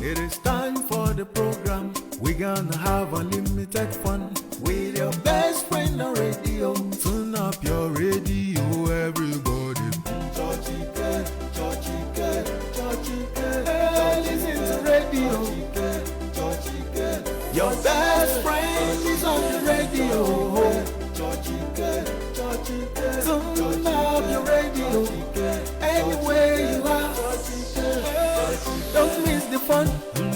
It is time for the program. We're gonna have unlimited fun with your best friend on radio. Turn up your radio, everybody. Chachike, chachike, chachike. Hey, listen to radio. Chachike, your best friend is on the radio. Chachike, chachike. Turn up your radio. Anywhere you are. Don't miss the fun.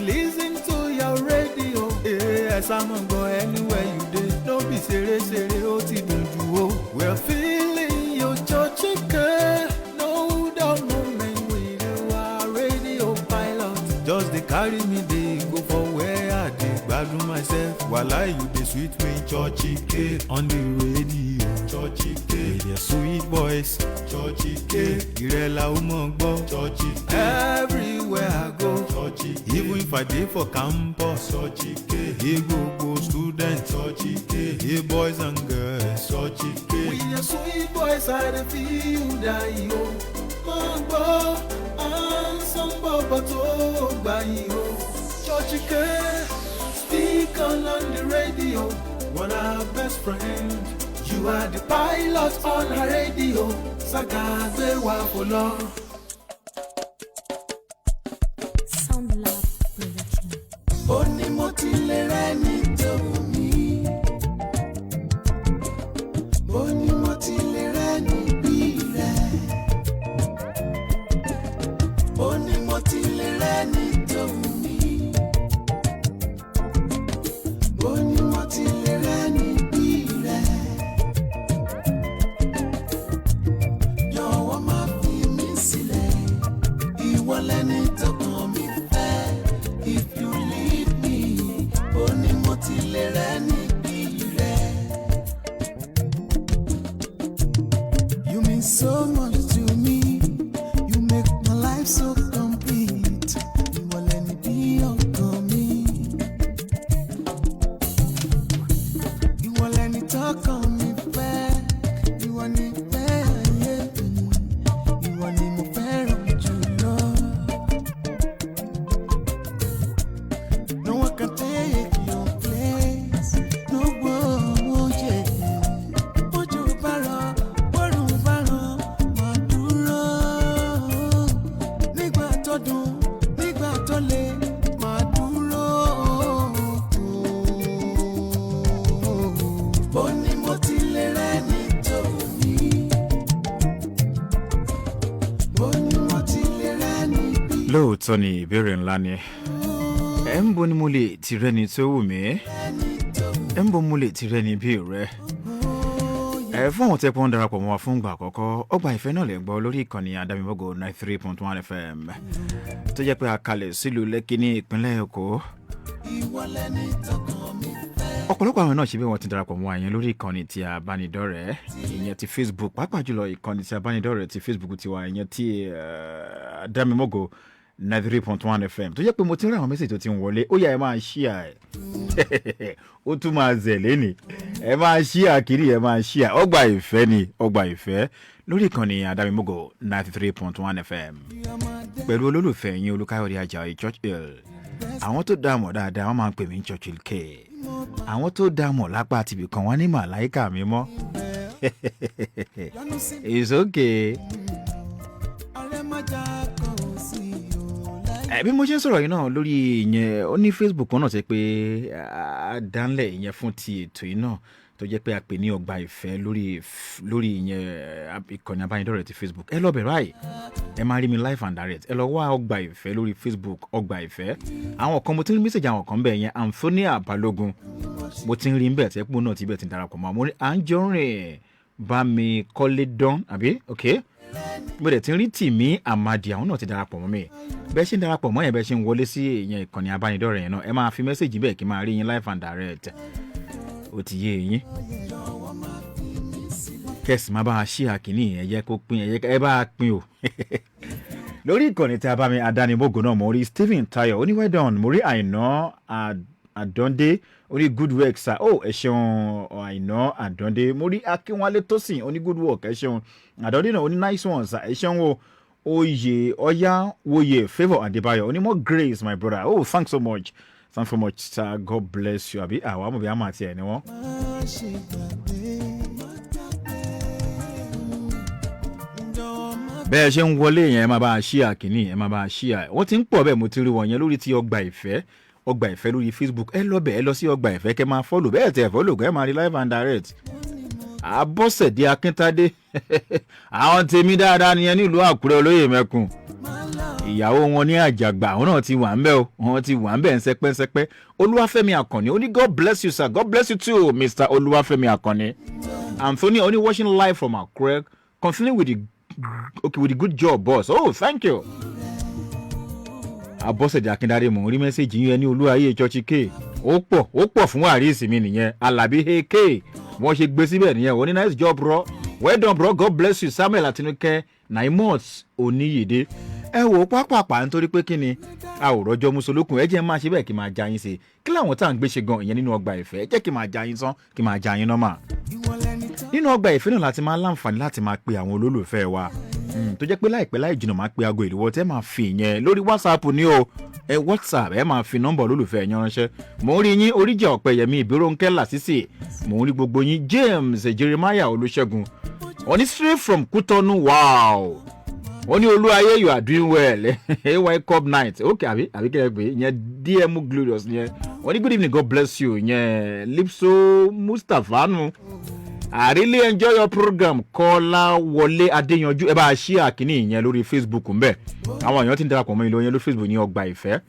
Listen to your radio. Yes, I'm gonna go anywhere you did. Don't be serious, we're feeling your chachike. No doubt moment with you are radio pilot. Just they carry me, they go for where I did. Badroom myself while I you the sweet me chachike on the radio. Chachike, the sweet voice. Chachike, Irela Umongbo. Chachike, everywhere I go. Chachike, even if I did for campus. Chachike, hey go student. Chachike, hey boys and girls. Chachike, we are sweet boys I the feel that you Mongbo and some Baba to Ogba Ife. Chachike, speak on the radio. One of our best friends. You are the pilot on our radio. Sagagbe wa folo. Sound Lab Production. Oni mo ti le re ni to mi. Oni mo ti le re ni bi re. Oni mo ti le re ni to mi. Oni mo ti le re ni. If you leave me, only you mean so much to me. You make my life so complete. You will let me be your me. You will let me talk on me fair. You want me fair, yeah. You want me fair of you, Lord. No one can take your place. No one, yeah. Ojo bara, boru bara, maduro. Nígbà tó dùn, nígbà tó le, maduro. Boni mo ti le re ni to mi. Boni mo ti le re ni bi. Lóòótọ́ ni ìbéèrè ńlá ni. Ẹ ń bo ni mo lè ti rẹ́ni tó wù mí. Ẹ ń bo mo lè ti rẹ́ni bí rẹ. Fún àwọn tẹ́pọ̀ ń darapọ̀ mọ́ wa fún ìgbà àkọ́kọ́, Ogba Ife náà lè gbọ́ lórí ìkànnì ADAMIMOGO 93.1 FM. Tó jẹ́ pé a kalẹ̀ sílùú Lekki ní ìpínlẹ̀ Èkó. Ọ̀pọ̀lọpọ̀ àwọn náà ṣe bí wọ́n ti darapọ̀ mọ́ àyẹn lórí ìkànnì tí abánidọ́rẹ̀ẹ́, ìyẹn ti Facebook, pàápàá jùlọ ìkànnì tí abánidọ́rẹ̀ẹ́ ti Facebook ti wà, ìyẹn ti ADAMIMOGO 93.1 FM. Tó jẹ́ pé mo ti rí àwọn mẹ́sẹ̀jì tó ti ń wọlé, ó yá ẹ máa share ẹ̀. Ó tún máa zẹ̀lé ni. Ẹ máa share kiri, ẹ máa share. Ogba Ife ni, Ogba Ife lórí ìkànnì ADAMIMOGO 93.1 FM. Pẹ̀lú olólùfẹ́ yín Olúkáyọ̀dé Àjàyí Church Hill. Àwọn tó dámọ̀ dáadáa wọ́n máa ń pè mí Church Hill K. Àwọn tó dámọ̀ lápá tìbí kan wọ́n ní màláíkà mímọ́. It's okay. Bí mo ṣe ń sọ̀rọ̀ yìí náà lórí ìyẹn ó ní Facebook kan náà ṣe pé àdánlẹ̀ ìyẹn fún ti ètò yìí náà tó jẹ́ pé a pè ní Ogba Ife lórí ìyẹn ìkànnì abánidọ́rẹ̀ẹ́ ti Facebook. Ẹ lọ bẹ̀rẹ̀ báyìí, ẹ máa rí mi live and direct. Ẹ lọ wá Ogba Ife lórí Facebook, Ogba Ife. Àwọn kan mo ti ń rí message àwọn kan bẹ̀ yẹn Antonia Balogun mo ti ń rí bẹ́ẹ̀ tẹ́pọ̀ náà ti bẹ́ẹ̀ ti darapọ̀ mọ́. Mo ní à ń jọ rìn bá mi kọ́lé dán àbí ok. Mo dẹ̀ ti ń rí Tìmí Àmàdì àwọn náà ti darapọ̀ mọ́ mi. Bẹ́ẹ̀ ṣe ń darapọ̀ mọ́ yẹn bẹ́ẹ̀ ṣe ń wọlé sí ìyẹn ìkànnì abánidọ́rẹ̀ẹ́ yẹn náà ẹ máa fi message bẹ́ẹ̀ kí n máa rí yín live and direct. Ó ti yé yín. Kẹ́sì má bá a ṣí àkíní ẹ jẹ́ kó pín ẹ bá a pín o. Lórí ìkànnì tí a bá mi ADAMIMOGO náà mo rí Stephen Tayo ó ní well done, mo rí Àìná Àdọ́ndé ó ní good work sir. Ẹ ṣeun Àìná Àdọ́ndé. Mo rí Akínwálé Tósìn ó ní good work ẹ ṣeun. Àdọ́ndé náà ó ní nice one sir ẹ ṣeun o. Oye Oya Woye Favor Adebayo. Only more grace, my brother. Oh, thanks so much. Thanks so much, sir. God bless you. Abi, I want to be a mate anymore. Bẹ́ẹ̀ ṣe ń wọlé yẹn ẹ máa bá a ṣíà kìíní ẹ máa bá a ṣíà wọ́n ti ń pọ̀ bẹ́ẹ̀ mo ti rí wọn yẹn lórí ti Ọgbà Ìfẹ́ lórí Facebook ẹ lọ bẹ́ẹ̀ ẹ lọ sí Ọgbà Ìfẹ́ kẹ́ máa follow bẹ́ẹ̀ tẹ̀ follow ẹ máa rí live and direct. Abọ́sẹ̀dé Akíntádé àwọn tèmi dáadáa nìyẹn nílùú Àkúrẹ́ olóyè mẹ́kùn ìyàwó wọn ní Àjàgbà àwọn náà ti wà ń bẹ̀ o wọn ti wà ń bẹ̀ ń sẹ́pẹ́sẹ́pẹ́ Olúwafẹ́mi Àkànní ó ní God bless you sir God bless you too Mr. Olúwafẹ́mi Àkànní. Anthony only watching live from Àkúrẹ́ continue with the good job boss. Oh thank you. Abọ́sẹ̀dé Akíntádé mò ń rí mẹ́sẹ̀jì yín ní Olúwayé Church K ó pọ̀ fún àrísí mi nìyẹn Alábí K wọ́n ṣe gbé síbẹ̀ nìyẹn wọ́n ní nice job bro well done bro God bless you Samuel Àtinúkẹ́ Naimot Oníyèdè ẹ wò ó pápápá nítorí pé kí ni a ò rọjọ́ musolókun ẹ jẹ́ máa ṣe bẹ́ẹ̀ kí máa já yín ṣe kí làwọn tá à ń gbé ṣe gan ìyẹn nínú Ọgbà Ìfẹ́ ẹ jẹ́ kí máa já yín tán kí máa já yín nọ́mà. Nínú Ọgbà Ìfẹ́ náà láti máa láǹfààní láti máa pe àwọn olólùfẹ́ wa tó jẹ́ pé láìpẹ́ láì jìnnà máa pe aago ìléwọ́ tẹ́ máa fi ìyẹn lórí WhatsApp ní o WhatsApp ẹ máa fi nọ́mbà olólùfẹ́ yẹn ránṣẹ́ mò ń rí yín Oríjà Ọ̀pẹ̀yẹmí Ìbírónkẹ́ Lásìsì mò ń rí gbogbo yín James Jeremiah Olúṣẹ́gun wọ́n ní straight from Kútọ́nù wow wọ́n ní Olúwayé you are doing well AY Cup night okay àbí kí ẹ pè yẹn DM Glorious yẹn wọ́n ní good evening God bless you yẹn Lipso Mustapha nù. I really enjoy your program. Kọ́lá Wọlé Adéyanjú ẹ bá a ṣí àkíní yẹn lórí Facebook ń bẹ̀. Àwọn èèyàn ti ń darapọ̀ mọ́ mi lórí Facebook ní Ọgbà Ìfẹ́.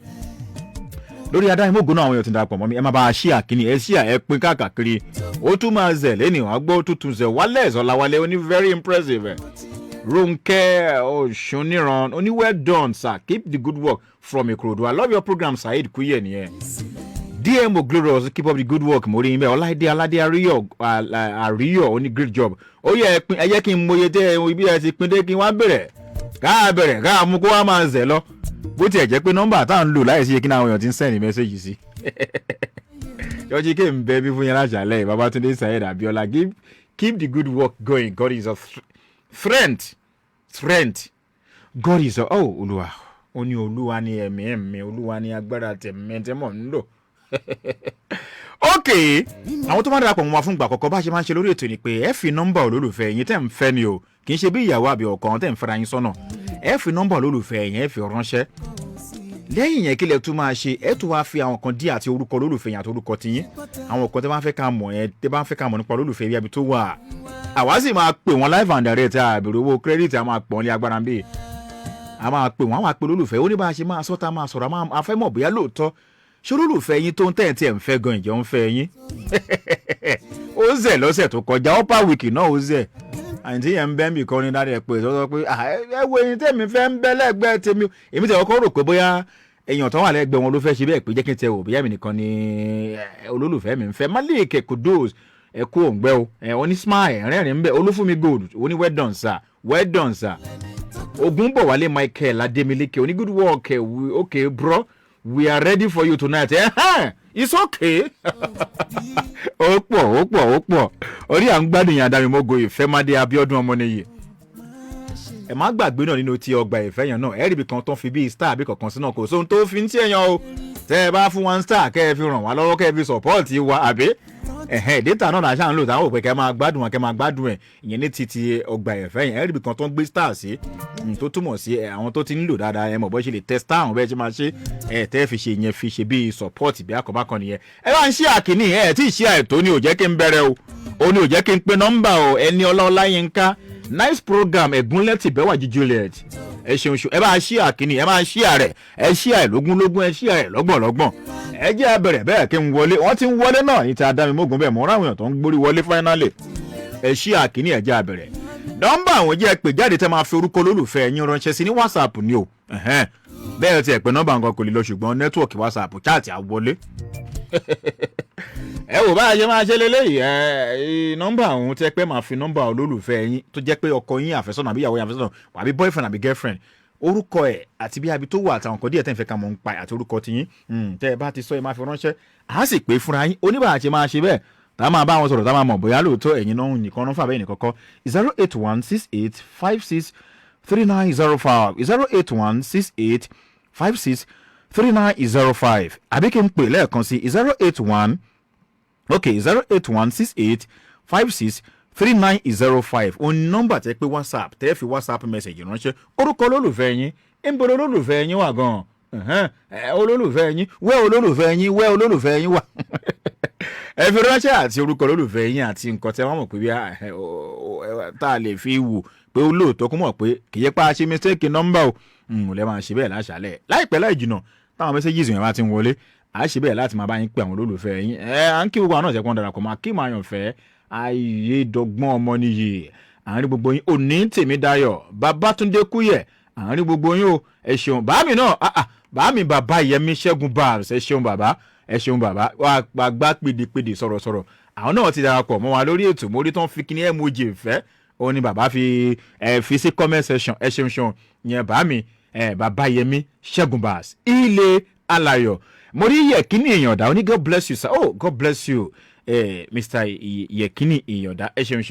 Lórí ADAMIMOGO náà àwọn èèyàn ti ń darapọ̀ mọ́ mi. Ẹ máa bá a ṣí àkíní ẹ ṣí ẹ pín káàkiri. Ó tún máa zẹ̀ lẹ́nu àwọn agbó tuntun zẹ̀ wálẹ̀ Ọláwálé ó ní very impressive. Rónkẹ́ Ọ̀ṣunníran ó ní well done sir keep the good work from Ìkòròdú. I love your program Saheed Kúyè nìyẹn. DM Glorious keep up the good work mo rí yín bẹ́ẹ̀ Ọláìdé Aládé Àríyọ̀ ó ní great job ó yẹ ẹ jẹ́ kí n mọye tẹ́ ibi ẹ ti pín dé kí n wá bẹ̀rẹ̀ ká mú kó wá máa zẹ̀ lọ bó tiẹ̀ jẹ́ pé nọ́mbà tá à ń lò láì sí kí àwọn èèyàn ti ń sẹ́ni mẹ́sẹ̀gì sí. Church K ń bẹ bí fún yẹn láṣàlẹ̀ Babátúndé Saheed Abiola keep the good work going God is a friend God is a Olúwa ó ní Olúwa ní ẹ̀mí Olúwa ní agbára tẹ̀mẹ́tẹ́mọ̀ ń lò. Okay àwọn tó máa darapọ̀ mọ́ wa fún ìgbà àkọ́kọ́ bá ṣe máa ń ṣe lórí ètò ni pé ẹ fi nọ́mbà olólùfẹ́ yín tẹ́ ń fẹ́ ni o kì í ṣe bí ìyàwó àbí ọkọ tẹ́ ń fẹ́ra yín sọ́nà ẹ fi nọ́mbà olólùfẹ́ yín ẹ fi ránṣẹ́ lẹ́yìn yẹn kí lẹ tún máa ṣe ẹ tún wá fi àwọn kan dí àti orúkọ olólùfẹ́ yín àti orúkọ tiyín àwọn kan tẹ́ bá fẹ́ ká mọ̀ nípa olólùfẹ́ yín àbí tó wà àwa sì máa pè wọ́n live and direct àbẹ̀rẹ̀ owó credit a máa pọ̀ ní agbára bíi a máa pè wọ́n àwọn àpè olólùfẹ́ ó ní bá a ṣe máa sọ́ta máa sọ̀rọ̀ a fẹ́ mọ̀ bóyá lóòótọ́ ṣé olólùfẹ́ yín tó ń tẹ̀ tí ẹ̀ ń fẹ́ gan ìjọ ń fẹ́ yín ó zẹ̀ lọ́sẹ̀ tó kọjá upper week náà ó zẹ̀ àyìntí yẹn ń bẹ́ mi kọ́ ní dáadé ẹ̀ pé sọ́sọ́ pé ẹ wo eyín tèmi fẹ́ ń bẹ́ lẹ́gbẹ́ tèmi èmi tẹ̀ ọkọ̀ rò pé bóyá èèyàn tó wà lẹ́gbẹ̀ẹ́ wọn ló fẹ́ ṣe bẹ́ẹ̀ pé jẹ́ kí n tẹ wò bóyá mi nìkan ni olólùfẹ́ mi ń fẹ́ Malik Kudos ẹ kú òǹgbẹ́ o wọ́n ní smile rẹ́rìn ń bẹ́ Olúfúnmi Gold ó ní well done sir Ògúnbọ̀wálé Michael Adémilékè ó ní good work okay bro we are ready for you tonight. It's okay. ó pọ̀ orí à ń gbádùn yẹn ADAMIMOGO Ìfẹ́mádé Abíọ́dún Ọmọnìyí ẹ má gbàgbé náà nínú ti Ọgbà Ìfẹ́ yẹn náà ẹ rí ibi kan tó ń fi bíi star àbí kankan sí náà kò sóhun tó fi ń tí èèyàn o tẹ́ ẹ bá fún one star kẹ́ ẹ fi ràn wá lọ́wọ́ kẹ́ ẹ fi support wa àbí data náà ṣáà ń lò táwọn òpè kẹ́ máa gbádùn ẹ̀ ìyẹn ní ti Ọgbà Ìfẹ́ yẹn ẹ rí ibi kan tó ń gbé star sí tó túmọ̀ sí àwọn tó ti ń lò dáadáa ẹ mọ̀ bọ́ ṣe lè test àwọn bẹ́ẹ̀ ṣe máa ṣe tẹ́ fi ṣe yẹn fi ṣe bíi support bí akọ̀bákan nìyẹn ẹ bá ń ṣí àkíní tí ì ṣí àìtó ni ò jẹ́ kí n bẹ̀rẹ̀ o ní ò jẹ́ kí n pe nọ́mbà o ẹni Ọláyínká nice program Ẹ̀gúnlẹ́tì Bẹ́wàjí Juliet ẹ ṣeun ẹ bá ṣí àkíní ẹ máa ṣí àrẹ ẹ ṣí àrẹ lógúnlógún ẹ ṣí àrẹ lọ́gbọ̀nlọ́gbọ̀n ẹ jẹ́ abẹ̀rẹ̀ bẹ́ẹ̀ kí n wọlé wọ́n ti ń wọlé náà ní ti ADAMIMOGO bẹ́ẹ̀ mọ́ ráwọn èèyàn tó ń gbórí wọlé finally ẹ ṣí àkíní ẹ jẹ́ abẹ̀rẹ̀ nọ́mbà àwọn jẹ́ pé jáde tẹ́ máa fi orúkọ olólùfẹ́ yín ránṣẹ́ sí ní WhatsApp ni o bẹ́ẹ̀ ti ẹ̀ pé nọ́mbà nǹkan kò lè lọ ṣùgbọ́n nẹ́tíwọ̀kì WhatsApp chat àwọlé ẹ wò báyìí ṣe máa ṣe lélẹ́yìí nọ́mbà àwọn tẹ́ pé máa fi nọ́mbà olólùfẹ́ yín tó jẹ́ pé ọkọ yín àfẹ́sọ́nà àbí ìyàwó yín àfẹ́sọ́nà àbí boyfriend àbí girlfriend orúkọ ẹ̀ àti bí abi tó wà àtàwọn kan díẹ̀ tẹ́ ń fẹ́ ká mọ̀ ń pa àti orúkọ tiyín tẹ́ ẹ bá ti sọ ẹ máa fi ránṣẹ́ àá sì pé fúnra yín oníbàá ṣe máa ṣe bẹ́ẹ̀ tá a máa bá wọn sọ̀rọ̀ tá a máa mọ̀ bóyá lóòótọ́ ẹ̀yin náà nìkan náà fàbẹ́ nìkan kọ́ 3905 08168 56 3905 àbí kí n pè lẹ́ẹ̀kan sí 081 08168 56 3905 òun nọ́mbà tẹ́ pé WhatsApp tẹ́ fi WhatsApp message ránṣẹ́ orúkọ olólùfẹ́ yín ń bọ̀ olólùfẹ́ yín wà gan-an olólùfẹ́ yín wẹ́ olólùfẹ́ yín wà ẹ fi ránṣẹ́ àti orúkọ olólùfẹ́ yín àti nǹkan tẹ́ wọ́n mọ̀ pé bí tá a lè fi wò pé olóòótọ́ kó mọ̀ pé kì í yẹ pa á ṣe mistake nọ́mbà o lẹ́ máa ṣe bẹ́ẹ̀ láṣàlẹ̀ láìpẹ́ láì jìnnà táwọn messages yẹn bá ti ń wọlé à ṣe bẹ́ẹ̀ láti máa bá yín pé àwọn olólùfẹ́ yín à ń kí gbogbo àwọn náà ṣẹ́kùn darapọ̀ máa kí màá yàn fẹ́ ayédọ́gbọ́n ọmọ nìyí àárín gbogbo yín òní Tèmídayọ̀ Babátúndé Kúyẹ̀ àárín gbogbo yín o ẹ ṣeun bàámi náà bàámi bàbá Yẹmí Ṣẹ́gun Bars ẹ ṣeun bàbá wà gbá pèdèpèdè sọ̀rọ̀sọ̀rọ̀ àwọn náà ti darapọ̀ mọ́ wa lórí ètò mórí tó ń fi kíní emoji ìfẹ́ òun ni bàbá fi sí comment section ẹ ṣeun yẹn bàámi bàbá Yẹmí Ṣẹ́gun Bars ilé alayọ̀ mo rí Yẹ̀kínì Ìyàndá ó ní God bless you sir oh God bless you Mr. Yẹ̀kínì Ìyàndá ẹ ṣeun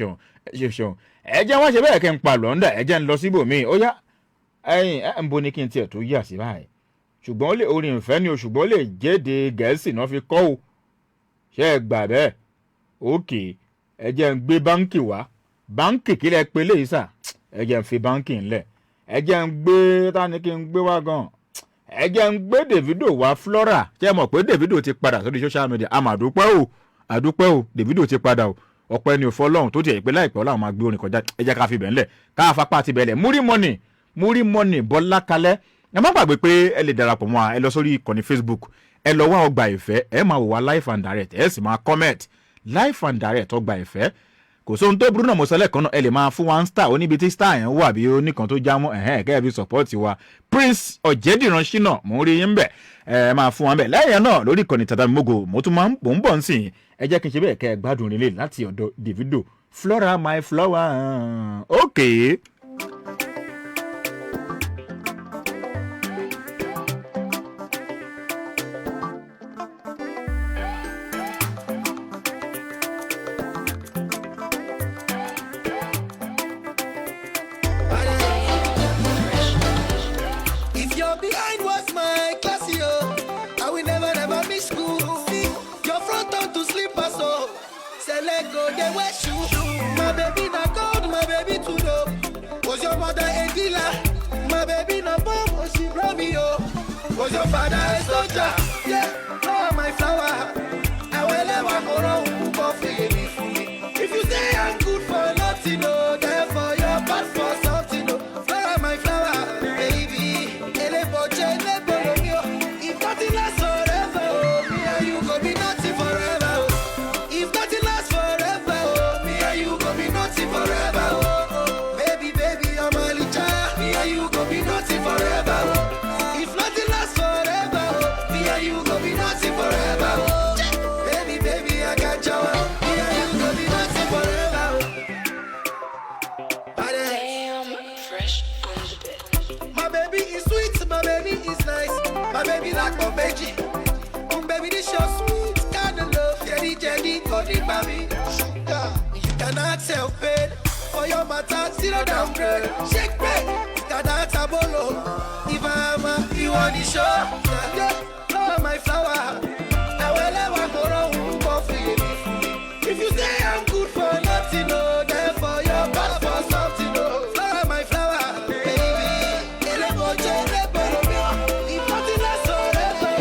ẹ jẹ́ wọ́n ṣe bẹ́ẹ̀ kí n pa lọ́ndà ẹ jẹ́ ń lọ síbòmíì ó yá ẹ̀yìn ń bo ní kí n tiẹ̀ tó yà sí báyìí ṣùgbọ́n ó lè orin ìfẹ́ ni o ṣùgbọ́n ó lè jẹ́de Gẹ̀ẹ́sì náà fi kọ́ o ṣé ẹ gbà bẹ́ẹ̀ òkè ẹ jẹ́ ń gbé báńkì wá báńkì kí lẹ pé léyìí sà ẹ jẹ́ ń fi báńkì ńlẹ̀ ẹ jẹ́ ń gbé tani kí n gbé wá gan ẹ jẹ́ ń gbé Davido wá Flora ṣé ẹ mọ̀ pé Davido ti padà sórí social media àmọ́ àdúpẹ́ o Davido ti padà o ọpẹ́ ni òfò Ọlọ́run tó tiẹ̀ pé láìpẹ́ Ọlọ́run máa gbé orin kọjá ẹ jẹ́ ká fi bẹ̀ ńlẹ̀ ká fapá ti bẹ̀lẹ̀ múrí mọ́nì Bọ́lá Kalẹ́ ẹ má gbàgbé pé ẹ lè darapọ̀ mọ́ ẹ lọ sórí ìkànnì Facebook ẹ lọ wá Ọgbà Ìfẹ́ ẹ máa wò wá live and direct ẹ sì máa comment live and direct Ọgbà Ìfẹ́ kò sóhun tó burú náà mo sọ lẹ́ẹ̀kan náà ẹ lè máa fún wa star oníbi tí star yẹn wà bí oníkan tó já mọ́ kẹ́ẹ̀ bí support wa Prince Ọ̀jẹ̀dìran Ṣínà mò ń rí yín bẹ̀ ẹ máa fún wa bẹ̀ lẹ́yìn náà lórí ìkànnì Tàdámímógò mo tún máa ń bọ̀ ń sìn ẹ jẹ́ kí n ṣe bẹ́ẹ̀ kẹ́ ẹ gbádùn relé láti ọ̀dọ̀ Davido Flora my flower okay. My baby na gold, my baby too dope. Was your mother a dealer? My baby na bomb, was she Romeo? Was your father a soldier? Yeah, oh my flower. I will never go wrong for me. If you say I'm good for nothing, no, therefore you're bad for something, no. Flower, my flower, baby. If nothing lasts forever, oh, me and you go be nothing forever. Oh. If nothing lasts forever, oh, me and you go be nothing forever. Oh. Baby, I'm a licha. Me and you go be nothing forever. Oh. If nothing lasts forever, oh, me and you go be nothing forever. Oh. Baby, I got you. Me and you go be nothing forever. Oh. Damn, fresh on the bed. My baby is sweet, my baby is nice. My baby like my veggie. Baby, this your sweet kind of love. Jelly, got it, baby. Sugar, you cannot help it. For your matter, zero downgrade. Shake break, that's a bolo. If I'm a, you want the show. Yeah, oh my flower. I will never go wrong for free. If you say I'm good for nothing, no, therefore you're bad for something, no. Flower, my flower, baby. If nothing lasts forever,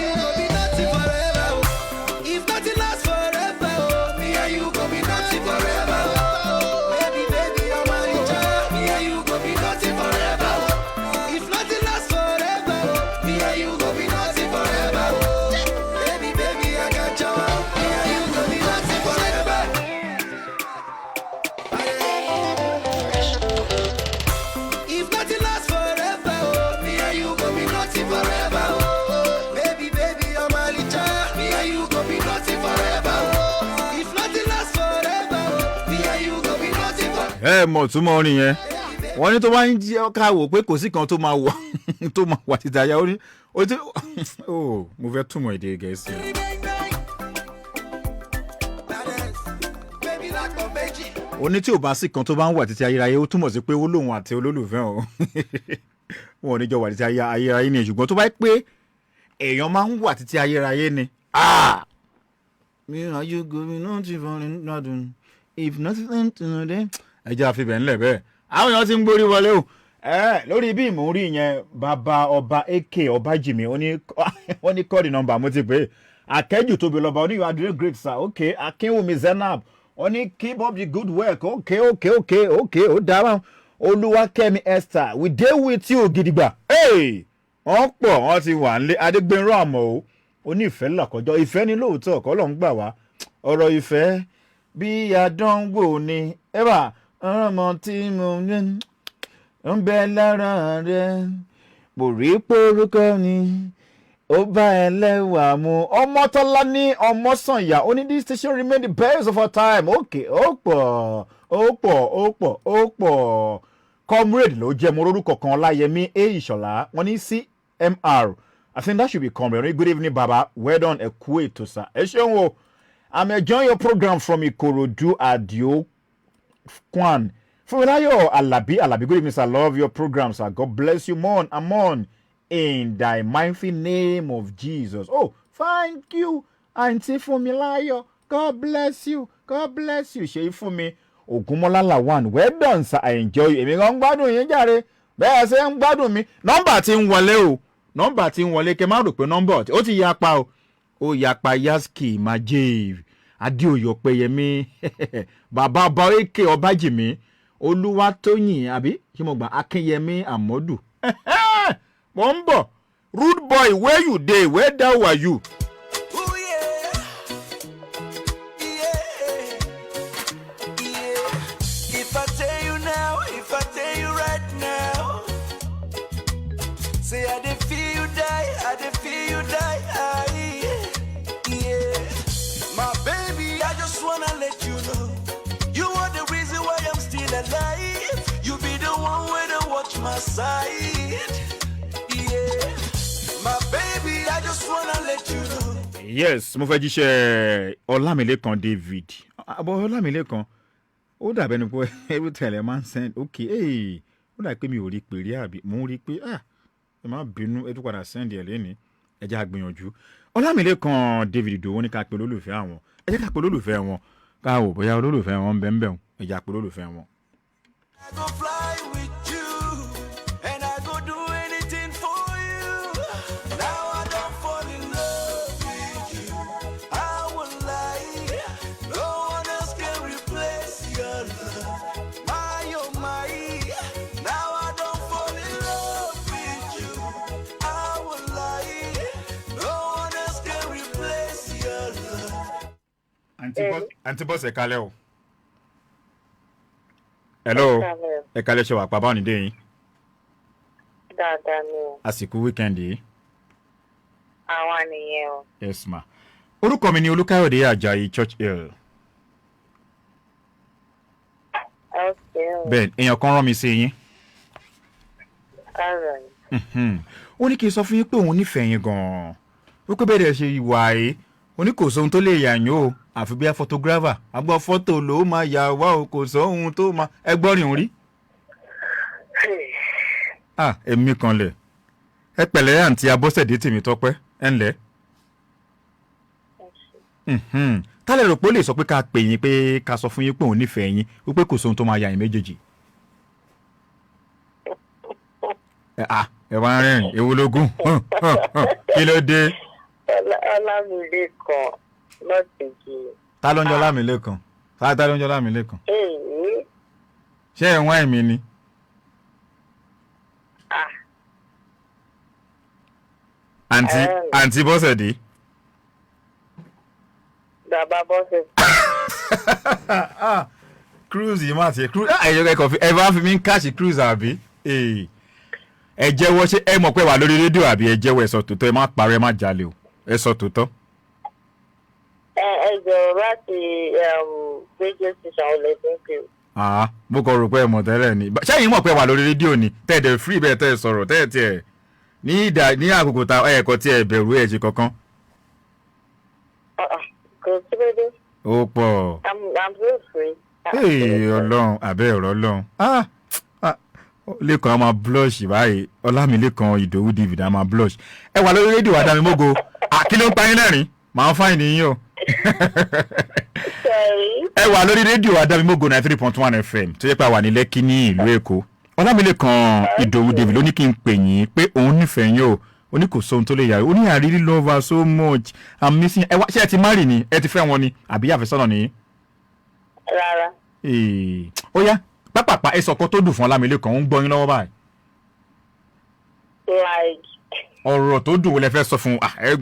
you go be nothing forever. If nothing lasts forever, me and you go be nothing forever. Baby, I'm a licha. Me and you go be nothing forever. If nothing lasts forever, me and you go be nothing forever. Baby, I got you. Me and you go be nothing forever. If nothing lasts forever, me and you go be nothing forever. Baby, I'm a licha. Me and you go be nothing forever. If nothing lasts forever, me and you go be nothing forever. Mọ̀ túmọ̀ orin yẹn wọ́n ní tó bá ń jẹ́ ká wò pé kò sí kan tó máa wà títí ayá ó ní mo fẹ́ túmọ̀ èdè Gẹ̀ẹ́sì. Baby, like my veggie. Oní tí ò bá sì kan tó bá ń wà títí ayérayé ó túmọ̀ sí pé ó lóun àti olólùfẹ́ o. Wọn ò ní jọ wà títí ayérayé ni ṣùgbọ́n tó bá pé èèyàn máa ń wà títí ayérayé ni. Me are you going not even nothing if nothing to know them. Ẹ jẹ́ àfihàn ńlẹ̀ bẹ́ẹ̀. Àwọn èèyàn ti ń gbórí wọlé o. Lórí bí mò ń rí yẹn bàbá ọba AK Ọbájìmí ó ní kọ́ọ̀dì nọ́mbà mo ti pè é. Akẹ́jù tóbi lọ́ba ó ní you are doing great sir. Okay, Akínwùmí Zainab ó ní keep up the good work. Okay, ó dára. Olúwakẹ́mi Esther we dey with you gidigba. Wọ́n pọ̀ wọ́n ti wà nílé Adégbénró àmọ́ o. Ó ní ìfẹ́ làkọjọ́ ìfẹ́ ní lóòótọ́ ọ̀kọ́ ló ń gbà wá. Ọ̀rọ̀ ìfẹ́ bí àdánwò ni ẹ̀bà ọmọ tí mo ń bẹ lára rẹ̀ mo rí porúkọ ni ó bá ẹlẹ́wà mu. Ọmọtọ́lá ní Ọmọ́sànyà ó ní this station remain the best of our time. Okay, ó pọ̀. Comrade ló jẹ́ mo lórúkọ kan Ọláyẹmí Ìṣọ̀lá wọ́n ní CMR. I think that should be comrade. Good evening, Baba. Well done, Ekueto, sir. Eshenwo, I'm enjoying your program from Ikorodu Adio Kwan. Fumilayo Alabi, good evening, sir. I love your program, sir. God bless you, Mon Amon, in thy mighty name of Jesus. Oh, thank you, Auntie Fumilayo. God bless you. Ṣe fún mi. Ogunmola Lawan. Well done, sir. I enjoy you. Èmi gan gbádùn yín jàre. Bẹ́ẹ̀ ṣe ń gbádùn mi. Nọ́mbà tí ń wọlé o. Nọ́mbà tí ń wọlé kẹ́ má rò pé nọ́mbà ó ti yapa o. Ó yapa Yaski Majave Adéoyè Ọpẹ́yẹmí bàbá ọba AK Ọbájìmí Olúwatóyìn àbí kí mo gbà Akínyẹmí Àmọ́dù. Mo ń bọ̀ rude boy where you dey where thou are you. Say I dey feel you die, yeah. My baby, I just wanna let you know, you are the reason why I'm still alive. You be the one where to watch my side, yeah. My baby, I just wanna let you know. Yes, mo fẹ́ jíṣẹ́ Ọlámilékan David. Àbọ̀ Ọlámilékan, ó dàbẹ́ ni pé every time ẹ máa ń send okay. Ó dà pé mi ò rí pé rí àbí mo ń rí pé ẹ má bínú ẹ tún padà sẹ́ndì ẹ̀ lẹ́ni ẹ jẹ́ àgbìyànjú. Ọlámilékan David Ìdòwú ní ká pe olólùfẹ́ àwọn ẹ jẹ́ ká pe olólùfẹ́ wọn ká wò bóyá olólùfẹ́ wọn ń bẹ ń bẹ̀ ẹ jẹ́ àpe olólùfẹ́ wọn. I go fly with you and I go do anything for you. Now I don't fall in love with you. I won't lie, no one else can replace your love. My oh my, now I don't fall in love with you. I won't lie, no one else can replace your love. Aunty Boss ẹ kálẹ́ o. Hello. Ẹ kálẹ́ ṣe wà pa báwọn ní dé yín. Dáadáa ni o. Àsìkò weekend yìí. Àwa nìyẹn o. Yes ma. Orúkọ mi ni Olúkáyọ̀dé Àjàyí Church Hill. Bẹ́ẹ̀ èèyàn kan rán mi sí yín. Ó ní kí n sọ fún yín pé òun nífẹ̀ẹ́ yín gan-an. Ó pé bẹ́ẹ̀ ṣe ìwà ẹ̀. Ó ní kò sóhun tó lè yà yín o. Àfi bí a photographer. Àgbọ̀ fọ́tò ló máa yà wá o. Kò sóhun tó máa. Ẹ gbọ́ rìn rí. Èmi kan lẹ̀. Ẹ pẹ̀lẹ́ àǹtí Abọ́sẹ̀dé Tèmítọ́pẹ́. Ẹ ǹlẹ́. Tálẹ̀ rò pé ó lè sọ pé ká pè yín pé ká sọ fún yín pé òun nífẹ̀ẹ́ yín wípé kò sóhun tó máa yà yín méjèèjì. Ẹ wá rẹ́rìn ewu lógún kí ló dé. Ọlámilékan lọ́tìjì. Ta ló ń jọ Ọlámilékan? Ta ló ń jọ Ọlámilékan? Ṣé ẹ̀ wọ́n ẹ̀mí ni? Àǹtí Bọ́sẹ̀dé. Bàbá Bọ́sẹ̀dé. Cruise yìí máa ti cruise. Ẹ̀yọ́ kẹ́kọ̀ọ́ fi ẹ bá fi mí ń káàṣì cruise àbí? Ẹ jẹ́wọ́ ṣé ẹ mọ̀ pé wà lórí rédíò àbí ẹ jẹ́wọ́ ẹ sọ tòótọ́ ẹ má parọ́ ẹ má jalè o ẹ sọ tòótọ́. Ẹ jọ̀rọ̀ láti radio station ọ̀lẹ́dún pé o. Mo kàn rò pé ẹ mọ̀ tẹ́lẹ̀ ni. Ṣẹ́yìn mọ̀ pé wà lórí rédíò ni tẹ́ẹ̀dẹ̀ free bẹ́ẹ̀ tẹ́ ẹ sọ̀rọ̀ tẹ́ẹ̀ tiẹ̀ ní àkókò ta ẹ̀kọ́ tí ẹ bẹ̀rù ẹ̀ ṣe kankan. Kò sí dédé. Ó pọ̀. I'm so free. Ọlọ́run àbẹ́ ọ̀rọ̀ Ọlọ́run. Lẹ́kan a máa blush báyìí. Ọlámilékan Ìdòwú David a máa blush. Ẹ wà lórí rédíò Adámimógo. Kí ló ń pa yín lẹ́rìn? Màá fáìn nìyí o. Ẹ wà lórí rédíò Adámimógo 93.1 FM tó yẹ pé a wà ní Lekki ní ìlú Èkó. Ọlámilékan Ìdòwú David ló ní kí n pè yín pé òun nífẹ̀ẹ́ yín o. Ó ní kò sóhun tó lè yàrá. Ó ní I really love her so much. I'm missing. Ẹ wá ṣé ẹ ti marry ni? Ẹ ti fẹ́ wọn ni? Àbí àfẹ́sọ́nà ni? Rárá. Ó yá pápápá ẹ sọ̀kọ́ tó dùn fún Ọlámilékan ń gbọ́ yín lọ́wọ́ báyìí. Like. Ọ̀rọ̀ tó dùn wo lẹ fẹ́ sọ fún ẹ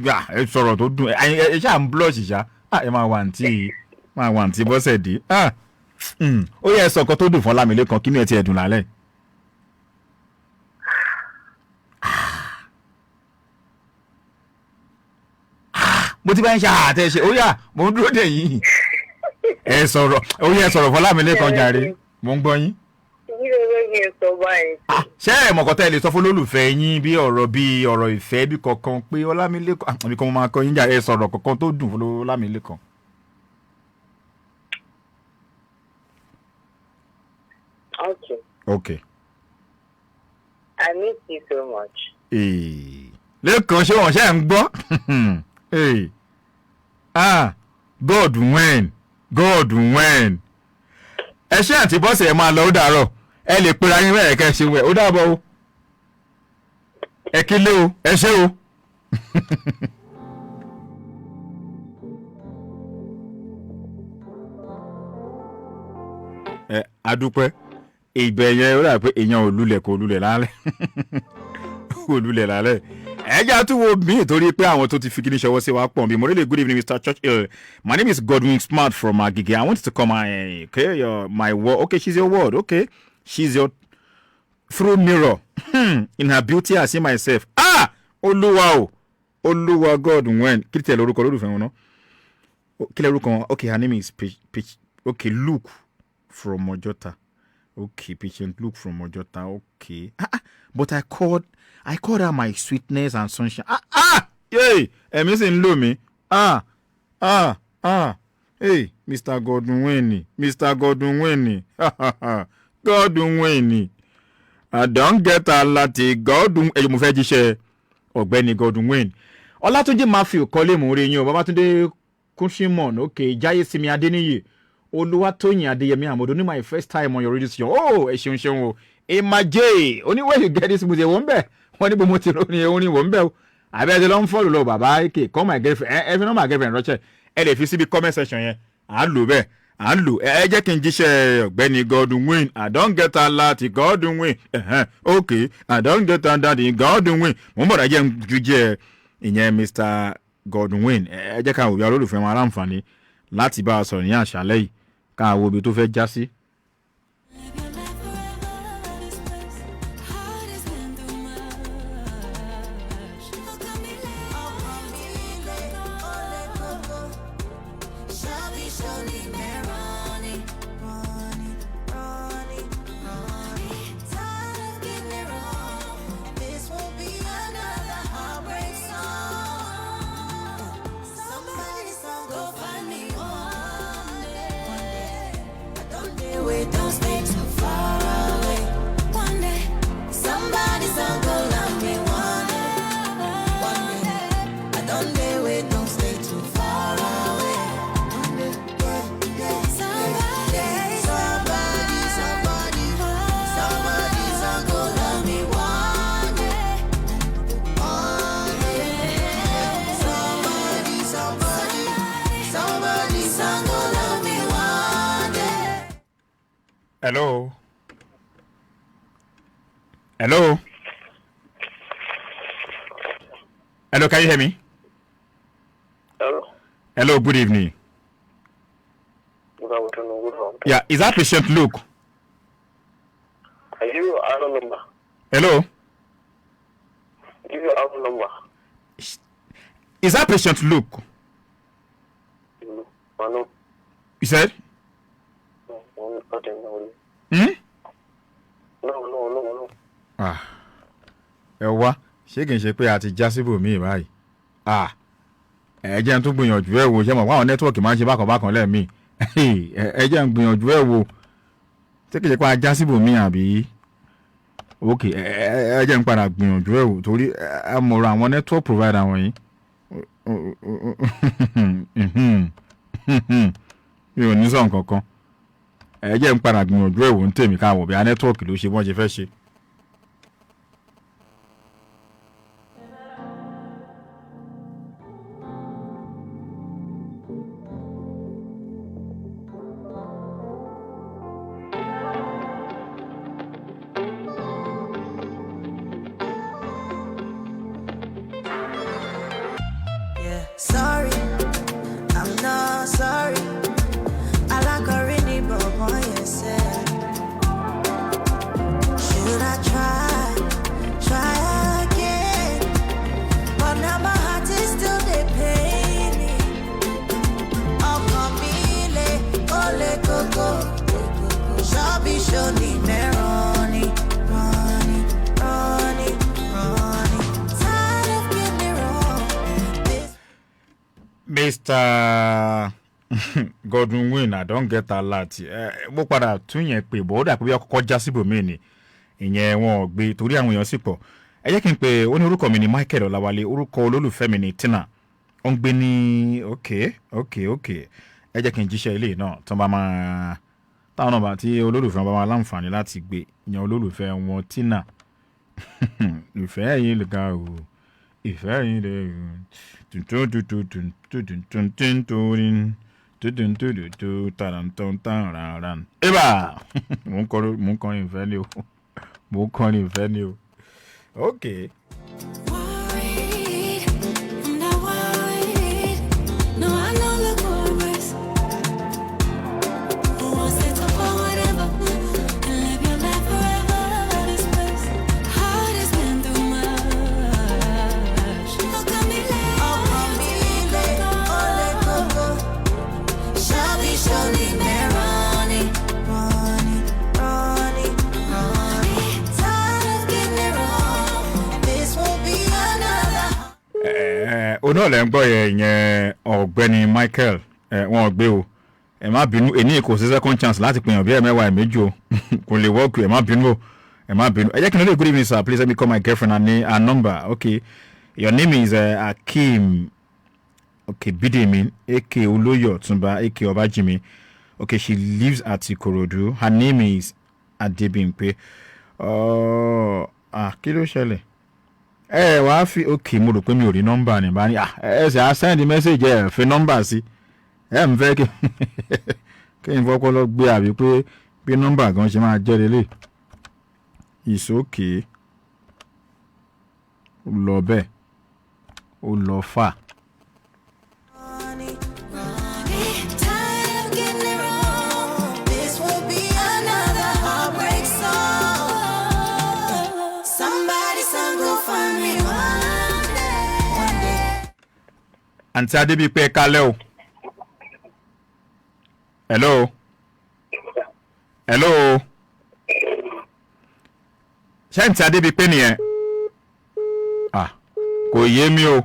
sọ̀rọ̀ tó dùn ẹ ṣáà ń blush ṣá ẹ máa wà ntí bọ́sẹ̀ dé. Ó yá ẹ sọ̀kọ́ tó dùn fún Ọlámilékan kí ni ẹ ti ẹ̀ dùn lálẹ́. Mo ti bá ń ṣe àtẹ̀ṣe ó yá mo ń dúró dè yín. Ẹ sọ̀rọ̀ ó yá ẹ sọ̀rọ̀ fún Ọlámilékan jàre mo ń gbọ́ yín. Ṣé ẹ mọ̀kọ́tà ẹ lè sọ fún olólùfẹ́ yín bí ọ̀rọ̀ ìfẹ́ bí kankan pé Ọlámilékan àbí kan mo máa kọ yín jà ẹ sọ̀rọ̀ kankan tó dùn fún Ọlámilékan. Okay. I miss you so much. Lẹ́kan ṣé wọ́n ṣe ń gbọ́? God when. Ẹ ṣe àti bọ́sẹ̀ ẹ máa lọ ó dàárọ̀. Ẹ lè pera yín bẹ́ẹ̀ kẹ́ ṣe wẹ̀ ó dàbọ̀ o. Ẹ kílé o ẹ ṣé o. Adúpẹ́ ìbẹ̀ yẹn ó dà pé èèyàn ò lulẹ̀ kò lulẹ̀ lálẹ́. Ẹja tún wo mi torí pé àwọn tó ti fi kíní ṣọwọ́ sí wa pọ̀ bí mo really good evening Mr. Churchill. My name is Godwin Smart from Agege. I wanted to come my word. Okay, she's your word. Okay, she's your through mirror. In her beauty I see myself. Olúwa Godwin. Kí tẹ lórúkọ lórúfẹ́ wọn náà? Kí lórúkọ wọn? Okay, her name is okay, Luke from Ojota. Okay, patient Luke from Ojota. Okay. But I called her my sweetness and sunshine. Hey, missing Lumi. Hey, Mr. Godwin. Godwin. I don't get a lot of Godwin. Mo fẹ́ jíṣẹ́ Ọ̀gbẹ́ni Godwin. Ọlátúnjí Matthew kọ́lé mò ń rí yín o. Babátúndé Kúnṣímọ̀n. Okay, Jáyé Simi Adéníyì. Olúwatóyìn Adéyẹmí Àmọ̀dún ní my first time on your radio station. Ẹ ṣeun o. Emma J. Only where you get this music wọ́n bẹ̀. Wọ́n ní bó mo ti ròyìn orin wọ́n bẹ̀ o. Àbẹ̀tẹ̀ ló ń fọ́ọ̀lù lọ bàbá ike call my girlfriend. Ẹ fi my girlfriend rọ́ṣẹ̀. Ẹ lè fi síbi comment section yẹn. À ń lò bẹ́ẹ̀. À ń lò. Ẹ jẹ́ kí n jíṣẹ́ Ọ̀gbẹ́ni Godwin. I don't get a lot of Godwin. Okay. I don't get a lot of Godwin. Mo ń bọ̀dọ̀ jẹ́ ń jíjẹ́ ìyẹn Mr. Godwin. Ẹ jẹ́ ká òbí olólùfẹ́ wọn aláǹfààní láti bá a sọ̀rọ̀ ní àṣálẹ́ yìí. Ká wo ibi tó fẹ́ já sí. Hello, can you hear me? Hello, good evening. Yeah, is that patient Luke? Are you our number? Hello? Give you our number. Is that patient Luke? No. You said? No, no. Ẹ wá ṣé kìí ṣe pé a ti já síbò míì báyìí. Ẹ jẹ́ n tún gbìyànjú ẹ̀ wò ṣe mọ̀ fáwọn nẹ́tíwọ̀kì máa ń ṣe bákan lẹ́ẹ̀mí ẹ jẹ́ ń gbìyànjú ẹ̀ wò ṣé kìí ṣe pé ajá síbòmí àbí ok ẹ jẹ́ ń padà gbìyànjú ẹ̀ wò torí ẹ mọ̀rọ̀ àwọn network provider wọ̀nyí mi ò ní sọ nǹkan kan ẹ jẹ́ ń padà gbìyànjú ẹ̀ wò ń tèmi káwọ̀ bí a network ló ṣe bọ́n ṣe fẹ́ ṣe. Sorry, I'm not sorry. I like a really boy, yes. Should I try again? But now my heart is still the pain. Oh, Camille, ole coco, shabby shoni meroni, Ronnie. Tired of getting wrong. Mr. Godwin Win, I don't get a lot. Mo padà tún yẹn pé bó dà pé bí ọkọ̀ já síbòmí ni ìyẹn wọn ò gbé torí àwọn èèyàn sì pọ̀. Ẹ jẹ́ kí n pè ó ní orúkọ mi ní Michael Ọláwálé, orúkọ olólùfẹ́ mi ní Tina. Ó ń gbé ní okay. Ẹ jẹ́ kí n jíṣẹ́ ilé náà tán bá máa táwọn náà bá tí olólùfẹ́ wọn bá máa láǹfààní láti gbé ìyẹn olólùfẹ́ wọn Tina. Ìfẹ́ yìí lè ga o. Ìfẹ́ yìí lè eba mo ń kọrin ìfẹ́ ni o okay. Worried, I'm not worried. No, I know the chorus. Who wants it to go whatever and live your life forever in this place? Heart has been through much. Oh, Camille, ole coco, shabby shoni meroni. Tired of getting it wrong. This won't be another. Oná lẹ́ ń gbọ́ yẹn ọ̀gbẹ́ni Michael wọn gbé o ẹ má bínú èní kò sí second chance láti pèyàn bí ẹ̀mẹ́wàá ẹ̀mẹ́jì o kò lè work ẹ má bínú ẹ jẹ́ kí n lè good evening sir, please let me call my girlfriend and her number. Okay, your name is Akeem Bidemi aka Oloyo Otunba aka Obajimi. Okay, she lives at Ikorodu. Her name is Adebimpe. Kí ló ṣẹlẹ̀? Wàá fi okay mo rò pé mi ò rí nọ́mbà ni bá ní ṣe á send message fi nọ́mbà sí ń fẹ́ kí n fọ́pọ́ lọ gbé àbí pé bí nọ́mbà gan ṣe máa jẹ́ lélẹ̀. It's okay. Ó lọ bẹ́ẹ̀ ó lọ fà. Tired of getting it wrong. This will be another heartbreak song. Somebody song go find me one day. Àǹtí Adébípé kálẹ́ o. Hello. Ṣé àǹtí Adébípé nìyẹn? Kò yé mi o.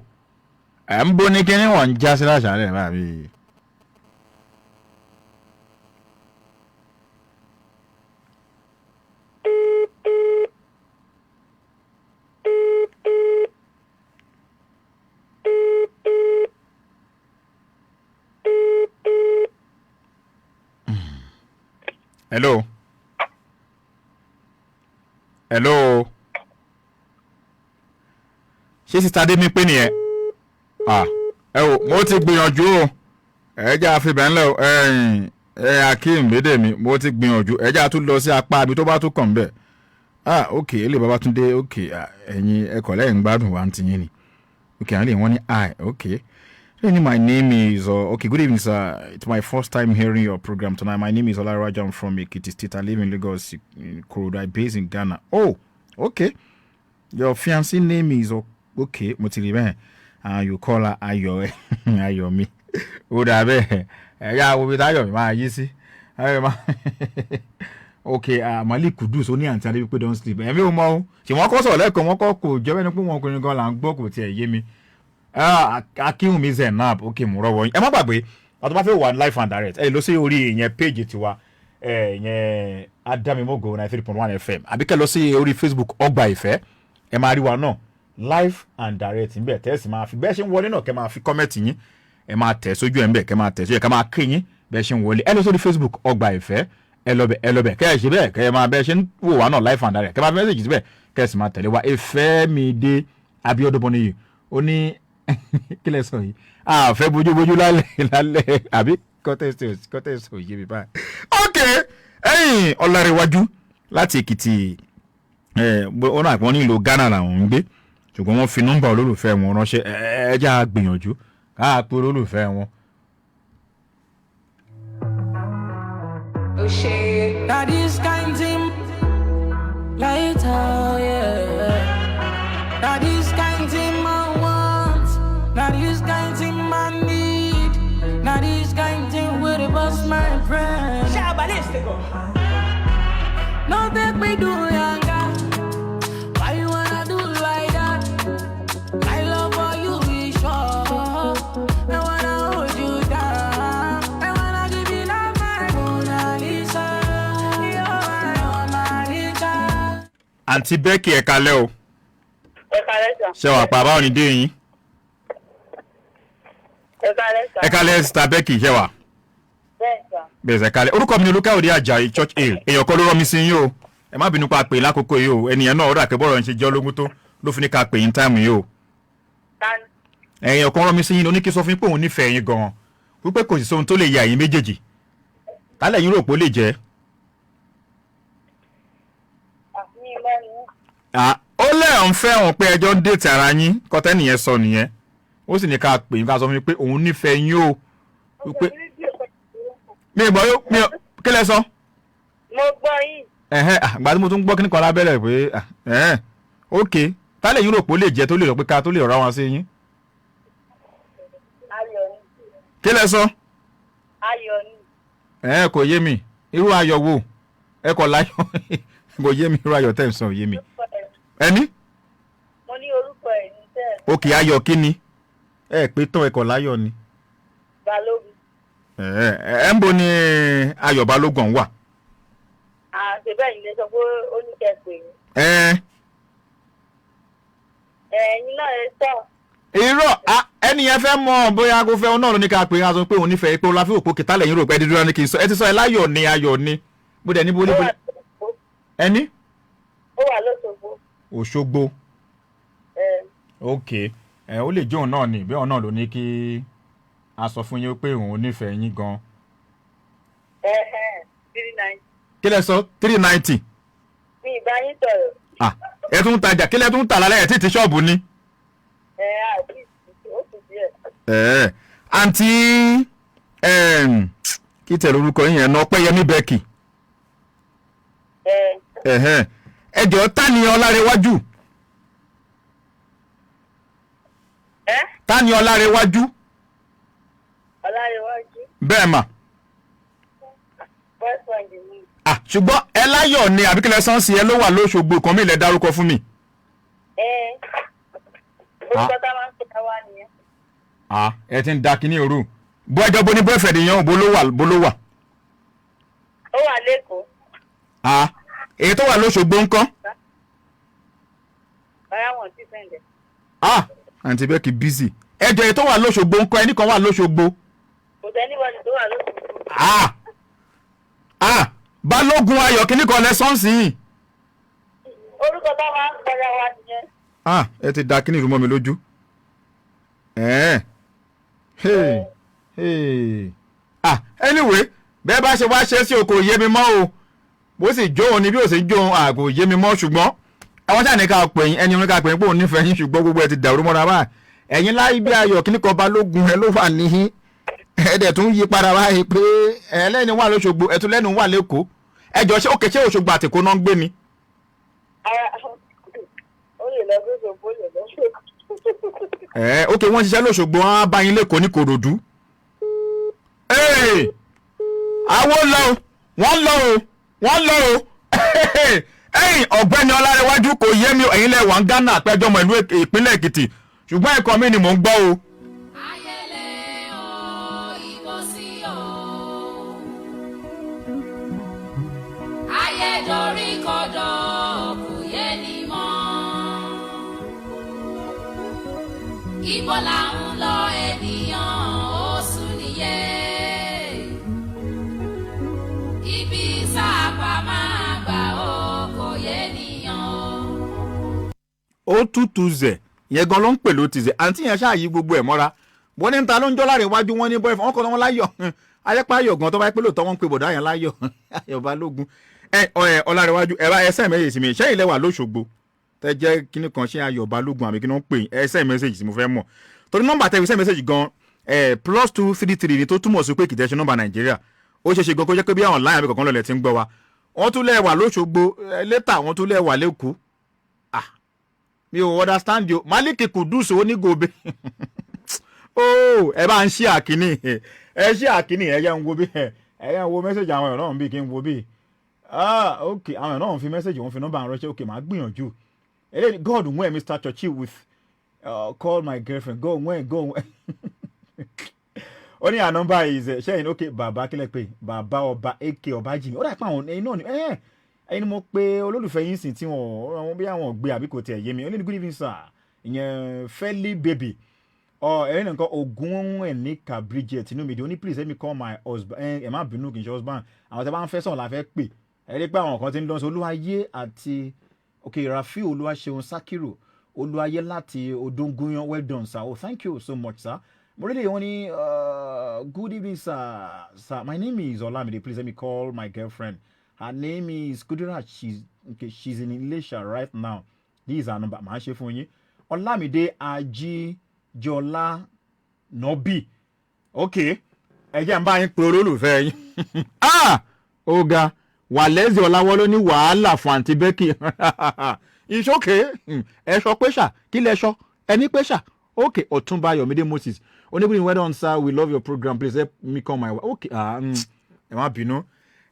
Ẹ̀ ń bó ní kí ni wọ́n ń já sí láṣàlẹ̀ báyìí. Hello. Ṣé sísá Adébípé nìyẹn? Mo ti gbìyànjú o. Ẹja àfibẹ̀ ńlẹ̀ o. Akeem Bidemi mo ti gbìyànjú. Ẹja tún lọ sí apá ibi tó bá tún kàn bẹ́ẹ̀. Okay, ilé Babátúndé okay. Ẹ̀yin ẹ̀kọ́ lẹ́yìn gbádùn wa ń tiyín ni. Okay, àwọn ilé wọn ní okay. My name is okay. Good evening, sir. It's my first time hearing your program tonight. My name is Olaraja. I'm from Ekiti State. I live in Lagos, Ikorodu. I based in Ghana. Oh, okay. Your fiancé name is okay. Motilibe. You call her Ayo. Ayomi. Odabe. Yeah, we with Ayomi. Ma, you see. Okay. Malik Kudus. Only until people don't sleep. Every woman. She won't call so like come on. Ko. Jẹ́wọ́ ní pé wọn kò ní gan la ń gbọ́ kò tiẹ̀ yé mi. Akeem mi Zenab. Okay, mo rọ́wọ́ yín. Ẹ má gbàgbé ọtọ́ bá fẹ́ wà live and direct ẹ lọ sí orí ìyẹn page tiwa ìyẹn ADAMIMOGO 93.1 FM àbí kẹ́ lọ sí orí Facebook Ogba Ife ẹ máa rí wa náà live and direct níbẹ̀ tẹ́ ẹ sì máa fi bẹ́ẹ̀ ṣe ń wọlé náà kẹ́ máa fi comment yín ẹ máa tẹ̀ sójú ẹ̀ ń bẹ̀ kẹ́ máa tẹ̀ sójú ẹ̀ kẹ́ máa kí yín bẹ́ẹ̀ ṣe ń wọlé ẹ lọ sórí Facebook Ogba Ife ẹ lọ bẹ̀ kẹ́ ẹ ṣe bẹ́ẹ̀ kẹ́ ẹ máa bẹ́ẹ̀ ṣe ń wò wá náà live and direct kẹ́ máa fi message síbẹ̀ kẹ́ ẹ sì máa tẹ̀lé wa Ifemide Abiodun Boniyi ó ní kí lẹ sọ yìí fẹ́ bójúbójú lálẹ́ àbí contest ò yé mi báyìí. ok ẹ̀yin Ọlárẹ̀wájú láti Èkìtì wọn náà wọ́n nílò Ghana làwọn ń gbé ṣùgbọ́n wọ́n fi nọ́mbà olólùfẹ́ wọn ránṣẹ́ ẹja gbìyànjú káà pé olólùfẹ́ wọn. Now this kind thing later, yeah. Now this kind thing I want. Now this kind thing I need. Now this kind thing with the bust my friend. No take me do younger. Why you wanna do like that? My love for you is sure. I wanna hold you down. I wanna give you love, my Mona Lisa. You're my Mona Lisa. Àǹtí Becky ẹ kálẹ́ o. Ẹ kálẹ́ sà. Ṣé wàá pa báwo ni dé yín? Ẹ kálẹ́ sà. Ẹ kálẹ́ Sister Becky ṣé wà? Bẹ́ẹ̀ sà. Bẹ́ẹ̀ ṣe kálẹ́. Orúkọ mi ni Olúkáyọ̀dé Àjàyí Church Ale. Èèyàn kan ló rán mi sí yín o. Ẹ má bínú pa pè lákòókò yìí o. Ẹnìyẹn náà ó dà pé bọ́ọ̀rọ̀ ń ṣe jẹ́ ológun tó ló fi ní ká pè yín táìmù yìí o. Tani. Èèyàn kan rán mi sí yín oní kí sọ fún yín pé òun nífẹ̀ẹ́ yín gan-an. Wípé kò sì sóhun tó lè ya yín méjèèjì. Tálẹ̀ yín rò pé ó lè jẹ́. Àfihàn mẹ́rin. Ó lẹ́ẹ̀ ń fẹ́ wọn pé ẹjọ́ ń dètè ara yín kọ́tẹ́ nìyẹn sọ nìyẹn. Ó sì ní ká pè yín ká sọ fún yín pé òun nífẹ̀ẹ́ yín o. Wípé mi ì gbọ́ yóò mi ò kí lẹ sọ. Mo gbọ́ yín. Àgbà tí mo tún gbọ́ kí ní kan lábẹ́rẹ̀ pé ok tálẹ̀ yín rò pé ó lè jẹ́ tó lè rọ pé ká tó lè rọra wọn sí yín. Ayọ̀ ni. Kí lẹ sọ. Ayọ̀ ni. Kò yé mi irú ayọ̀ wo ẹ kọ̀ láyọ̀ kò yé mi irú ayọ̀ tẹ̀ ń sọ yé mi. Ẹni. Mo ní orúkọ ẹ̀ ní tẹ́. Ok ayọ̀ kí ni ẹ pé tán ẹ kọ̀ láyọ̀ ni. Balógun. Ẹ ń bo ni Ayọ̀ Balógun wà. Àṣebẹ́ yìí lè sọ pé ó ní kẹ́ pè yín. Ẹ̀yin náà ẹ sọ. Irọ́ ẹni yẹn fẹ́ mọ̀ bóyá kó fẹ́ náà ló ní ká pè é ká sọ pé òun nífẹ̀ẹ́ pé Ọláfíà òpó kìtà lẹ́yìn rò pé dídúrà ní kì í sọ ẹ ti sọ ẹ láyọ̀ ni ayọ̀ ni bó dẹ̀ níbo níbo ẹni. Ó wà lóṣogbo. Òṣogbo. Ok ó lè jẹ́ òun náà ni ìbẹ́ òun náà ló ní kí a sọ fún yín pé òun nífẹ̀ẹ́ yín gan. 390. Kí lẹ sọ 390. Mi ìbá yín sọ̀rọ̀. Ẹ tún tajà kí lẹ tún tà lálẹ́ ẹ̀ tí ti ṣọ́ọ̀bù ni. Àti ó kù díẹ̀. Àǹtí kí tẹ̀lé orúkọ yín yẹn náà Ọpẹ́yẹmí Becky. Ẹ jọ̀ọ́ ta ni Ọlárẹ̀wájú. Ta ni Ọlárẹ̀wájú. Ọlárẹ̀wájú. Bẹ́ẹ̀ mà. Boyfriend mi. Ṣùgbọ́n ẹ láyọ̀ ni àbíkẹ́lẹ́ sánsì ẹ ló wà lóṣogbo kan mi ilẹ̀ dárúkọ fún mi. Orúkọ tá máa ń pè ká wá nìyẹn. Ẹ ti ń da kíní òru. Bó ẹjọ́ bó ní boyfriend yẹn bó ló wà. Ó wà lẹ́kọ̀ọ́. Èyí tó wà lóṣogbo ńkọ́. Báyà wọ̀n ti sẹ́ǹdẹ̀. Àǹtí Becky busy. Ẹjọ́ èyí tó wà lóṣogbo ńkọ́ ẹnì kan wà lóṣogbo. Kò sẹ́ni wọ́n tó wà lóṣogbo. Balógun Ayọ̀ kíní kan lẹ́sọ̀nsì yìí. Orúkọ tá máa ń pẹ̀lẹ́ wá nìyẹn. Ẹ ti da kíní ìrú mọ́ mi lójú. Anyway bẹ́ẹ̀ bá ṣe wá ṣe sí oko yé mi mọ́ o bó sì jó òun ni bí ó sì jó òun àgò yé mi mọ́ ṣùgbọ́n àwọn sáà ní ká pè yín ẹni oníkà pè yín pé òun nífẹ̀ẹ́ yín ṣùgbọ́n gbogbo ẹ ti dàrú mọ́ra báyìí ẹ̀yin láì bí Ayọ̀ kíní kan Balógun ẹ ló wà níhìn ẹ̀ẹ́dẹ̀ tún yí padà báyìí pé ẹlẹ́ni wà lóṣogbo ẹ̀tún lẹ́nu wà lẹ́kọ̀ọ́ ẹjọ́ ṣé òkè ṣé Òṣogbo àtìkó náà ń gbé ni. Ó lè lọ lóṣogbo lè lọ. Ok wọ́n ṣiṣẹ́ lóṣogbo wọn á bá yín lẹ́kọ̀ọ́ ní Kòròdú. Àwọn wọ́n lọ o Ọ̀gbẹ́ni Ọlárẹ̀wájú kò yé mi ẹ̀yin lẹ wà ń Ghana pẹ́jọ́ mọ̀ ìlú ìpínlẹ̀ Èkìtì ṣùgbọ́n ẹ̀kọ́ mi ni mò ń gbọ́ o. Ibo là ń lọ ènìyàn ó sùn nìyẹn. Ibi sáàpà máa gbà ó kò yé nìyàn o. Ó tútù zẹ̀ ìyẹn gan ló ń pè ló ti zẹ̀ àǹtí yẹn ṣáà yí gbogbo ẹ̀ mọ́ra wọ́n ní ta ló ń jọ́ láre iwájú wọn ní boyfriend wọn kọ́ wọn láyọ̀ ayẹ́pẹ́ ayọ̀ gan tó bá pẹ́ lóòótọ́ wọn ń pe bọ̀dá yẹn láyọ̀ ayọ̀ balógun ọlárẹ̀wájú ẹsẹ̀ méjì sí mi ṣé ilẹ̀ wà lóṣogbo tẹ jẹ́ kíní kan ṣé ayọ̀ balógun àbí kí wọ́n pè ẹsẹ̀ méjì sí mo fẹ́ mọ̀ torí nọ́mbà tẹ ẹsẹ̀ méjì gan +233 ni tó túmọ̀ sí pé kìí tẹ́ ṣe nọ́mbà Nàìjíríà ó ṣeé ṣe gan kó jẹ́ pé bí àwọn láyà mi kankan lọ́lẹ̀ ti ń gbọ́ wa wọ́n tún lẹ̀ wà lóṣogbo lẹ́tà wọ́n tún lẹ̀ wà lẹ́kọ̀ọ́ mi ò understand yo Maliki Kudus onígòbe ẹ bá ń ṣí àkíní ẹ ṣí àkíní ẹ yẹ ń wo bí ẹ yẹ ń wo mẹ́sẹ̀jì àwọn èèyàn náà bí kí n wo bí ok àwọn èèyàn náà fi mẹ́sẹ̀jì wọn fi nọ́mbà àwọn ránṣẹ́ ok màá gbìyànjú eléyìí God when Mr. Churchill with call my girlfriend go when ó ní our number is ṣẹ́yìn ok bàbá kílẹ̀ pé bàbá ọba ak ọba jìnnì ó dà pé àwọn ẹ̀yin náà ni ẹ̀yin ni mo pe olólùfẹ́ yín sìn tí wọ́n bí àwọn gbé àbí kò tiẹ̀ yé mi ó ní good evening sir ìyẹn Fẹ́lí baby ẹ̀yin nìkan ogun ẹ̀níkà Bridget inú mi di ó ní please let me call my husband ẹ̀ má bínú kì í ṣe husband àwọn tẹ́ bá ń fẹ́ sọ̀rọ̀ la fẹ́ pè ẹ̀ rí pé àwọn kan ti ń lọ sí Olúwayé àti ok Rafi Olúwaṣeun Sakiru Olúwayé láti Odonguyan well done sir oh thank you so much sir mo really wọ́n ní good evening sir my name is Olamide please let me call my girlfriend her name is Kudirat she's in Ilesha right now this is her number màá ṣe fún yín Olamide Ajijola Nobi ok ẹ jẹ́ n bá yín pe olólùfẹ́ yín ọ̀gá Wàlẹ́sì Ọláwọ́ ló ní wàhálà fún àǹtí Becky it's okay ẹ sọ pé ṣá kí lẹ sọ ẹni pé ṣá ok Ọ̀túnba Ayọ̀mídé Moses oníbìrin well done sir we love your program please help me call my wife ok ẹ má bínú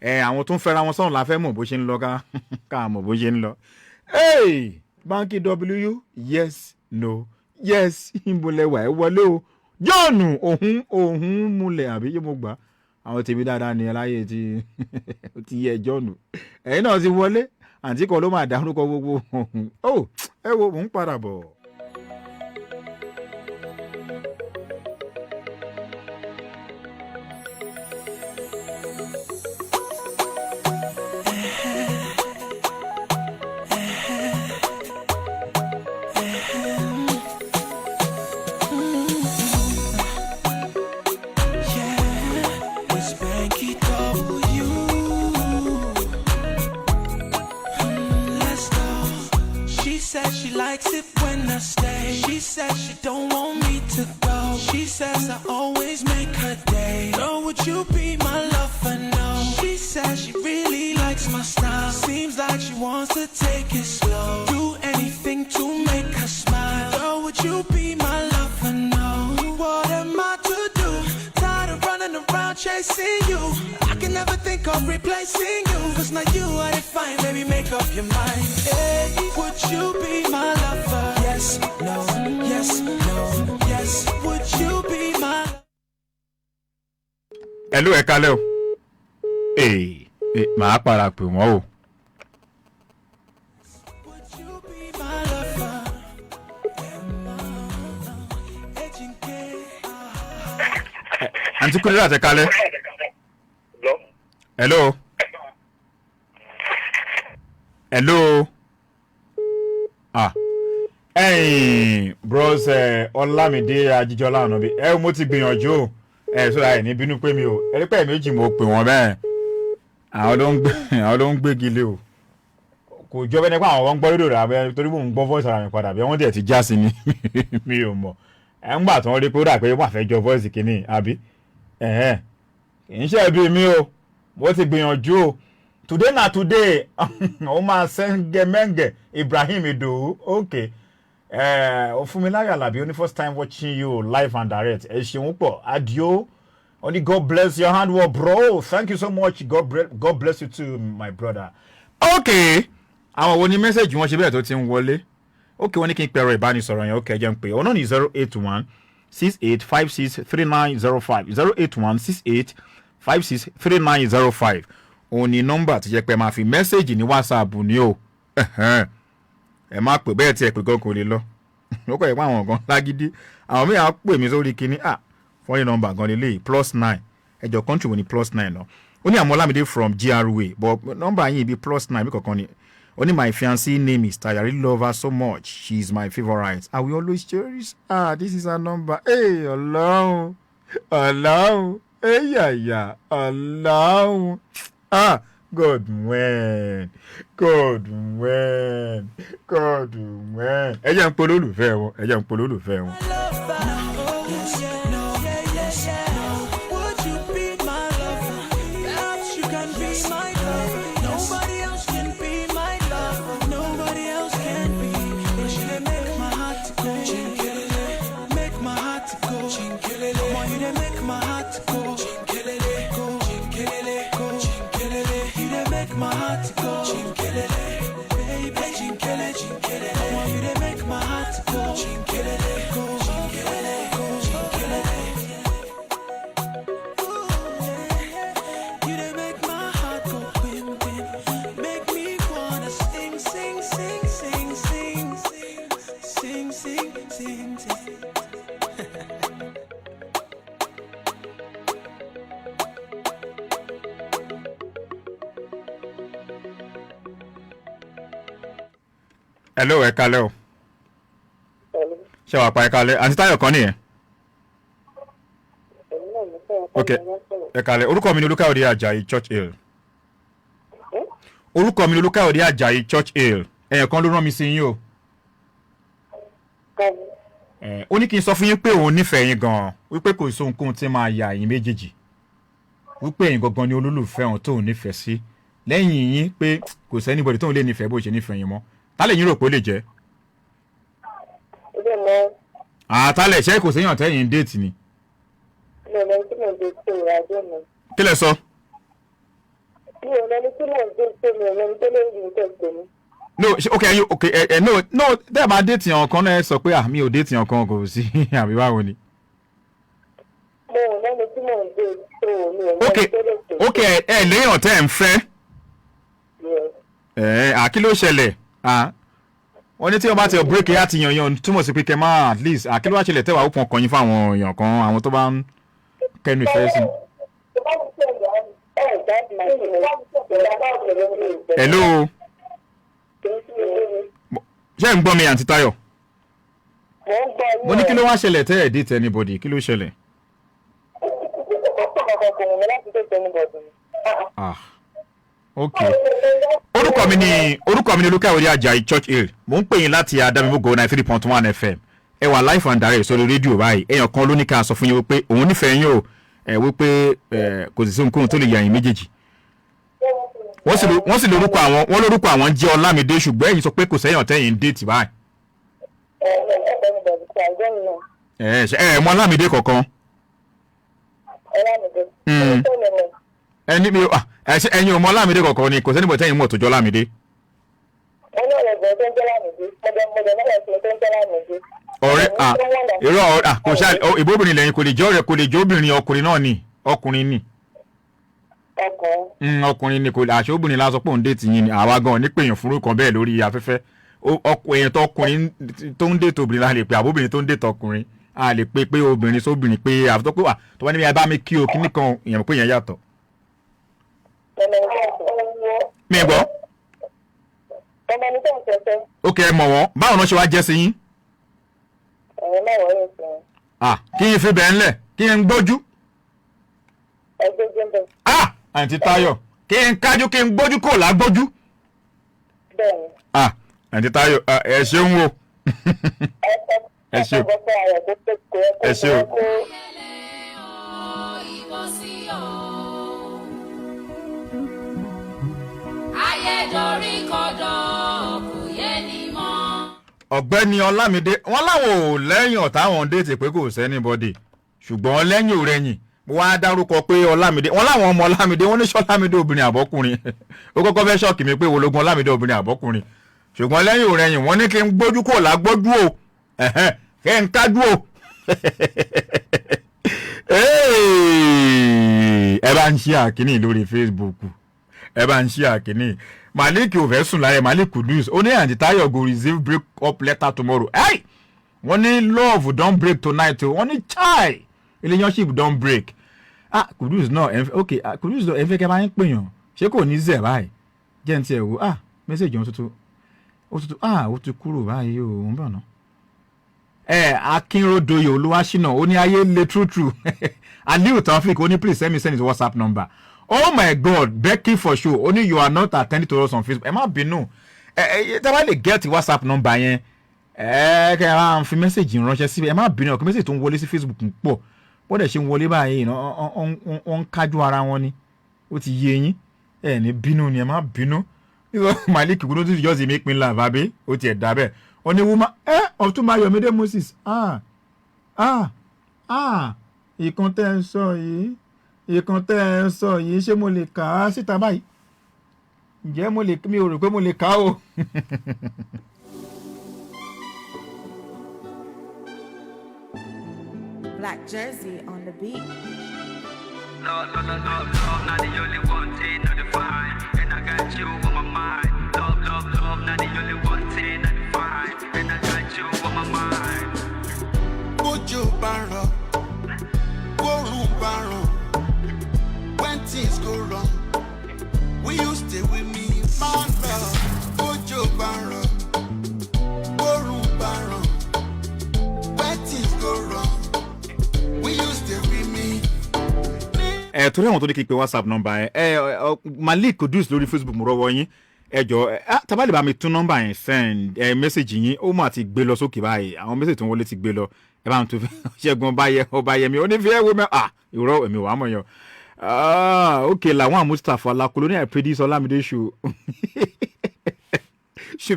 àwọn tó ń fẹ́ra wọn sọ̀rọ̀ la fẹ́ mọ̀ bó ṣe ń lọ ká mọ̀ bó ṣe ń lọ hey Banky W yes no yes ìmúlẹ̀wà ẹ wọlé o John òhun múlẹ̀ àbí yé mo gbà àwọn tèmi dáadáa ní aláyé ti yẹ John ẹ̀yin náà ti wọlé àǹtí kan ló máa dárúkọ gbogbo ẹ wo mò ń padà bọ̀. Likes it when I stay. She says she don't want me to go. She says I always make her day. Girl, would you be my lover now? She says she really likes my style. Seems like she wants to take it slow. Do anything to make her smile. Girl, would you be my lover now? What am I to do? Tired of running around chasing you. I can never think of replacing you. Cause now you are defined, baby, make up your mind. Hey, would you be my lover? Yes, no, yes, no, yes. Would you be my lover? Hello, ẹ kálẹ́ o. Màá para pè wọ́n o. Would you be my lover? Àǹtí Kudirat ẹ kálẹ́. Hello. Hello. Bros Olamide Ajijola Nobi mo ti gbìyànjú o so láì ní bínú pé mi o ẹ pé méjì mo pè wọ́n bẹ́ẹ̀ àwọn ló ń gbégi lé o kò jọ bẹ́ẹ̀ nípa àwọn gbọ́ rédíò rà torí mò ń gbọ́ voice ara mi padà bí wọ́n dẹ̀ ti já sí ni mi ò mọ̀ ń gbà tí wọ́n rí pé ó dà pé wọ́n fẹ́ jọ voice kìíní àbí kì í ṣe bí mi o mo ti gbìyànjú o today na today ó máa sẹ́ńgẹ̀mẹ́ǹgẹ̀ Ibrahim Idowu okay Ofunmilayo Alabi only first time watching you live and direct ẹ ṣeun pọ̀ adio only God bless your handwork bro thank you so much God bless you too my brother. okay àwọn wo ni mẹ́sẹ̀gì wọn ṣe bẹ́ẹ̀ tó ti ń wọlé okay wọ́n ní kí n pẹ̀rọ ìbánisọ̀rọ̀ yẹn okay jẹ́ ń pè ọ̀nà ní 08168563905 08168563905 òun ni nọ́mbà tó jẹ́ pé máa fi mẹ́sẹ̀gì ní WhatsApp ní o ẹ má pè bẹ́ẹ̀ tí ẹ pè gan kò lè lọ ó kọ̀ yẹ pé àwọn kan lágídí àwọn míì á pè mí sórí kinní phone number gan lélẹ́yìí +9 ẹjọ́ country wo ni +9 náà ó ní àmọ́ Olamide from GRA but number yìí bí +9 bí kankan ni ó ní my fiancé name is Tayo, I really love her so much, she is my favourite, I will always cherish this is her number. Ọlọ́run yàyà Ọlọ́run God win. ẹ jẹ́ ń polólùfẹ́ wọn Would you be my lover? Perhaps you can be my lover. Nobody else can be my lover. Nobody else can be. But you dey make my heart to go. Make my heart to go. Boy, you dey make my heart to go. Go. You dey make my heart to go. Baby, boy, you dey make my heart to go. You dey make my heart go bim bim. Make me wanna sing. hello ẹ kálẹ́ o ṣé wàá pa ẹ kálẹ́ àǹtí Táyọ̀ kan nìyẹn ok ẹ kálẹ́ orúkọ mi ni Olúkáyọ̀dé Àjàyí Church Hill Church Hill ẹ̀yàn kan ló rán mi sí yín o ó ní kí n sọ fún yín pé òun nífẹ̀ẹ́ yín gan-an wípé kò sí ohunkóhun tí máa yà yín méjèèjì wípé ẹ̀yin gangan ni olólùfẹ́ òun tóun nífẹ̀ẹ́ sí lẹ́yìn yín pé kò sẹ́nibọ̀dì tóun lè nífẹ̀ẹ́ bó ṣe nífẹ̀ẹ́ yín mọ́ tálẹ̀ yín rò pé ó lè jẹ́. Tálẹ̀ ṣé kò séyàn tẹ́yìn déètì ni. Kí lẹ sọ. No no tẹ́ bá déètì yàn kan náà sọ pé mi ò déètì yàn kan kò sí àbí báwo ni. ok ẹ léyàn tẹ́ ń fẹ́. Kí ló ṣẹlẹ̀ wọ́n ní tí wọ́n bá ti break yá ti yàn túmọ̀ sí pé kẹ́ máa at least kí ló wá ṣẹlẹ̀ tẹ́wàá ó pọn kàn yín fún àwọn èèyàn kan àwọn tó bá ń kẹ́nu ìfẹ́ sí. hello ṣé ń gbọ́ mi àǹtí Táyọ̀ mo ní kí ló wá ṣẹlẹ̀ tẹ́ ẹ̀ date anybody kí ló ṣẹlẹ̀. ok orúkọ mi ni Olúkáyọ̀dé Àjàyí Church Hill mo ń pè yín láti ADAMIMOGO 93.1 FM ẹ wà live and direct sórí rédíò báyìí èèyàn kan ló ní ká sọ fún yín wípé òun nífẹ̀ẹ́ yín o wípé kò sì sí ohunkóhun tó lè yà yín méjèèjì wọ́n sì lórúkọ àwọn jẹ́ Ọlámídé ṣùgbọ́n ẹ̀yin sọ pé kò sẹ́yìn ọ̀tẹ́yìn déètì báyìí. Mọ Ọlámídé kankan. ẹni mi ẹ̀yin ò mọ Ọlámídé kankan ni kò sẹ́ni bọ̀ tẹ́yìn mọ̀ tó jọ Ọlámídé. ọ̀rẹ́ irọ́ kò ṣá ìbóbìnrin lẹ́yìn kò lè jẹ́ ọ̀rẹ́ kò lè jẹ́ obìnrin ọkùnrin náà ni ọkùnrin ni. ọkùnrin ni kò lè àṣẹ obìnrin lásán pé òun déètì yín ni àwa gan ní pèèyàn fúnrú kan bẹ́ẹ̀ lórí afẹ́fẹ́ èèyàn tó ọkùnrin tó ń déètì obìnrin la lè pè àbóbìnrin tó ń déètì ọkùnrin a lè pe pé obìnrin sóbìnrin pé àfitọ́ pé wà tó bá níbi abá mi kí o kíní kan èèyàn pé èèyàn yàtọ̀. mi gbọ́. ok ẹ mọ̀ wọ́n báwo náà ṣe wá jẹ́ sí yín. kí n fi bẹ́ẹ̀ ńlẹ̀ kí n gbójú. àǹtí Táyọ̀ kí n kájú kí n gbójú kò lágbójú. àǹtí Táyọ̀ ẹ ṣeun o. ẹ ṣeun ẹ ṣeun. ọ̀gbẹ́ni Ọlámídé wọn láwọn ò lẹ́yìn ọ̀tá àwọn déètì pé kò sẹ́nibọ́dì ṣùgbọ́n lẹ́yìn òrẹ́yìn mo wá dárúkọ pé Ọlámídé wọn láwọn ọmọ Ọlámídé wọn ní sọ Ọlámídé obìnrin àbọ́kùnrin ó kọ́kọ́ fẹ́ ṣọ́ọ̀kì mi pé wologun Ọlámídé obìnrin àbọ́kùnrin ṣùgbọ́n lẹ́yìn òrẹ́yìn wọn ní kí n gbójú kò lágbójú o kí n kájú o ẹ bá ń ṣí àkíní lórí Facebook ẹ bá ń ṣí àkíní Malik ò fẹ́ sùn láyé Malik Kudus ó ní àǹtí Táyọ̀ go receive break up letter tomorrow wọ́n ní love don break tonight o wọ́n ní chai relationship don break Kudus náà ok Kudus náà ẹ fẹ́ kẹ́ bá ń pèèyàn ṣé kò ní zẹ̀ báyìí jẹ́ n tiẹ̀ wò mẹ́sẹ̀jì wọn tuntun ó ti kúrò báyìí o ń bọ̀ náà. Akínródoyè Olúwaṣínà ó ní ayé le true Aliu Taofik ó ní please send his WhatsApp number. Oh my God, Becky for sure ó ní you are not attending to us on Facebook. Ẹ má bínú tẹ́ bá lè get WhatsApp number yẹn kẹ́ ẹ máa fi mẹ́sẹ̀gì ránṣẹ́ síbẹ̀ ẹ má bínú ọkọ mẹ́sẹ̀gì tó ń wọlé sí Facebook ń pọ̀ bọ́dẹ̀ ṣe ń wọlé báyìí wọ́n ń kájú ara wọn ni ó ti yé yín ẹ ní bínú ni ẹ má bínú Malik kúrò tó ti jọ́ sí mi pin la bàbá ó ti ẹ̀ dá bẹ́ẹ̀ ó ní wúmá Ọ̀túnba Ayọ̀mídé Moses ìkan tẹ́ ẹ sọ yìí ṣé mo lè kà á síta báyìí ǹjẹ́ mi ò rò pé mo lè kà á o. Black Jersey on the beat. Love, not the only one thing, not the fine. And I got you on my mind. Love, not the only one thing, not the fine. And I got you on my mind. Bojo Baro, Boru Baro. When things go wrong, will you stay with me, my love? Bojo Baro, Boru Baro. When things go wrong, will you stay with me? Torí àwọn tó ní kí n pe WhatsApp number Malik Kudus lórí Facebook mo rọ́wọ́ yín ẹ jọ̀ọ́ tá bá lè bá mi tún number yẹn send message yín ó mà ti gbé lọ sókè báyìí àwọn message tó ń wọlé ti gbé lọ ẹ bá ń tún Ṣẹ́gun Ọbáyẹmí ó ní fi ẹwọ mẹ ìrọ èmi wà á mọ̀ yàn okay Lawan Mustapha Lakolo ní I pray this Olamide should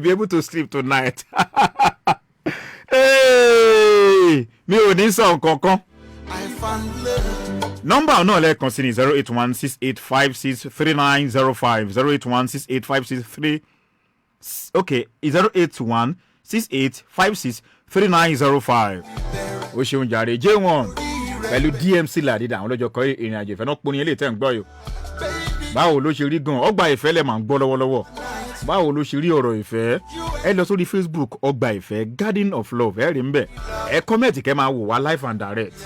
be able to sleep tonight mi ò ní sọ nǹkan kan. Number náà lẹ́ẹ̀kan sí ni 08168563905 08168563905 okay 08168563905 ó ṣeun jàre J1 pẹ̀lú DMC Ládìdá àwọn lọ́jọ́ kọ́ ìrìn àjò ìfẹ́ náà poni eléyìí tẹ́ ń gbọ́ yìí báwo ló ṣe rí gan Ọgbà Ìfẹ́ lẹ̀ máa ń gbọ́ lọ́wọ́lọ́wọ́ báwo ló ṣe rí ọ̀rọ̀ ìfẹ́ ẹ lọ sórí Facebook Ọgbà Ìfẹ́ Garden of Love ẹ rí ń bẹ̀ ẹ kọ́mẹ̀tì kẹ́ máa wò wá live and direct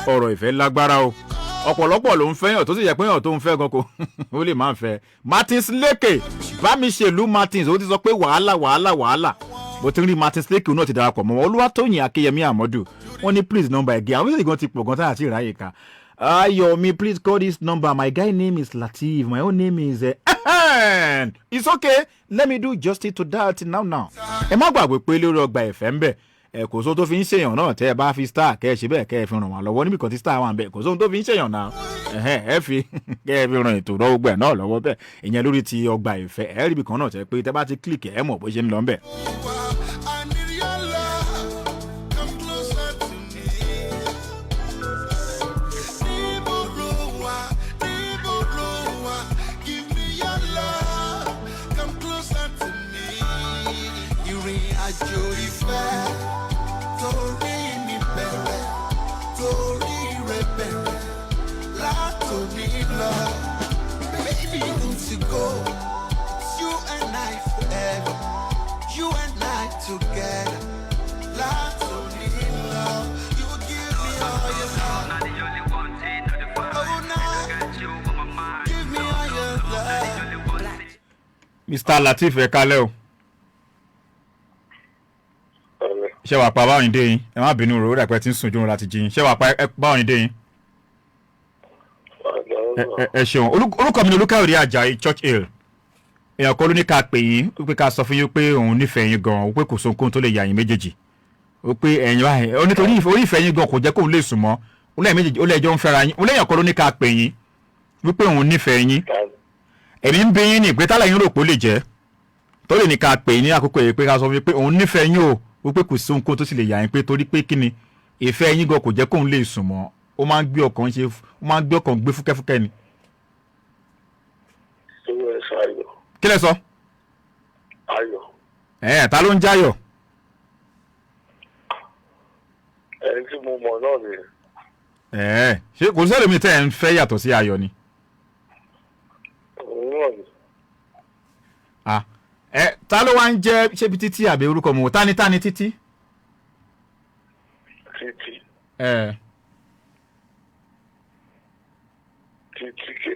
ọ̀rọ̀ ìfẹ́ lágbára o ọ̀pọ̀lọpọ̀ ló ń fẹ́yàn tó sì yẹ pé èèyàn tó ń fẹ́ gan kò ó lè máa fẹ́ Martins Lekki Bámiṣèlú Martins ó ti sọ pé wàhálà bó ti ń rí Martins Lekki náà ti darapọ̀ mọ́ Olúwatóyìn Akínyẹmí Àmọ́dù wọ́n ní please number again àwọn méjèèjì gan ti pọ̀ gan tá àti ìráyè ká Ayọ̀mí please call this number my guy name is Lateef my own name is it's okay let me do justice to that now ẹ má gbàgbé pé lórí Ọgbà Ìfẹ́ ń bẹ̀ kò sóhun tó fi ń ṣèyàn náà tẹ́ ẹ bá fi star kẹ́ ẹ ṣe bẹ́ẹ̀ kẹ́ ẹ fi ràn wá lọ́wọ́ níbi kan tí star wà ń bẹ̀ kò sóhun tó fi ń ṣèyàn náà ẹ fi kẹ́ ẹ fi ràn ètò lọ́wọ́ gbẹ̀ náà lọ́wọ́ bẹ́ẹ̀ ìyẹn lórí ti Ọgbà Ìfẹ́ ẹ rí ibi kan náà tẹ́ pé tẹ́ bá ti click ẹ mọ̀ bó ṣe ń lọ ń bẹ̀. Together, lots of love. You will give me all your love. Not the only one thing, not the fine. Oh, no. I got you on my mind. Give me all your love. Mr. Lateef ẹ kálẹ́ o. Ṣé wàá pa báwọn ìdè yín ẹ má bínú rò ó dàpẹ́ tí ń sùn jóun láti jí yín ṣé wàá pa báwọn ìdè yín. Ẹ ṣeun orúkọ mi ni Olúkáyọ̀dé Àjàyí Church Hill èèyàn kan ló ní ká pè yín ó pé ká sọ fún yín pé òun nífẹ̀ẹ́ yín gan ó pé kò sóhun tó lè yà yín méjèèjì ó pé ẹ̀yin wáyé ó nítorí orí ìfẹ́ yín gan kò jẹ́ kóun lè sùn mọ́ ó lẹ́yìn méjèèjì ó lẹ́jọ́ ń fẹ́ra yín ó lẹ́yìn kan ló ní ká pè yín wípé òun nífẹ̀ẹ́ yín èmi ń bí yín ní pé tálẹ̀ yín rò pé ó lè jẹ́ tó lè ní ká pè yín ní àkókò yìí pé ká sọ fún yín pé òun nífẹ̀ẹ́ yín o wípé kò sóhun tó sì lè yà yín pé torí pé kíni ìfẹ́ yín gan kò jẹ́ kóun lè sùn mọ́ ó máa ń gbé ọkàn gbé fúkẹ́fúkẹ́ ni. Kí lẹ sọ? Ayọ̀. Ta ló ń jáyọ̀? Ẹni tí mo mọ̀ náà ni. Ṣé kò sẹ́lẹ̀ mi tẹ́ ẹ̀ ń fẹ́ yàtọ̀ sí Ayọ̀ ni? Òun náà ni. Ta ló wá ń jẹ́ ṣé bí títí àbí orúkọ mọ̀ ta ni títí? Títí. Títí ké.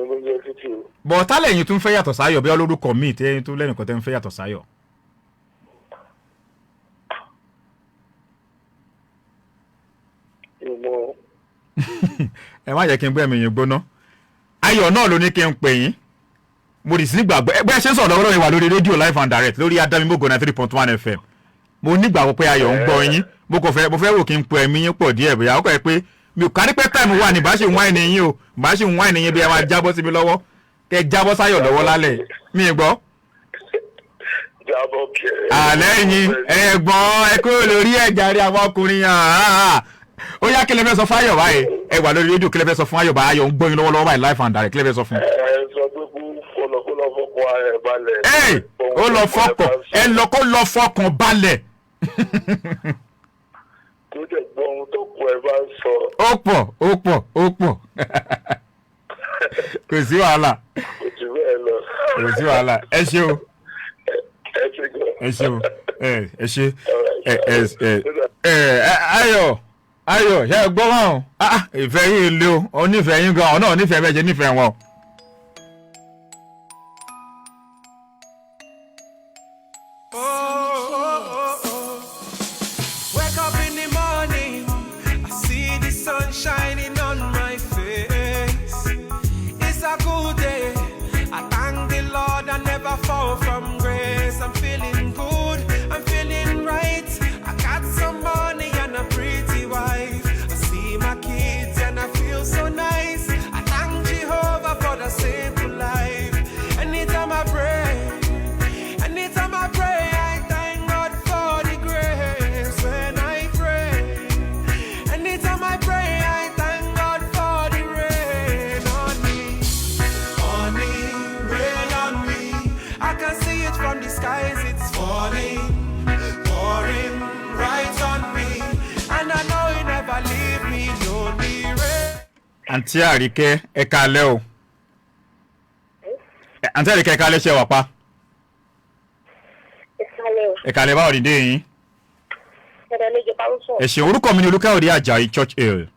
Ló jẹ́ títí o. Bọ̀ ta lẹ́yìn tún fẹ́ yàtọ̀ sáyọ̀ bí olórúkọ míì tẹ́yìn tó lẹ́nìkan tẹ́ ń fẹ́ yàtọ̀ sáyọ̀. Ẹ má jẹ́ kí n gbé ẹ̀mí yín gbóná. Ayọ̀ náà ló ní kí n pè yín. Mo dì sí nígbàgbọ́ ẹgbẹ́ ṣe ń sọ̀rọ̀ lọ́wọ́ ìwà lórí rédíò live and direct lórí ADAMIMOGO 93.1 FM. Mo nígbàgbọ́ pé Ayọ̀ ń gbọ́ yín. Mo fẹ́ wò kí n pè ẹ̀mí yín pọ̀ díẹ̀ bóyá ó kọ́ ẹ pé mi ò kárí pé táìmù wà ní bá ṣe ń wá ẹni yín o bá ṣe ń wá ẹni yín bí ẹ máa jábọ́ sí mi lọ́wọ́ kẹ jábọ́ sáyọ̀ lọ́wọ́ lálẹ́ mi ì gbọ́. Jábọ́ kẹ́. Àlẹ́ yín ẹ̀gbọ́n ẹ kúrò lórí ẹ̀jà rí àwọn ọkùnrin yàn. Ó yá kí lẹ fẹ́ sọ fún Ayọ̀ báyìí ẹ wà lórí rédíò kí lẹ fẹ́ sọ fún Ayọ̀ báyìí Ayọ̀ ń gbọ́ yín lọ́wọ́lọ́wọ́ báyìí live and direct kí lẹ fẹ́ sọ fún. Sọ pé kó lọ fọkàn ara ẹ̀ balẹ̀. Ó lọ fọkàn kó lọ fọkàn balẹ̀. Tó jẹ́ gbọ́ ohun tó kù ẹ bá ń sọ. Ó pọ̀. Kò sí wàhálà. Kò jù bẹ́ẹ̀ lọ. Kò sí wàhálà. Ẹ ṣé o. Ẹ ṣé o. Ẹ ṣé. Ayọ̀ ṣe gbọ́ wọn o. Ìfẹ́ yín le o. Ó nífẹ̀ẹ́ yín gan-an. Ọ̀nà nífẹ̀ẹ́ bẹ́ẹ̀ jẹ́ nífẹ̀ẹ́ wọn. Wake up in the morning, I see the sun shining on my face. It's a good day. I thank the Lord I never fall from grace. I'm feeling good, I'm feeling right. I got some money and a pretty wife. I see my kids and I feel so nice. I thank Jehovah for the simple life. Anytime I pray, I thank God for the grace. When I pray, anytime I pray, I thank God for the rain on me, rain on me. I can see it from the skies, it's falling, pouring right on me, and I know you never leave me lonely. Àǹtí Àríkẹ́ ẹ káalẹ́ o. Àǹtí Àríkẹ́ ẹ káalẹ́ ṣe wà pa. Ẹ káalẹ́ báwo ni dé yín? Ẹ ṣé orúkọ mi ni Olúkáòdé Àjàyí Church Hill.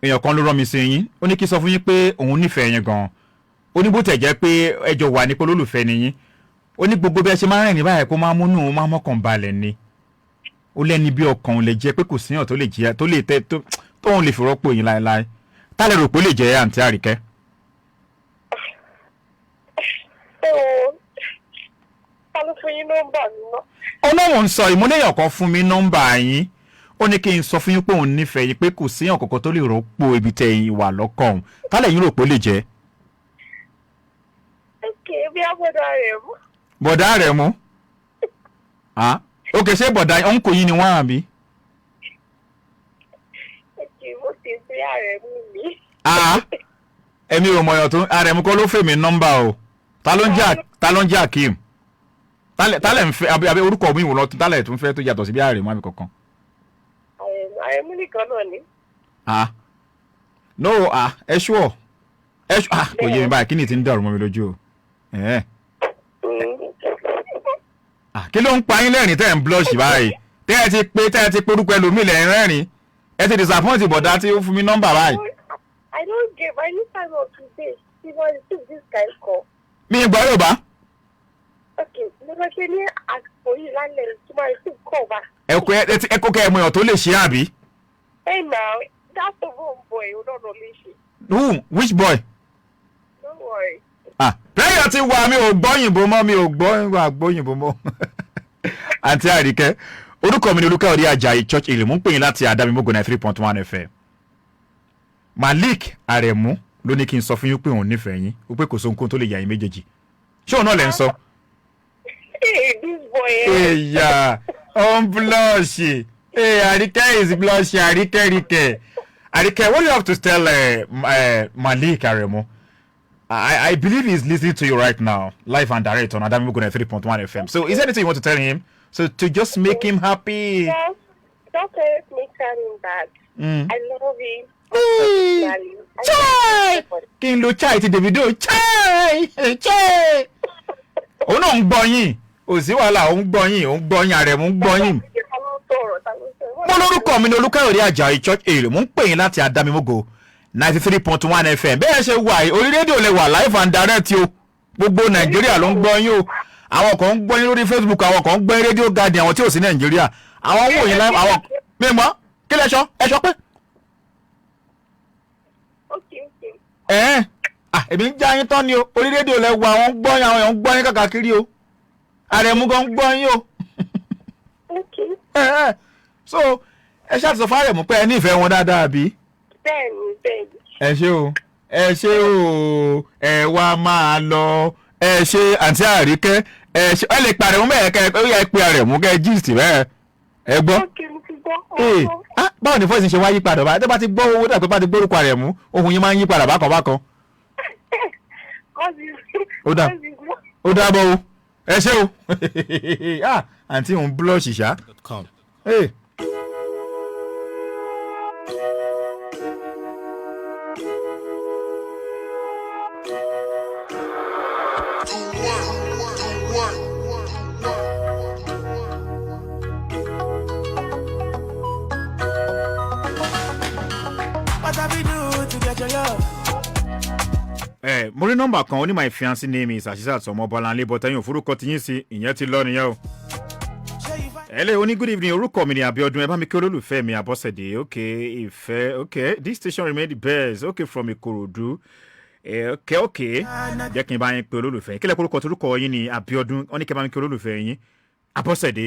Èèyàn kan ló rán mi sí yín. Ó ní kí sọ fún yín pé òun nífẹ̀ẹ́ yín gan-an. Ó ní bó tẹ̀ jẹ́ pé ẹjọ́ wà ní pé olólùfẹ́ ni yín. Ó ní gbogbo bí ẹ ṣe máa ń rìn ní báyìí kó máa múnú máa mọ́kàn balẹ̀ ni. Ó lẹ́ni bí ọkàn lè jẹ́ pé kò síyàn tó lè jẹ́ tó lè tẹ́ tóun lè fi rọ́pò yín láéláé. Ta lẹ rò pé ó lè jẹ́ àǹtí Àríkẹ́? Ta ló fún yín nọ́mbà mi náà? Ọlọ́run ń sọ ìmúlẹ̀yàn kan fún mi nọ́mbà yín. Ó ní kí n sọ fún yín pé òun nífẹ̀ẹ́ yín pé kò síyàn kankan tó lè rọ́pò ibi tẹ́ yín wà lọ́kàn òun. Ta lẹ̀yin rò pé ó lè jẹ́? Bí abọ́dá rẹ̀ mú. Bọ̀dá rẹ̀ mú? Ok, ṣé bọ̀dá ọ̀nkò yín ni wọ́n àbí? Mo ti fi ààrẹ mú mi. Èmi ò mọ̀yàn tó ààrẹ mú kọ́ ló fẹ́ mi nọ́mbà o. Ta ló ń jẹ́ Akeem? Tálẹ̀ ń fẹ́ àbí orúkọ mi ìwòlọ́ tálẹ̀ tó ń fẹ́ tó yàtọ̀ sí bí ààrẹ mú àbí kankan. Ààrẹ mú nìkan náà ni. No, ẹ ṣúọ̀. Kò yé mi báyìí kí ni ti ń dàrú mọ́ mi lójú o. Kí ló ń pa yín lẹ́rìn tẹ́ ẹ̀ ń blush báyìí? Tẹ́ ẹ ti pé orúkọ ẹlòmíì lẹ́yìn rẹ́rìn. Ẹ ti disappoint bọ̀dá tí ó fún mi nọ́mbà báyìí. I don't give any time of today. See what this guy call. Mi gbọ́ Yorùbá. Okay, mo fẹ́ ṣe ní àsìkò yìí lálẹ́ tí máa receive call back. Ẹ kó kẹ́ ẹ mọ èèyàn tó lè ṣe àbí? Hey now, that's the wrong boy who don't know Lishi. Who? Which boy? Don't worry. Prayer ti wà mi ò gbọ́ òyìnbó mọ́ mi ò gbọ́ òyìnbó mọ́. Àǹtí Àríkẹ́, orúkọ mi ni Olúkáòdé Àjàyí Church Hill, mú ń pè yín láti ADAMIMOGO 93.1 FM. Malik Aremu ló ní kí n sọ fún yín pé òun nífẹ̀ẹ́ yín, ó pé kò sóhunkóhun tó lè yà yín méjèèjì. Ṣé òun náà lẹ ń sọ? Hey, this boy. Yeah, blush. Hey, Àríkẹ́ is blush. Àríkẹ́, what do you have to tell Malik Aremu? I believe he's listening to you right now, live and direct on ADAMIMOGO 93.1 FM. So, is there anything you want to tell him? So, to just make him happy? Yes, just make him that I love him. chai kí n lo chai ti Davido chai. Òun náà ń gbọ́ yín ò sí wàhálà òun gbọ́ yín Àrẹ̀mú ń gbọ́ yín. Mo lórúkọ mi ní Olúkáyọ̀dé Àjàyí Church èrè mo ń pè yín láti Adámimógo 93.1 FM bẹ́ẹ̀ ṣe wà yìí orí rédíò lè wà live and direct o gbogbo Nàìjíríà ló ń gbọ́ yín o àwọn kan ń gbọ́ yín lórí Facebook àwọn kan ń gbọ́ yín rédíò Guardian àwọn tí ò sí Nàìjíríà àwọn wò yín live àwọn mímọ́ kí lẹ sọ ẹ sọ pé. Èmi ń já yín tán ni o orí rédíò lẹ wà àwọn ń gbọ́ yín àwọn èèyàn ń gbọ́ yín káàkiri o Àrẹ̀mú gan ń gbọ́ yín o. So ẹ ṣáà ti sọ fún Àrẹ̀mú pé ẹ nífẹ̀ẹ́ wọn dáadáa bí. Bẹ́ẹ̀ni. ẹ ṣé o ẹ wá máa lọ ẹ ṣé àǹtí Àríkẹ́ ẹ ṣé ẹ lè pa Àrẹ̀mú bẹ́ẹ̀ kẹ́ ẹ yẹ pé Àrẹ̀mú kẹ́ gist bẹ́ẹ̀ ẹ gbọ́. Báwo ni fọ́ọ̀sì ṣe wá yí padà báyìí tó bá ti gbọ́ owó dàgbé bá ti gbórúkọ Àrẹ̀mú ohun yín máa ń yí padà bákan. ó dábọ̀ o ẹ ṣé o àǹtí òun blush ṣá. Mo rí nọ́mbà kan ó ní my fiancé name is Asisat Ọmọbọ́láńlé but ẹ̀yin òfurukọ ti yín sí ìyẹn ti lọ nìyẹn o. Hello, oní good evening orúkọ mi ni Abíọ́dún ẹ bá mi kí olólùfẹ́ mi Abọ́sẹ̀dé okay ìfẹ́ okay this station remain the best okay from Ìkòròdú okay jẹ́ kí n bá yín pé olólùfẹ́ kílẹ̀ kórúkọ torúkọ yín ni Abíọ́dún ó ní kí n bá mi kí olólùfẹ́ yín Abọ́sẹ̀dé.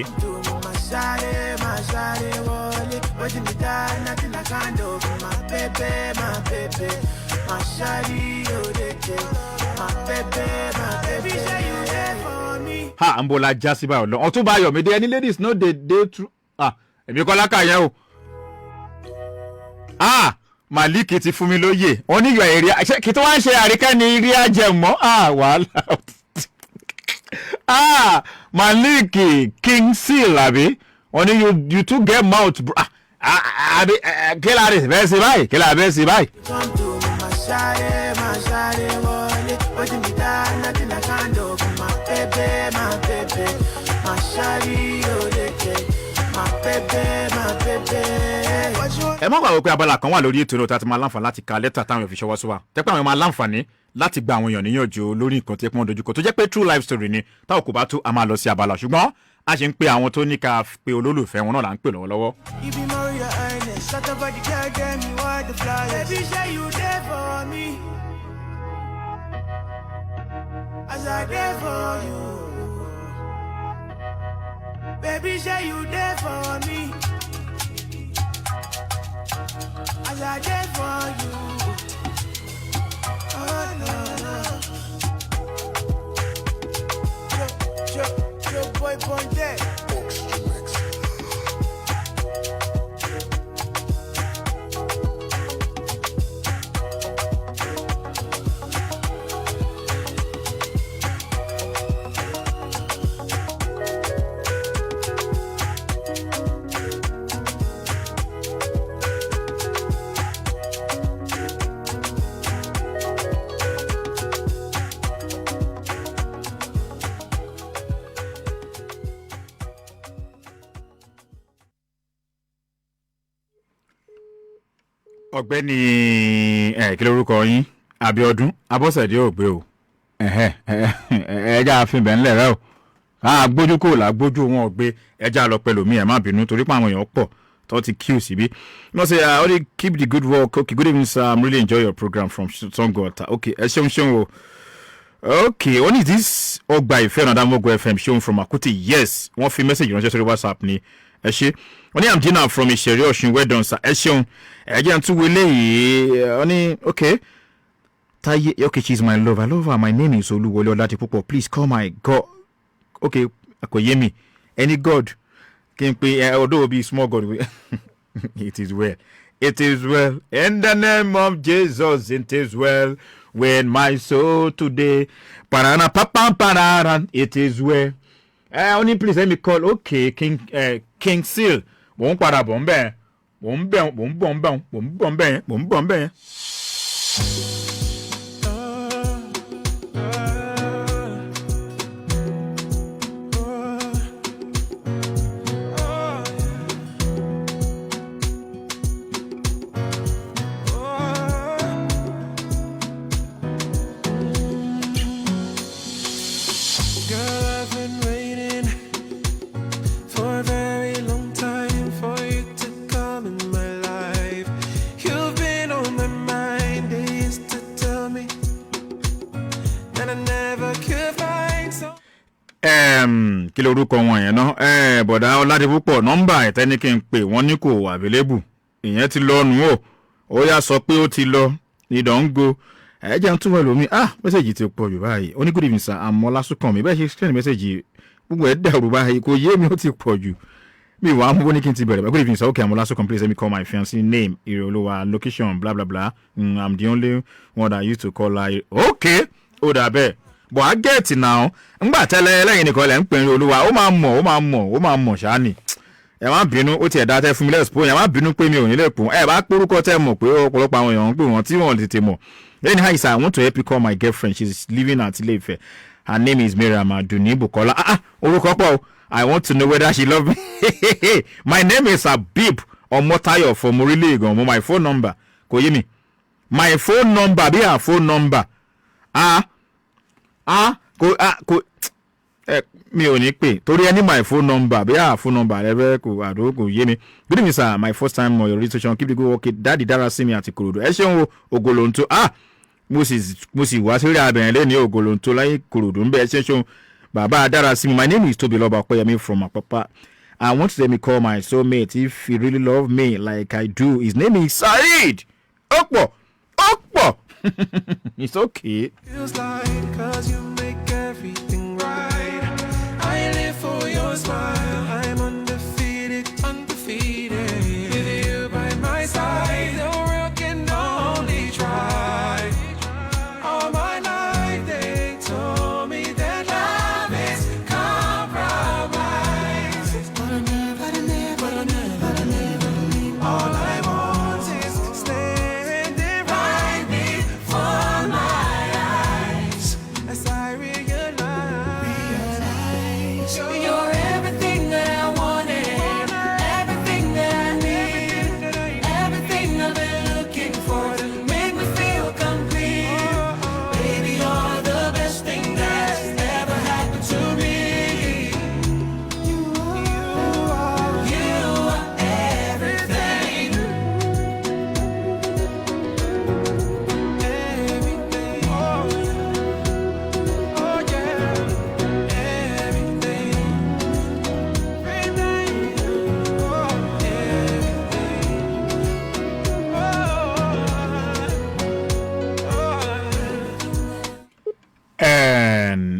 Ha ń bọ̀ la já sí báyọ̀ lọ ọtún bá yọ̀ mí dé ẹni ladies no dey true èmi kọ́ lákà yẹn o. Malik ti fún mi lóye wọ́n ní ìyọ̀ èrè kí tó wá ń ṣe Àríkẹ́ ní rí àjẹmọ́ wàhálà. Malik King Seal àbí wọ́n ní you too get mouth bro. Kí la rẹ̀ bẹ́ẹ̀ sí báyìí kí la bẹ́ẹ̀ sí báyìí. Ẹ má gbàgbọ́ pé abala kan wà lórí ètò ìrọ̀tà tí máa láǹfààní láti ka lẹ́tà táwọn èèyàn fi ṣọwọ́ sí wa tẹ́pẹ́ àwọn èèyàn máa láǹfààní láti gba àwọn èèyàn níyànjú lórí nǹkan tí wọ́n dojúkọ tó jẹ́ pé true life story ni táwọn kò bá tó a máa lọ sí abala ṣùgbọ́n a ṣe ń pe àwọn tó ní ká pe olólùfẹ́ wọn náà là ń pè lọ́wọ́lọ́wọ́. Baby, say you there for me. As I there for you. Oh no no. Yo, boy, Bonde. Ọ̀gbẹ́ni kí lorúkọ yín Abíọ́dún Abọ́sẹ̀dé ò gbé o ẹja àfihàn ńlẹ̀ rẹ o gbójú kò là gbójú wọn ò gbé ẹja lọ pẹ̀lú mi ẹ̀ má bínú torí pé àwọn èèyàn pọ̀ tó ti queue síbí. No say only keep the good work. Okay, good evening sir, I'm really enjoy your program from Songota. Okay, ẹ ṣeun o. Okay, when is this Ogba Ife On ADAMIMOGO FM shown from Akuti? Yes, wọ́n fi message ránṣẹ́ sórí WhatsApp ni ẹ ṣé. Wọ́n ní I'm Gina from Ìṣẹ̀rí Ọ̀ṣun, well done sir. Ẹ ṣeun. Ẹ jẹ́ n tún wọlé yìí. Wọ́n ní okay. Taye, okay, she's my love. I love her. My name is Oluwole Oladipupo. Please call my God. Okay, Akoyemi. Any God can pay, although be small God. It is well. It is well. In the name of Jesus, it is well. When my soul today, parana papa pararan, it is well. Only please let me call. Okay, King Seal. Won't para bombe. mò ń bọ̀ ń bẹ̀ yẹn. Kí lorúkọ wọn yẹn náà bọ̀dá Ọládipúpọ̀ nọ́mbà ẹ̀tẹ́ ní kí n pè wọ́n ní kò available ìyẹn ti lọ nù ó yá sọ pé ó ti lọ ìdánwò jẹ́ ń túbọ̀ lómi mẹ́sẹ̀jì ti pọ̀ jù báyìí ó ní good evening sir àmọ́ lásùkàn mi bẹ́ẹ̀ ṣe send mẹ́sẹ̀jì gbogbo ẹ̀ dàrú báyìí kò yé mi ó ti pọ̀ jù mi wàá mú ní kí n ti bẹ̀rẹ̀ good evening sir okay àmọ́ lásùkàn please let me call my fiancé name Ireolúwa location blah blah blah I'm the only one that used to call her okay ó dà bẹ́ẹ̀ but I get it now ngbà tẹ́lẹ̀ lẹ́yìn nìkan lẹ́ ń pè ní Olúwa ó máa mọ̀ ṣáà ni ẹ má bínú ó tiẹ̀ dá tẹ́ fún mi lẹ́sìpọ̀ ẹ má bínú pé mi ò ní lè pọ̀ ẹ bá porúkọ tẹ́ mọ̀ pé ọ̀pọ̀lọpọ̀ àwọn èèyàn ń pè wọ́n tí wọ́n tètè mọ̀ lẹ́yìn hi sir I want to help you call my girlfriend she's living at Ile-Ife her name is Mariam Aduni Bukola orúkọ pọ̀ I want to know whether she love me my name is Habib Omotayo from Orile Iganmo my phone number kò yé mi my phone number bí her phone number kò mi ò ní pè torí ẹni my phone number bí phone number rẹ kò yé mi good evening sir my first time on your registration keep the good work daddy dára sí mi àti Kòròdú ẹ ṣeun Ògòlóńtó mo sì wá sírí abẹ̀yẹn lẹ́ni Ògòlóńtó láyé Kòròdú ń bẹ ẹ ṣeun bàbá dára sí mi my name is Tobiloba Ọpẹ́yẹmí from Apapa I want to let me call my soulmate if he really love me like I do his name is Said Okpo it's okay. Feels like 'cause you make everything right. I live for your smile. I'm undefeated. With you by my side, the world can only try. All my life they told me that love is compromise. But I never leave. All I want is standing right before my eyes as I realize you're everything that I wanted, everything that I need, everything I've been looking for to make me feel complete. Baby, you're the best thing that's ever happened to me. You are everything. Everything. Oh yeah. Everything.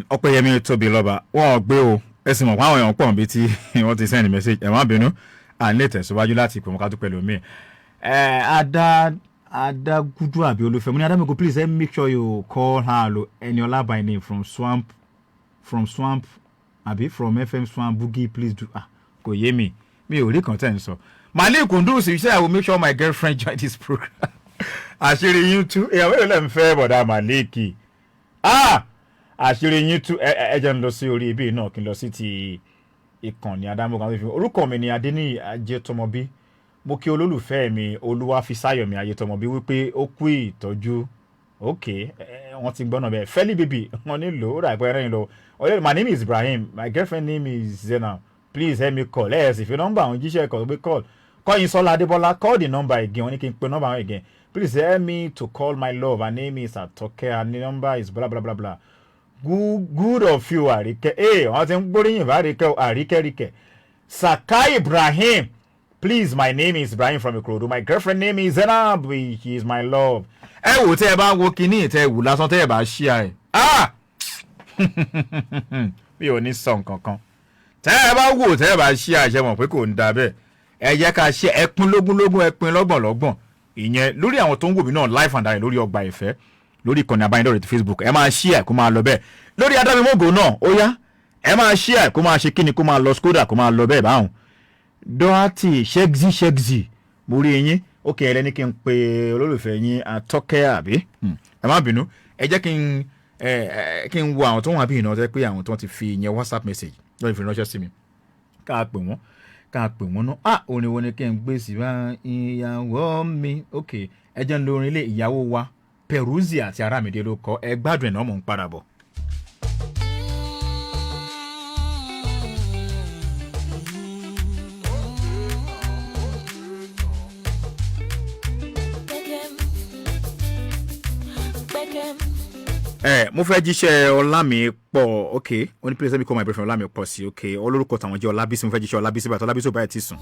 Ọpẹ́yẹmí Tóbilọ́ba wọn gbé o ẹ sì mọ̀ pé àwọn èèyàn pọ̀ níbi tí wọ́n ti send message ẹ má bínú à ń lè tẹ̀síwájú láti pè wọ́n ká tó pẹ̀lú mi. Adagudu àbí Olúfẹ́mi ní Adamigo please make sure you call her Eniola by name from Swamp àbí from FM Swamp Boogie please do kò yé mi ò rí kan tẹ̀ ń sọ. Malik Kundus you say I will make sure my girlfriend join this program. Àṣírí yín tú ìyàwó ìlú ẹ̀ ń fẹ́ bọ̀dá Malik. Àṣírí yín tú ẹ jẹ́ ń lọ sí orí ibi náà kí n lọ sí ti ìkànnì Adamimogo àwọn ìfihàn orúkọ mi ni Adéníyì Ajétọmọbí mo kí olólùfẹ́ mi Olúwafísáyọ̀mí Ayétọmọbí wípé ó kú ìtọ́jú wọ́n ti gbọ́nà bẹ́ẹ̀ Fẹ́lí bèbí wọ́n nílò ó rà pé ẹ̀rẹ́yìn lọ my name is Ibrahim my girlfriend name is Zena please help me call sì fi nọ́mbà àwọn jíṣẹ́ ẹ̀kọ́ pé call Kọ́yìnsọ́lá Adébọ́lá call the number again wọ́n ní kí n pe nọ́mbà àwọn again please help me to call my love her name is Atoke her number is blah blah blah blah good of you Àríkẹ́ wọ́n ti ń gbóríyìn bá Àríkẹ́ Sakai Ibrahim please my name is Ibrahim from Ikorodu my girlfriend name is Zainab she is my love ẹ wò tẹ́ ẹ bá wo kinní tẹ́ ẹ wù lásán tẹ́ ẹ bá ṣí mi ò ní sọ nǹkan kan tẹ́ ẹ bá wò tẹ́ ẹ bá ṣí àṣẹ mọ̀ pé kò ń da bẹ́ẹ̀ ẹ jẹ́ ká ṣe ẹ pín lógún ẹ pín lọ́gbọ̀n ìyẹn lórí àwọn tó ń wò mí náà live and direct lórí Ọgbà Ìfẹ́ lórí ìkànnì abánidọ́rẹ̀ẹ́ ti Facebook ẹ máa ṣí ẹ kó máa lọ bẹ́ẹ̀ lórí Adámimógo náà ó yá ẹ máa ṣí ẹ kó máa ṣe kíni kó máa lọ Skoda kó máa lọ bẹ́ẹ̀ báwọn Doherty ṣẹ́gzì mo rí yín ok ẹlẹ́ni kí n pe olólùfẹ́ yín Àtọ́kẹ́ àbí ẹ má bínú ẹ jẹ́ kí n wo àwọn tó wà bí ìnáwó tẹ́ pé àwọn tó ti fi yẹn WhatsApp message lọ́ọ́ fi ránṣẹ́ sí mi ká pè wọ́n náà orin wo ni kí n gbé sí bá ìyàwó mi ok ẹ jẹ́ ń lo orin ilé ìyàwó wa Peruzzi àti Aramide ló kọ ẹ gbádùn ẹ̀ náà mò ń padà bọ̀. Mo fẹ́ jíṣẹ́ Ọlámipọ̀ ok ó ní please let me call my boyfriend Ọlámipọ̀ sí ok olórúkọ tàwọn jẹ́ Ọlábísí mo fẹ́ jíṣẹ́ Ọlábísí bàtà Ọlábísí ò báyìí ti sùn.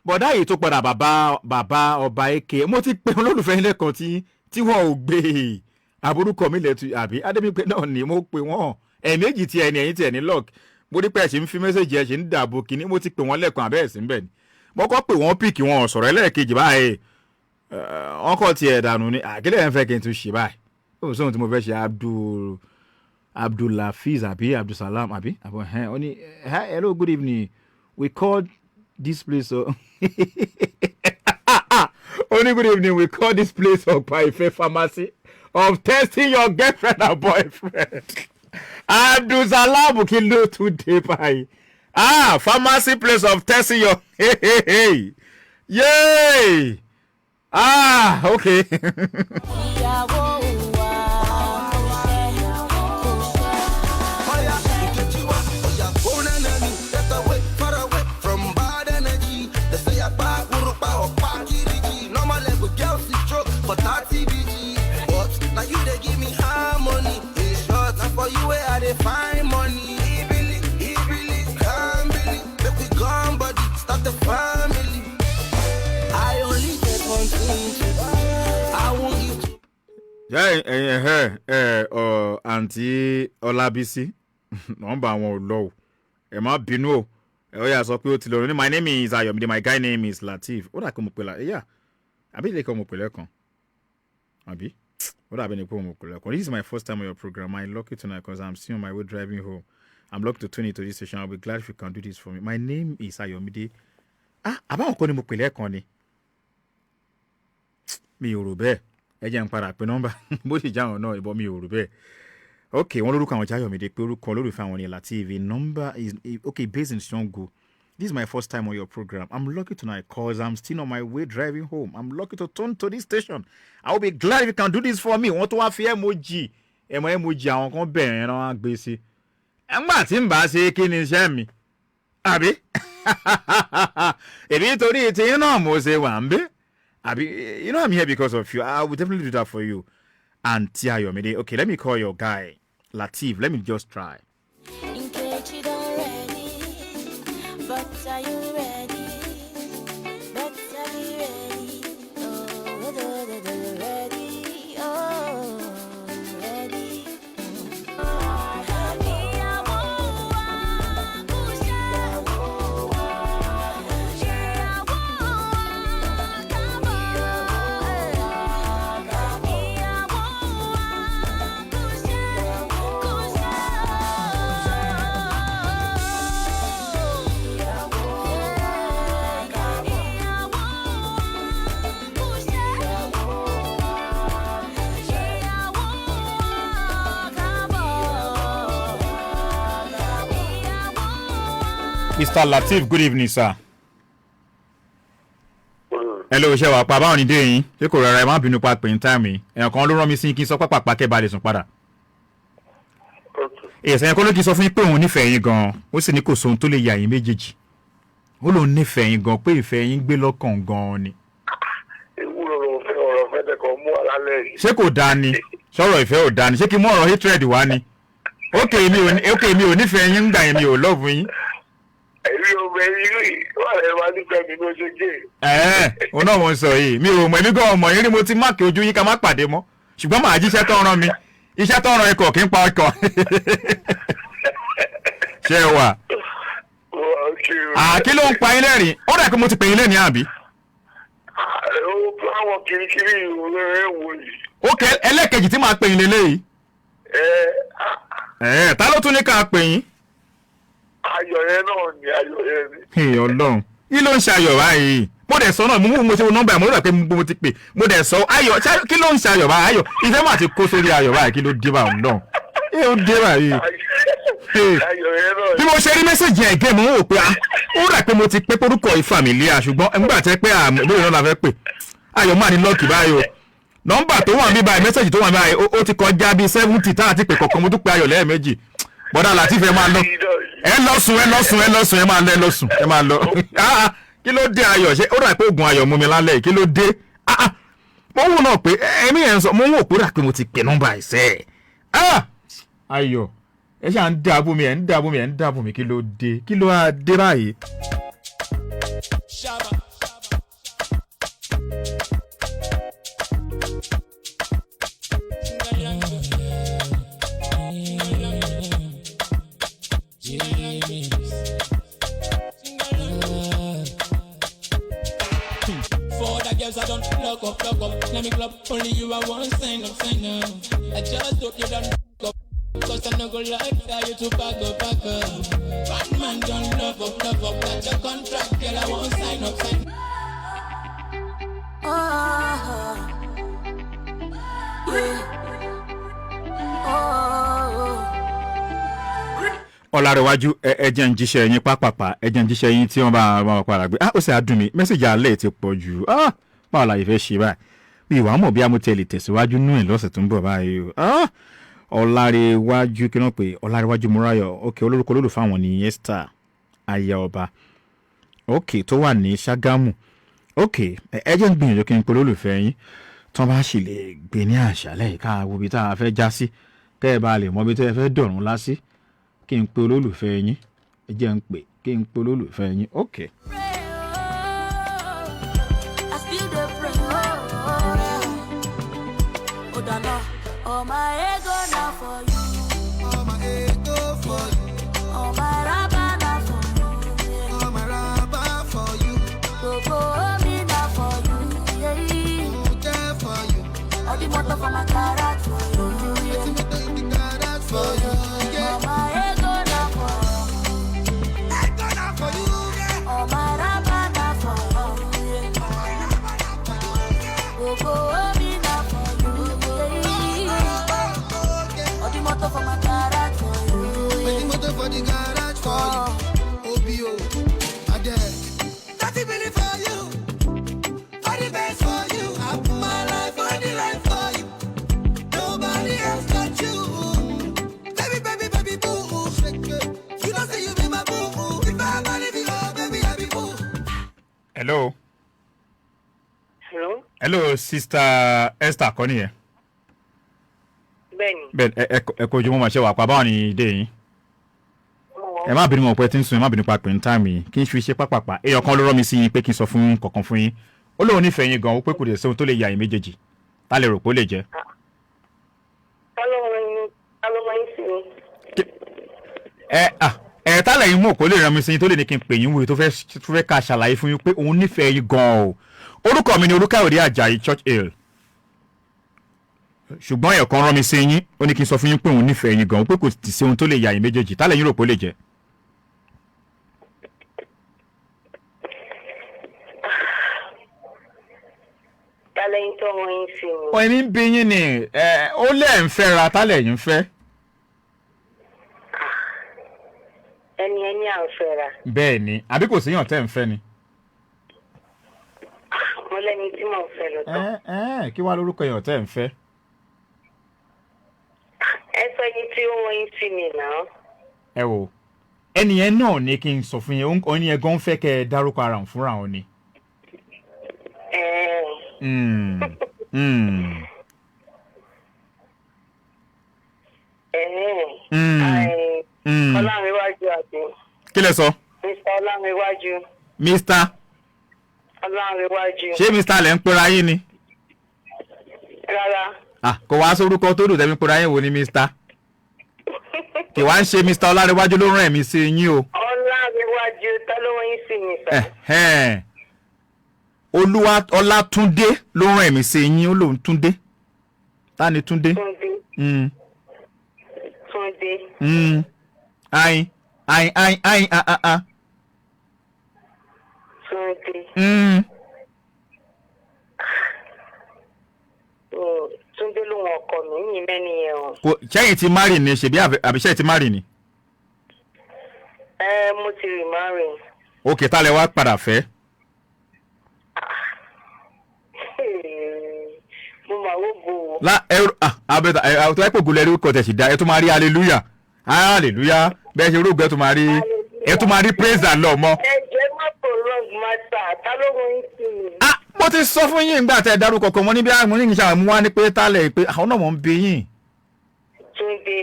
bọ̀dá yìí tó padà bàbá ọba eke mo ti pe olólùfẹ́ ilé kan tí wọ́n ò gbé àbúrúkọ mi lẹ́tù àbí Adémípé náà ni mo pe wọ́n ẹ̀ẹ̀mejì tí ẹ̀yìn tí ẹ̀ ní lock mo rí pé ẹ̀ ṣe ń fi mẹ́sẹ̀jì ẹ̀ ṣe ń dàbò kínní mo ti pe wọ́n lẹ́ẹ̀kan àbẹ́ ẹ̀sìn bẹ́ẹ̀ ni mo kọ́ pé wọ́n pìkì wọn sọ̀rọ̀ ẹlẹ́ẹ̀kejì báyìí wọ́n kọ́ tiẹ̀ dànù ni àkílẹ̀ ẹ̀ ń fẹ́ kí n tún ṣe báyìí ó sóhun tí mo fẹ́ ṣe Abdulhafiz àbí Abdulsalam àbí ó ní hello good evening we called this place only good evening we call this place Ogba Ife pharmacy of testing your girlfriend and boyfriend Abdulsalam kí ló tún dé báyìí pharmacy place of testing your yay okay. Find money, can't believe that we gone, but start the family. I only get one thing. I won't give to. Auntie Ọlábísí nọ́mbà wọn ò lọ o ẹ má bínú o ó yà sọ pé ó ti lọ ní my name is Ayọ̀mídé my guy name is Lateef ó dà kó mo pè la ẹ̀yà àbí ilé kan mo pè lẹ́kan àbí. What have been a this is my first time on your program. I'm lucky tonight because I'm still on my way driving home. I'm lucky to tune into this station. I'll be glad if you can do this for me. My name is Ayọ̀mídé. Àbáwọn kan ni mo pè lẹ́ẹ̀kan ni. Mi ò rò bẹ́ẹ̀. Ẹ jẹ́ n padà pé nọ́mbà. Bó ṣe jáwọn náà ìbọn mi ò rò bẹ́ẹ̀. Okay, wọ́n lórúkọ àwọn Ayọ̀mídé pé orúkọ olólùfẹ́ àwọn ni Lateef. Number is okay based in Sango. This is my first time on your program. I'm lucky tonight because I'm still on my way driving home. I'm lucky to turn to this station. I will be glad if you can do this for me. Wọ́n tó wá fi emoji àwọn kan bẹ̀rẹ̀ ẹran wá gbé sí. Ẹgbà tí ń bá ṣe kí ni iṣẹ́ mi. Àbí? Èmi nítorí tí náà mo ṣe wà ń bẹ́. Àbí? You know I'm here because of you. I will definitely do that for you. Auntie Ayọ̀mídé. Okay, let me call your guy. Lateef. Let me just try. But are you ready? Better be ready. Oh, ready. Oh, ready. Mr. Lateef, good evening, sir. Hello, ṣé wàá pa báwọn ní dé yín? Ṣé kò rárá ẹ má bínú pa pé ń táìmù yìí? Ẹ̀yàn kan ló rán mi sí kí n sọ pápá kẹ́ balẹ̀ sùn padà. Ẹ̀sẹ̀ kan ló kí n sọ fún yín pé òun nífẹ̀ẹ́ yín gan-an. Ó sì ní kò sóhun tó lè yà yín méjèèjì. Ó lóun nífẹ̀ẹ́ yín gan-an pé ìfẹ́ yín gbé lọ́kàn gan-an ni. Ìwúrò ọ̀rọ̀ fẹ́tẹ̀ kan mú alálẹ̀ yìí. Ṣé kò dáa ni? Ṣọ́rọ̀ ìfẹ́ ò dáa ni? Ṣé kí n mú ọ̀rọ̀ hatred wá ni? Okay, mi ò nífẹ̀ẹ́ yín gbà yín mi ò love yín. Èmi ò bẹ irú yìí, wà lẹ́yìn máa nífẹ̀ẹ́ mi ló ṣe gé. Òun náà mo ń sọ yìí, mi ò mọ̀ èmi gan ọmọ yín rí mo ti máàkì ojú yín ká má pàdé mọ́. Ṣùgbọ́n màá jíṣẹ́ tó rán mi. Iṣẹ́ tó rán ikọ̀ kì í pa ọkọ̀. Ṣé ẹ wà? Kí ló ń pa yín lẹ́rìn? Ó dà pé mo ti pè yín lẹ́rìn àbí? Àwọn kìrìkìrì ìwòrán wò yìí. Ókè ẹlẹ́kejì tí màá pè yín lélẹ́yìí. Ta ló tún ní ká pè yín? ayọ̀ yẹn náà ni ayọ̀ yẹn ni. Ọlọ́run kí ló ń ṣayọ̀ báyìí mo dẹ̀ sọ náà mo ṣe nọ́mbà mo rò pé mo ti pè mo dẹ̀ sọ ayọ̀ kí ló ń ṣayọ̀ báyìí ayọ̀ ìfẹ́ mà ti kó sórí ayọ̀ báyìí kí ló dé báyìí Ọlọ́run ó dé báyìí. Bí mo ṣe rí mẹ́sẹ̀jì ẹ̀gẹ́ mo ń wò pé ó rà pé mo ti pé orúkọ ìfàmìlíà ṣùgbọ́n nígbà tẹ́ pé lórí náà la fẹ́ pè ayọ̀ máa ní lọ́ọ̀kì báyìí o nọ́mbà tó wà níbí báyìí mẹ́sẹ̀jì tó wà níbí báyìí ó ti kọjá bíi 70 tá àti pè kọ̀ọ̀kan mo tún pe ayọ̀ lẹ́ẹ̀mejì bọ́dà Latif ẹ máa lọ ẹ máa lọ ẹ máa lọ kí ló dé ayọ̀ ṣe ó rà pé oògùn ayọ̀ mú mi lálẹ́ kí ló dé mo wù náà pé ẹ̀mí ẹ̀ ń sọ mo wò pé rà pé mo ti pè nọ́mbà ẹ̀sẹ̀ ayọ̀ ẹ ṣáà ń dààbò mi kí ló dé kí ló á dé báyìí. I don't plug up. Let me club, only you I want sign up. I just hope you don't up. Cause I no go like that, you to back up. Bad man don't love up. That's your contract, girl, I won't sign up. Ọlárẹ̀wájú ẹjẹ́ ń jíṣẹ́ yín pápápá ẹjẹ́ ń jíṣẹ́ yín tí wọ́n bá padà gbé ó sì á dùn mí mẹ́sẹ̀jì alẹ́ ti pọ̀ jù báwo la yìí fẹ́ ṣe báyìí bí ìwà mọ̀ bí amútẹ́lẹ̀ tẹ̀síwájú nú ẹ̀ lọ́sẹ̀ tó ń bọ̀ báyìí Ọlárẹ̀wájú kí wọ́n pè Ọlárẹ̀wájú Múráyọ̀ olórúkọ olólùfẹ́ àwọn ní Esther aya ọba tó wà ní Ṣàgámù ẹjẹ́ ń gbìyànjú kí n pe olólùfẹ́ yín tí wọ́n bá sì lè gbé ní àṣálẹ́ ká wo bí tá a fẹ́ já sí kẹ́ ẹ bá lè mọ bí tẹ́ ẹ fẹ́ dọ̀rùn lásì kí n pe olólùfẹ́ yín ẹ jẹ́ ń pè kí n pe olólùfẹ́ yín All my ego now for you. All my ego for you. All my rubber now for you. All my rubber for you. Go me now for you. Yeah, for you. All the motor for my garage for you. Yeah, the garage for you. All my ego now for you. Ego now for you. Yeah. All my rubber now for you. Yeah. All my rubber now for you. Go me now for you. Motor for my garage for you. Waiting motor for the garage for you. OBO, I dare. 30 million for you. For the best for you. I put my life on the line for you. Nobody else got you. Baby, boo. You don't say you be my boo. If I believe you, oh, baby, I be boo. Hello. Hello, Sister Esther kọ́ nìyẹn. Bẹ́ẹ̀ ẹ kojú mọ́ máa ṣe wà pa báwọn ní ìdè yín. Ẹ má bínú mọ̀ pé tí ń sùn ẹ má bínú pa pé ń táìmù yìí kí n fi ṣe pápápá èèyàn kan ló rọ́ mi sí yín pé kí n sọ fún kọ̀ọ̀kan fún yín ó lóun nífẹ̀ẹ́ yín gan-an ó pé kò dé sóhun tó lè yà yín méjèèjì tá lè rò pé ó lè jẹ́. Tá lẹ́yìn mọ̀ kó lè rán mi sí yín tó lè ní kí n pè yín wòye tó fẹ́ ká ṣàlàyé fún yín pé òun nífẹ̀ẹ́ yín gan-an o orúkọ mi ni Olúkáyọ̀dé Àjàyí Church Hill ṣùgbọ́n ẹ̀kọ́ rán mi sí yín ó ní kí n sọ fún yín pé òun nífẹ̀ẹ́ yín gan-an pé kò sì sí ohun tó lè yà yín méjèèjì tá lẹ́yìn rò pé ó lè jẹ́. Tálẹ́yìn tó wọ́n yín sí mi. Ẹni ń bí yín ni ó lẹ́ ń fẹ́ ra tá lẹ́yìn ń fẹ́. Ẹni à ń fẹ́ ra. Bẹ́ẹ̀ ni àbí kò síyàn tẹ́ ń fẹ́ ni. Mo lẹ́ni tí mò ń fẹ́ lọ́tọ̀. Kí wàá lórúkọ èèyàn tẹ́ ń fẹ́. Ẹ sọ ẹni tí ó wọ́n yín sí mi náà. Ẹ wò ẹni yẹn náà ní kí n sọ fún yín ó ní ẹgán fẹ́ kẹ́ ẹ dárúkọ ara òun fúnra òun ni. Ọlámiwájú àti. Kí lẹ sọ? Mr. Ọlámiwájú. Mr. Ọlámiwájú. Ṣé Mr. lẹ ń pera yín ni? Rárá. Kò wá sórúkọ tó dùn tẹ́mi pera yín wo ni Mr. Kì wá ń ṣe Mr. Ọlámiwájú ló rán ẹ̀mí sí yín o. Ọlámiwájú tá ló wọ́n yín sí mi sá. Ọlátúndé ló rán ẹ̀mí sí yín ó lóun Túndé. Ta ni Túndé? Túndé. Ayin Túndé. Túndé ló wọn ọkọ mi ní mẹ́ni yẹn o. Kò ṣẹ́yìn ti marry ni ṣebí àbíṣẹ́ ti marry ni. Mo ti remarry. Okay, tá lẹ wá padà fẹ́. Mo máa wó bo. La abeta tó ẹ pò gùn lẹ́rú kọ́ tẹ̀ sì dá ẹ tó máa rí hallelujah bẹ́ẹ̀ ṣe rúgbẹ́ tó máa rí ẹ tó máa rí praise the Lord mọ́. Ẹ jẹ́ má prolong matter ta ló ń sìn. Mo ti sọ fún yín nígbà tẹ́ ẹ dárúkọ kan mo ní bí mo ní kí n ṣe àwọn mú wá ní pé tálẹ̀ pé àwọn náà mọ̀ ń bí yín. Túndé.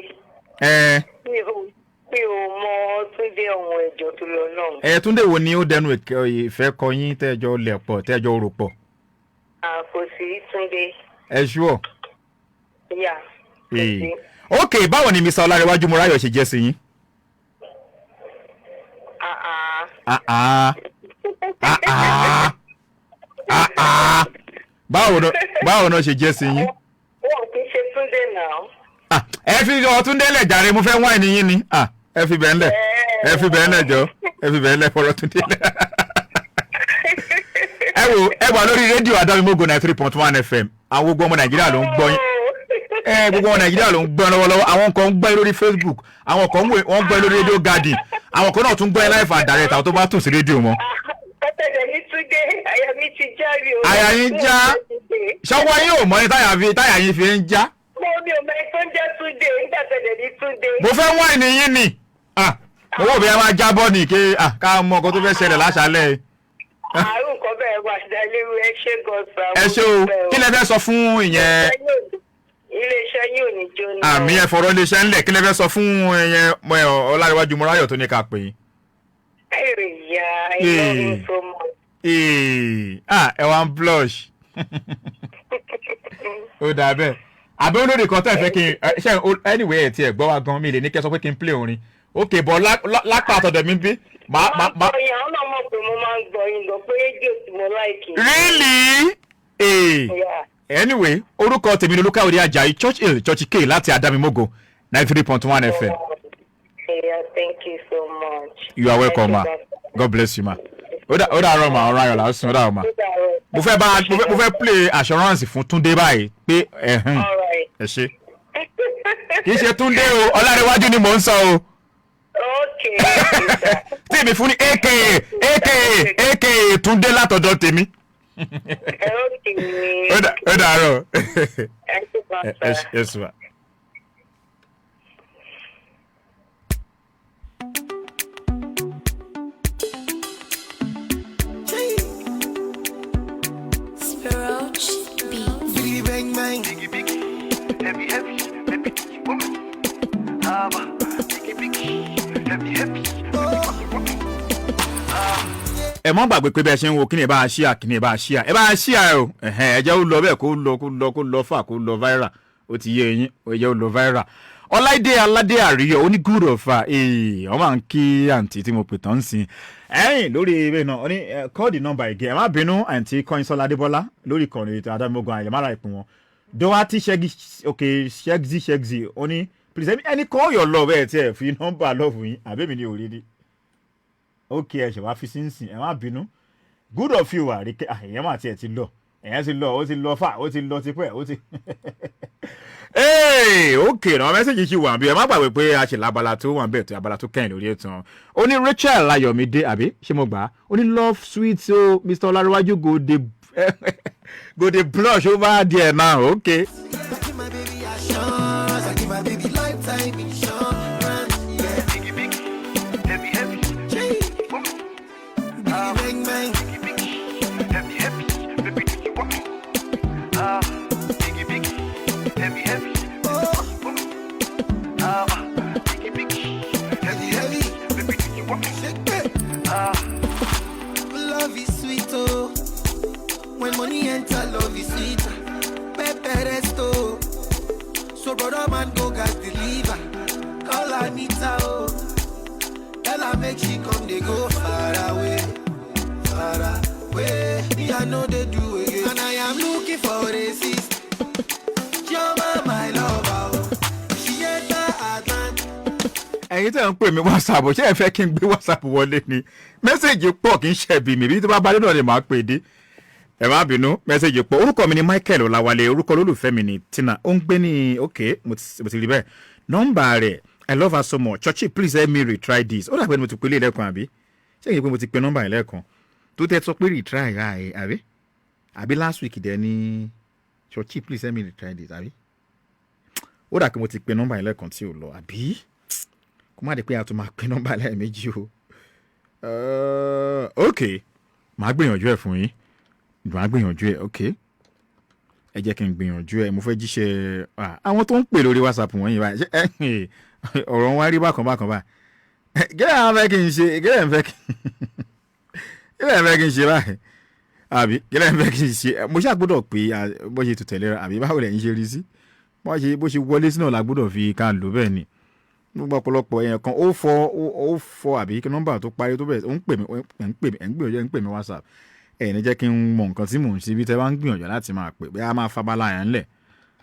Mi ò mọ Túndé ọ̀hún ẹ̀jọ̀ tó lọ náà. Túndé wo ni ó dẹnu ìfẹ́ kọ yín tẹ́jọ lẹ̀pọ̀ tẹ́jọ rò pọ̀. Kò sí Túndé. Ẹ ṣúọ̀. Yà. Ok, báwo ni Mr. Ọlárẹ̀wájú Mọ́ráyọ̀ ṣe jẹ́ sí yín? Báwo náà ṣe jẹ́ sí yín? Wọ́n kì í ṣe Túndé náà. Ẹ fi Túndé lẹ̀ jàre mo fẹ́ wáìnì yín ni. Ẹ fi bẹ́ẹ̀ lẹ̀ jọ ẹ fi bẹ́ẹ̀ lẹ̀ fọ̀rọ̀ Túndé lẹ̀. Ẹ wà lórí rédíò Adámimógo 93.1 FM àwọn gbogbo ọmọ Nàìjíríà ló ń gbọ́ yín. Gbogbo ọmọ Nàìjíríà ló ń gbọ́ lọ́wọ́lọ́wọ́ àwọn kan ń gbọ́ lórí Facebook àwọn kan wọ́n gbọ́ lórí rédíò Garden àwọn kan náà tún gbọ́ live and direct àwọn tó bá tún sí rédíò wọn. Kọ́tẹ̀dẹ̀ ní Túndé àyà mi ti já rí o. Àyà yín já ṣọwọ́ yín ò mọ ní táyà yín fi ń já. Mi ò mọ ẹ tó ń jẹ́ Túndé nígbà tẹ̀lẹ̀ ní Túndé. Mo fẹ́ wáìnì yín ni owó bí ẹ máa jábọ́ ni ká mọ ọkọ tó fẹ́ ṣẹlẹ̀ láṣálẹ̀. Àrùn kan bẹ́ẹ̀ wà sídàlérú ẹ ṣé gọ́sà. Ẹ ṣé o kí lẹ fẹ́ sọ fún ìyẹn. Iléeṣẹ́ yìí ò ní jóná. Àmì ẹ̀fọ̀rọ̀ iléeṣẹ́ ńlẹ̀ kí lẹ fẹ́ sọ fún ìyẹn Ọlárẹ̀wájú Mọ́ráyọ̀ tó ní ká pè é. Ìyá ìlọrin tó mọ. Ẹ wá ń blush. Ó dà bẹ́ẹ̀. Àbí olórí kan tẹ̀ fẹ́ kí n ṣe anyway ẹ̀ tí ẹ̀ gbọ́ wa gan mi lè ní kẹ́ sọ pé kí n play orin. Ok, bọ̀ lápá àtọ̀dọ̀ mi bí. Àwọn náà mọ̀ pé mo máa ń gbọ́ yín lọ pé rédíò tí mo láìkì. Really? Anyway, orúkọ tèmi ni Olúkáòdé Àjàyí Church Hill Church K láti Adámimógo 93.1 FM. Yeah, thank you so much. You are welcome, ma. God bless you, ma. Ó dàárọ̀ ma, ọ̀rọ̀ ayọ̀ lásán, ó dàárọ̀ ma. Mo fẹ́ play assurance fún Túndé báyìí pé ẹ ṣé. Kì í ṣe Túndé o, Ọlárẹ̀wájú ni mò ń sọ o. Okay. Tèmi fún ní aka Túndé látọ̀dọ̀ tèmi. Ó dàárọ̀. Yes, ma. Ẹ mọ́ gbàgbé pé bẹ́ẹ̀ ṣe ń wo kíni ẹ bá ṣíà ẹ bá ṣíà o ẹ jẹ́ ó lọ bẹ́ẹ̀ kó lọ fà kó lọ viral ó ti yé eyín ó yẹ ó lọ viral. Ọláìdé Aládé Àríyọ̀ ó ní good of wọ́n máa ń kí àǹtí tí mo pè tán sí ẹ̀yìn lórí ibẹ̀ náà ó ní call the number again ẹ má bínú àǹtí Kọ́yìnsọ́lá Adébọ́lá lórí ìkànnì ètò Adámimógo àyè má ra ìpín wọn Dọ́wátì Ṣẹ́gì ó ní please any call your love ẹ̀ tí ẹ̀ fi nọ́mbà love yín àbẹ́mi ní òrìdí ok ẹ ṣe wá fi sínsìn ẹ má bínú good of you àríkẹ́ èèyàn mà tiẹ̀ ti lọ èèyàn ti lọ ó ti lọ fà ó ti lọ tipẹ́ ó ti. ok náà mẹ́sẹ̀gì ṣì wà bí ẹ má gbàgbé pé a ṣe labala tó wà bẹ́ẹ̀ tó abala tó kẹ́yìn lórí ètò ó ní Rachel Ayọ̀mídé àbí ṣé mo gbà á ó ní love sweet so Mr. Ọlárẹ̀wájú go dey blush over there now ok. Love is sweet, oh. When money enter, love is sweet. Pepe resto. So brother man go gas deliver. Call Anita, oh. Tell her make she come, they go far away. Far away. Me I know they do it. And I am looking for a sister. You're my lover, oh. She enter Atlant. ẹ̀yin tẹ́ ń pè mí WhatsApp ṣé ẹ fẹ́ kí n gbé WhatsApp wọlé ni mẹ́sẹ̀gì pọ̀ kì í ṣẹ̀bi mi bí tó bá bá dé náà lè máa pè dé ẹ má bínú mẹ́sẹ̀gì pọ̀ orúkọ mi ni Michael Ọláwálé orúkọ olólùfẹ́ mi ni Tina ó ń gbé ní ok mo ti rí bẹ́ẹ̀ nọ́mbà rẹ̀ I love her so much Churchy please help me retry this ó dàgbẹ́ ni mo ti pè lé lẹ́ẹ̀kan àbí ṣé èyí pé mo ti pe nọ́mbà yẹn lẹ́ẹ̀kan tó tẹ́ sọ pé retry ra ẹ̀ àbí last week dẹ̀ ni Churchy please help me retry this àbí ó dà pé mo ti pe nọ́mbà yẹn lẹ́ẹ̀kan tí ò lọ àbí kó má di pé a tún máa pe nọ́mbà lẹ́ẹ̀mejì o ok màá gbìyànjú ẹ̀ fún yín màá gbìyànjú ẹ̀ ok ẹ jẹ́ kí n gbìyànjú ẹ̀ mo fẹ́ jíṣẹ́ àwọn tó ń pè lórí WhatsApp wọ̀nyí báyìí ọ̀rọ̀ wọn rí bákan báyìí gẹ́gẹ́ àwọn fẹ́ kí n ṣe gẹ́gẹ́ fẹ́ kí n ṣe báyìí àbí gẹ́gẹ́ fẹ́ kí n ṣe mo ṣàgbọ́dọ̀ pé bó ṣe tù tẹ̀lé àbí báwo lẹ̀ ń ṣe rí sí bó ṣe wọlé sínú la gbọ́dọ̀ fi ká lò bẹ́ẹ̀ ni gbogbo ọ̀pọ̀lọpọ̀ èèyàn kan ó fọ àbí kí nọ́mbà tó parí tó bẹ̀rẹ̀ ó ń pè mí WhatsApp ẹ̀ ní jẹ́ kí n mọ nǹkan tí mò ń ṣe bí tẹ́ bá ń gbìyànjú láti máa pè bí a máa fa abala yẹn ńlẹ̀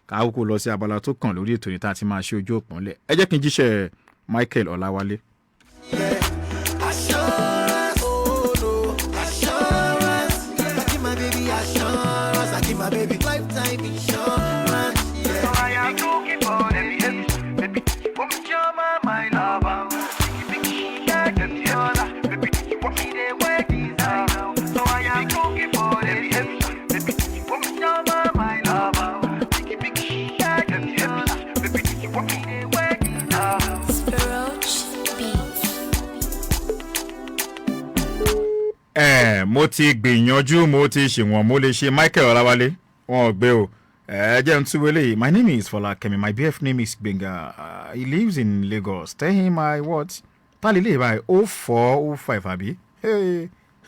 ká kókó lọ sí abala tó kàn lórí ètò ní tá a ti máa ṣe ojú òpó ńlẹ̀ ẹ jẹ́ kí n jíṣẹ́ Michael Ọláwálé. Mo ti gbìyànjú mo ti ṣèwọ̀n mo lè ṣe Michael Ọláwálé wọn ò gbé o ẹ jẹ́ n túwé lè my name is Fọlákẹ́mi my BF name is Gbenga he lives in Lagos tell him my what tálí lè báyìí 0405 àbí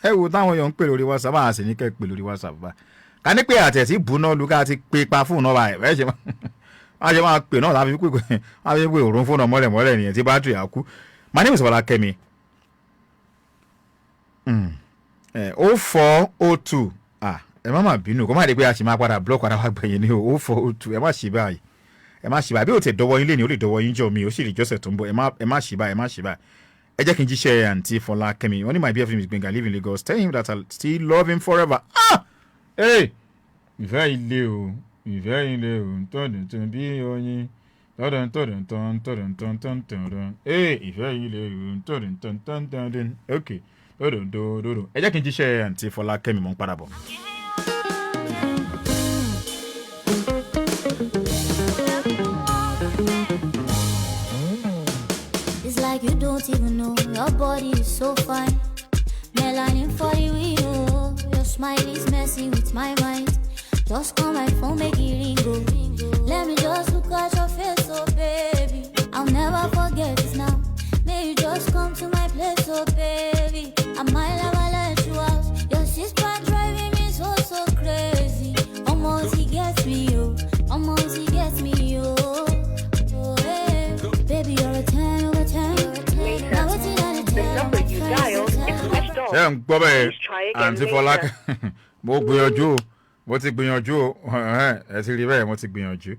ẹ wo táwọn èèyàn ń pè lórí WhatsApp bá a sì ní kẹ́ pè lórí WhatsApp bá ká ní pé àtẹ̀tí bùnà lùkà ti pè pa fóònù náà báyìí bẹ́ẹ̀ ṣe máa pè náà láfi pé òórùn fóònù mọ́lẹ̀mọ́lẹ̀ nìyẹn tí bátìrì á kú my name is Fọlákẹ́mi 0402 ẹ má bínú kó má dé pé a sì máa padà block ara wa gbẹ̀yìn ní 0402 ẹ má ṣì báyìí bí ó tẹ̀ dọ́wọ́ yín lé ní ó lè dọ́wọ́ yín jọ mi ó sì lè jọ́sẹ̀ tó ń bọ̀ ẹ má ṣì báyìí ẹ jẹ́ kí n jíṣẹ́ àǹtí Fọlákẹ́mi wọ́n ní my BF name is Gbenga live in Lagos tell him that I still love him forever ìfẹ́ ilé o tọ́dún tó bí oyin tọ́dún ìfẹ́ ilé o tọ́dún ok dodo ẹ jẹ́ kí n jíṣẹ́ àǹtí Fọlákẹ́mi mò ń padà bọ̀. It's like you don't even know your body is so fine. Melanin for you, your smile is messing with my mind. Just call my phone, make it ring go. Let me just look at your face, oh baby. I'll never forget this now. May you just come to my place, oh baby. I might never let you out. Your sister driving me so crazy. Almost he gets me, oh. Oh, hey. Baby, you're a 10 over 10. Now what's it on the 10? The number you dialed is switched off. Ṣé ń gbọ́ bẹ́ẹ̀ àǹtí Fọlákẹ́mi mo gbìyànjú ẹ ti rí bẹ́ẹ̀ mo ti gbìyànjú.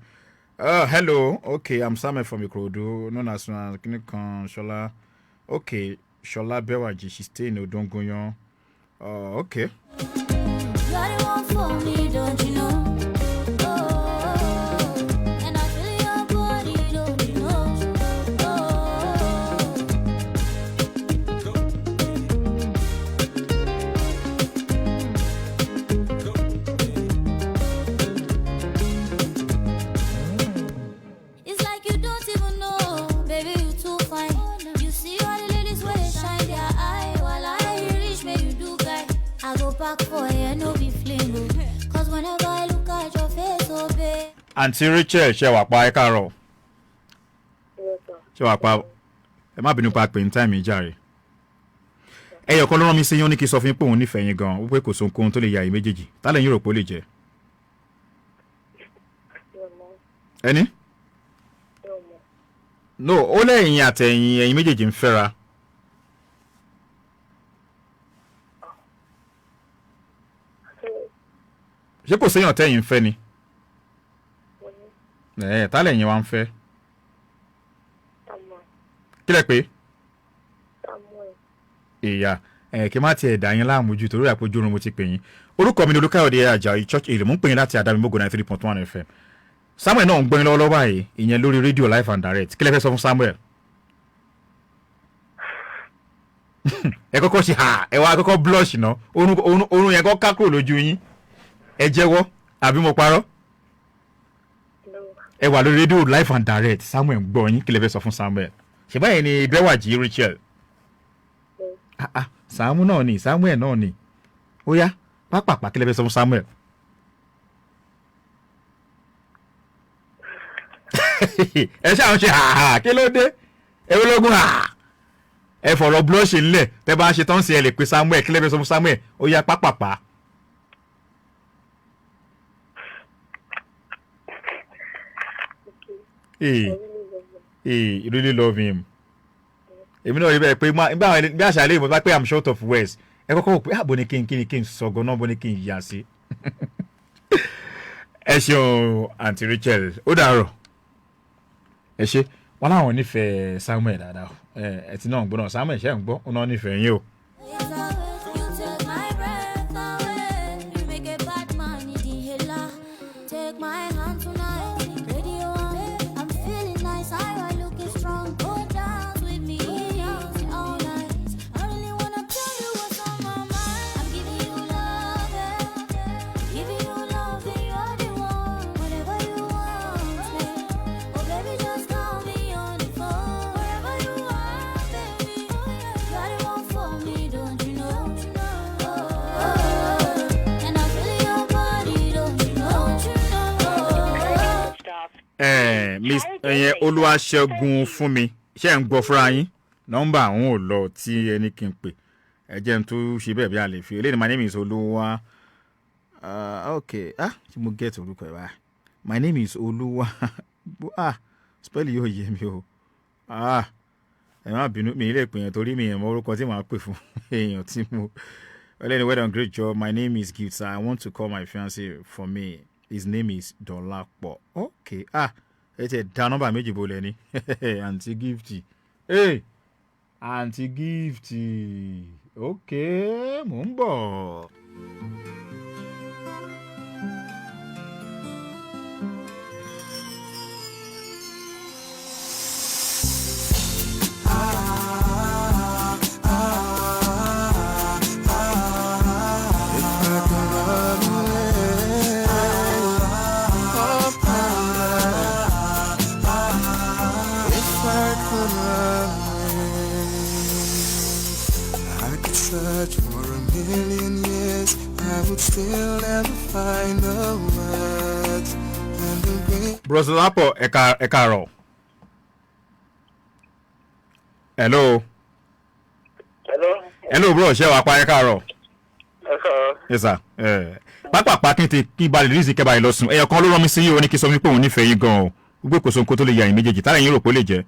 Hello, okay, I'm Samuel from Ikorodu, known as Kinikan Shola. Okay, Shola Bewaji, she stay in Odongoyon. Okay. You're the one for me, don't you know? And I feel your body, don't you know? It's like you don't even know, baby, you too fine. You see all the ladies where they shine their eye, while I reach where you do guy. I go back for you, no be flingo. Cause whenever I look at your face, oh babe. Auntie Rachel, ṣé wà pa ẹ káàárọ̀. Ṣé wà pa ẹ má bínú pa pé ní time jàre. Ẹyọ kan ló rán mi sí yín ó ní kí sọ fún yín pé òun nífẹ̀ẹ́ yín gan, ó pé kò sóhun kóhun tó lè ya yín méjèèjì. Ta lẹ́yìn rò pé ó lè jẹ́? Ẹni? No, ó lẹ́yìn àtẹ̀yìn ẹ̀yin méjèèjì ń fẹ́ra. Ṣé kò séyàn tẹ́yìn ń fẹ́ ni? Ta lẹ́yìn wa ń fẹ́? Kí lẹ pé? Samuel. Ìyá kí má tiẹ̀ dá yín láàmú jù torí àpòjú oorun mo ti pè yín. Orúkọ mi ni Olúkáyọ̀dé Àjàyí Church Èrè mò ń pè yín láti ADAMIMOGO 93.1 FM. Samuel náà ń gbọ́ yín lọ́wọ́lọ́wọ́ báyìí ìyẹn lórí rédíò live and direct. Kí lẹ fẹ́ sọ fún Samuel? Ẹ kọ́kọ́ ṣe ẹ wá kọ́kọ́ blush ná orun yẹn kọ́ ká kúrò lójú yín. Ẹ jẹ́wọ́ àbí mo parọ́? Ẹ wà lórí rédíò live and direct. Samuel ń gbọ́ yín. Kí lẹ fẹ́ sọ fún Samuel? Ṣé báyìí ni Bẹ́wàjì Rachel? Samuel náà ni Samuel náà ni. Ó yá pápápá kí lẹ fẹ́ sọ fún Samuel? Ẹ ṣáà ń ṣe kí ló dé? Ewé lógún ẹ fọ̀rọ̀ blush ńlẹ̀ tẹ́ bá ń ṣe tán sí ẹ lè pe Samuel. Kí lẹ fẹ́ sọ fún Samuel? Ó yá pápápá. You really love him. Èmi náà rí bẹ́ẹ̀ pé bí àṣà ilé ìmọ̀ bá pé I'm short of words. Ẹ kọ́kọ́ wò pé àbò ni kí n sọ gan-an bó ni kí n yà sí. Ẹ ṣeun Aunty Rachel ó dàárọ̀. Ẹ ṣe wọn láwọn nífẹ̀ẹ́ Samuel dáadáa. Ẹ ti náà ń gbọ́ náà Samuel ṣe ń gbọ́ ó náà nífẹ̀ẹ́ yín o. Miss Olúwaṣẹ́gun fún mi ṣé ń gbọ́ fúnra yín nọ́mbà àwọn ò lọ tí ẹni kí n pè ẹ jẹ́ n tó ṣe bẹ́ẹ̀ bí a lè fi eléyìí my name is Olúwa okay ṣé mo get orúkọ ẹ̀ báyìí my name is Olúwa spell yóò yé mi o ẹ má bínú mi ilé ìpè yẹn torí mi yẹn mọ orúkọ tí màá pè fún èèyàn tí mo well well done great job my name is Gift I want to call my fiancé for me his name is Dolapo okay ẹ tẹ da nọ́mbà méjì bolẹ̀ ni Aunty Gift Aunty Gift okay mò ń bọ̀. Still never find the words and the way. Bros Lapo, ẹ káàárọ̀. Hello. Hello bro, ṣé wàá pa ẹ káàárọ̀. Yes sir. Pápápá kí n ba lè rí ìsìnkẹ́ báyìí lọ sùn. Ẹyọ kan ló rán mi sí yìí ó ní kí sọ mi pé òun nífẹ̀ẹ́ yín gan o. Gbogbo kò so nǹkan tó lè yà yín méjèèjì. Tálẹ̀ yín rò pé ó lè jẹ́.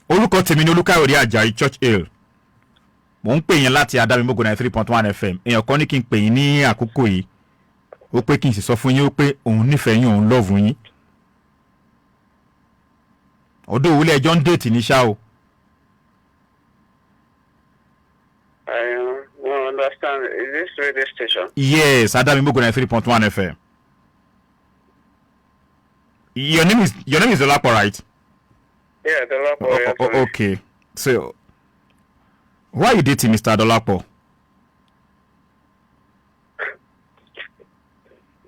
Orúkọ tèmi ni Olúkáyọ̀dé Àjàyí Church Hill. Mo ń pè yín láti ADAMIMOGO 93.1 FM. Èèyàn kan ní kí n pè yín ní àkókò yìí. Ó pé kí n sì sọ fún yín ó pé òun nífẹ̀ẹ́ yín òun lọ́ọ̀fù yín. Ọ̀dọ̀ òwúlẹ̀ ẹjọ́ ń déètì ní ṣá o. I don't understand. Is this radio station? Yes, ADAMIMOGO 93.1 FM. Your name is Dolapo, right? Yeah, Dolapo. Okay. So why are you dating Mr. Dolapo?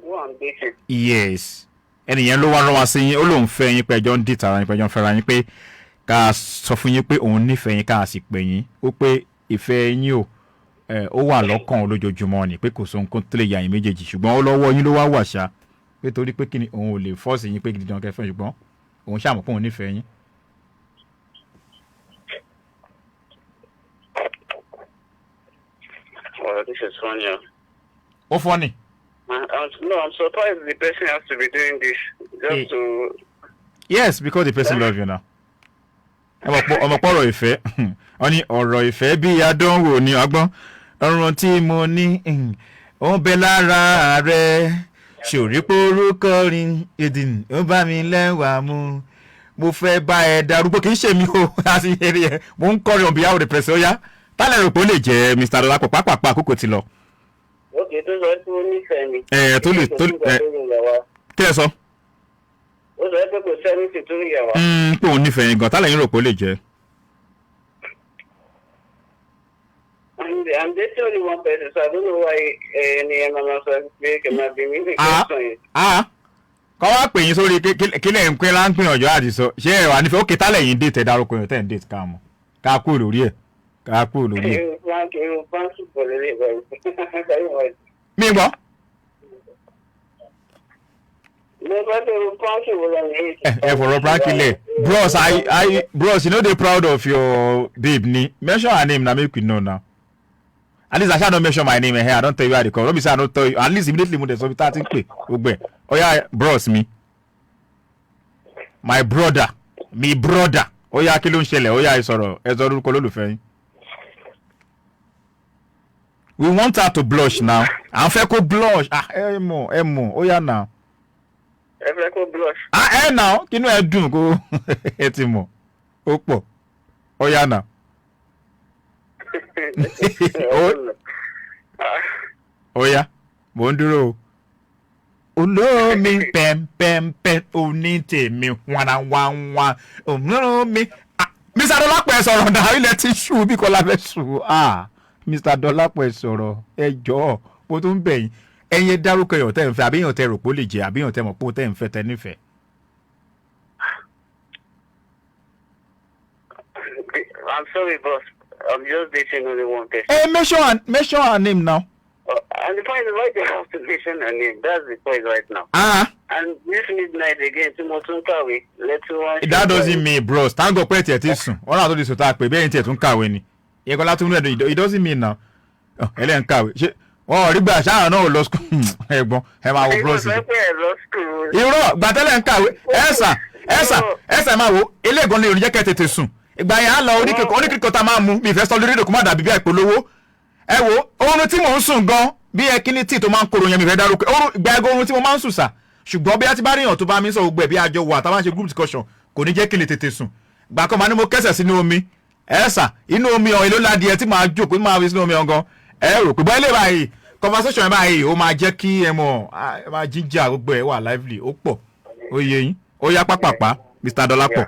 Who I'm dating? Yes. Ẹnìyẹn ló wá rán wa sí yín ó lóun fẹ́ yín pé ẹjọ́ ń dìtà ara yín pé ẹjọ́ ń fẹ́ra yín pé ká sọ fún yín pé òun nífẹ̀ẹ́ yín ká sì pè yín ó pé ìfẹ́ yín ó wà lọ́kàn lójoojúmọ́ ni pé kò sọ nǹkan tó lè yà yín méjèèjì ṣùgbọ́n ó lọ́wọ́ yín ló wá wà ṣá pé torí pé kíni òun ò lè fọ́ọ̀sì yín pé gidi gan kẹfẹ́ ṣùgbọ́n òun ṣàmọ̀ pé òun nífẹ̀ẹ́ yín. Well, this is funny. Oh, funny. I'm surprised the person has to be doing this just to. Yes, because the person loves you now. ọmọ pọ̀rọ̀ ìfẹ́ wọ́n ní ọ̀rọ̀ ìfẹ́ bí adánwò ní ọgbọ́n ọ̀run tí mo ní ó ń bẹ lára rẹ̀ ṣòrí porúkọ rin èdè ó bá mi lẹ́wà mu mo fẹ́ bá ẹ darúgbó kì í ṣe mi o àti eré ẹ mo ń kọrin on behalf of the president ó yá tálẹ̀ rò pé ó lè jẹ́ Mr. Dolapo pápápá àkókò ti lọ. Ókè tó sọ pé ó nífẹ̀ẹ́ mi. Tó lè kí ẹ sọ. Ó sọ pé kò sẹ́ni sì tó yẹ wá. Pé òun nífẹ̀ẹ́ yín gan tálẹ̀ yín rò pé ó lè jẹ́. I'm dating only one person, so I don't know why any mama said cannot be me. Kọ́ wá pè yín sórí kílẹ̀ ń pín láńpín ọ̀jọ́ àti sọ ṣé ẹ wà nífẹ̀ẹ́ ókè tálẹ̀ yín dé tẹ̀ dárúkọ yẹn tẹ̀ ń dé ká mọ̀ ká kúrò lórí ẹ̀ ká kúrò lórí ẹ̀. Mi gbọ́. Ẹ fọ̀rọ̀ pranky lẹ̀ bros you no dey proud of your babe ni mention her name na make we know now. At least I shall not mention my name here. I don't tell you how they call. Don't be say I don't tell you. At least immediately when there's something starting play. Oh yeah, bros me. My brother. Me brother. Oh yeah, kí ló ń ṣẹlẹ̀. Oh yeah, ẹ sọ̀rọ̀ orúkọ olólùfẹ́ yín. We want her to blush now. À ń fẹ́ kó blush. Ẹ mọ̀. Oh yeah now. Ẹ fẹ́ kó blush. Now. Kí ló ẹ dùn kó ẹ ti mọ̀. Ó pọ̀. Oh yeah now. Oya mo ń dúró olómi pẹ́ńpẹ́ńpẹ́ onítèmi wánawánwá olómi Mr. Dolapo ẹ sọ̀rọ̀ náà ilẹ̀ tí ṣù bí kọ́lá fẹ́ ṣù Mr. Dolapo ẹ sọ̀rọ̀ ẹ jọ̀ọ́ mo tún bẹ̀ yín ẹ̀yin dárúkọ èèyàn tẹ́ ń fẹ́ àbí èèyàn tẹ́ rò pé ó lè jẹ́ àbí èèyàn tẹ́ mọ̀ pé ó tẹ́ ń fẹ́ tẹ́ nífẹ̀ẹ́. I'm sorry, boss. I'm just dating only one person. Hey, mention her name now. And the point is why they have to mention her name. That's the point right now. And this midnight again, Timotunkawe, let's one. That doesn't mean, bros. Thank God, pray till soon. All I do is to talk, baby. Ain't it Tunkawe ni? You go to it doesn't mean now. Helen Kawe. Oh, Riba, I know law school. Hey, bon, have our bros. Irọ́, gbàtẹ́lẹ̀ ń kàwé. Ẹ̀sà máa wo. Ilé ìgbọ́n ni olùjẹ́ kẹ́tẹ̀tẹ̀ sùn. Ìgbà yẹn á lọ oníkìkọ̀ tá máa mú bí ìfẹ́ sọ lórí rédíò kó má dàbí bí àìpolówó. Ẹ wo oorun tí mò ń sùn gan bí ẹ kíní tí tó máa ń koro yẹn mi fẹ́ dárúkọ ìgbà ẹgbẹ́ oorun tí mo máa ń sùn sà ṣùgbọ́n bí a ti bá ríyàn tó bá mi sọ gbogbo ẹ̀ bí àjọ wà táwọn ṣe group discussion kò ní jẹ́ kí n lè tètè sùn. Gbà kan máa ní mo kẹ́sẹ̀ sínú omi inú omi ọ̀hìn ló ládìí ẹ tí màá jókòó tí màá fi sínú omi ọ̀gán ẹ rò pé bọ́ ilé báyìí conversation ẹ báyìí ó máa jẹ́ kí ẹ mọ̀ ẹ máa jíjà gbogbo ẹ wà lively ó pọ̀ ó yé yín ó yá pápápá Mr. Dolapo.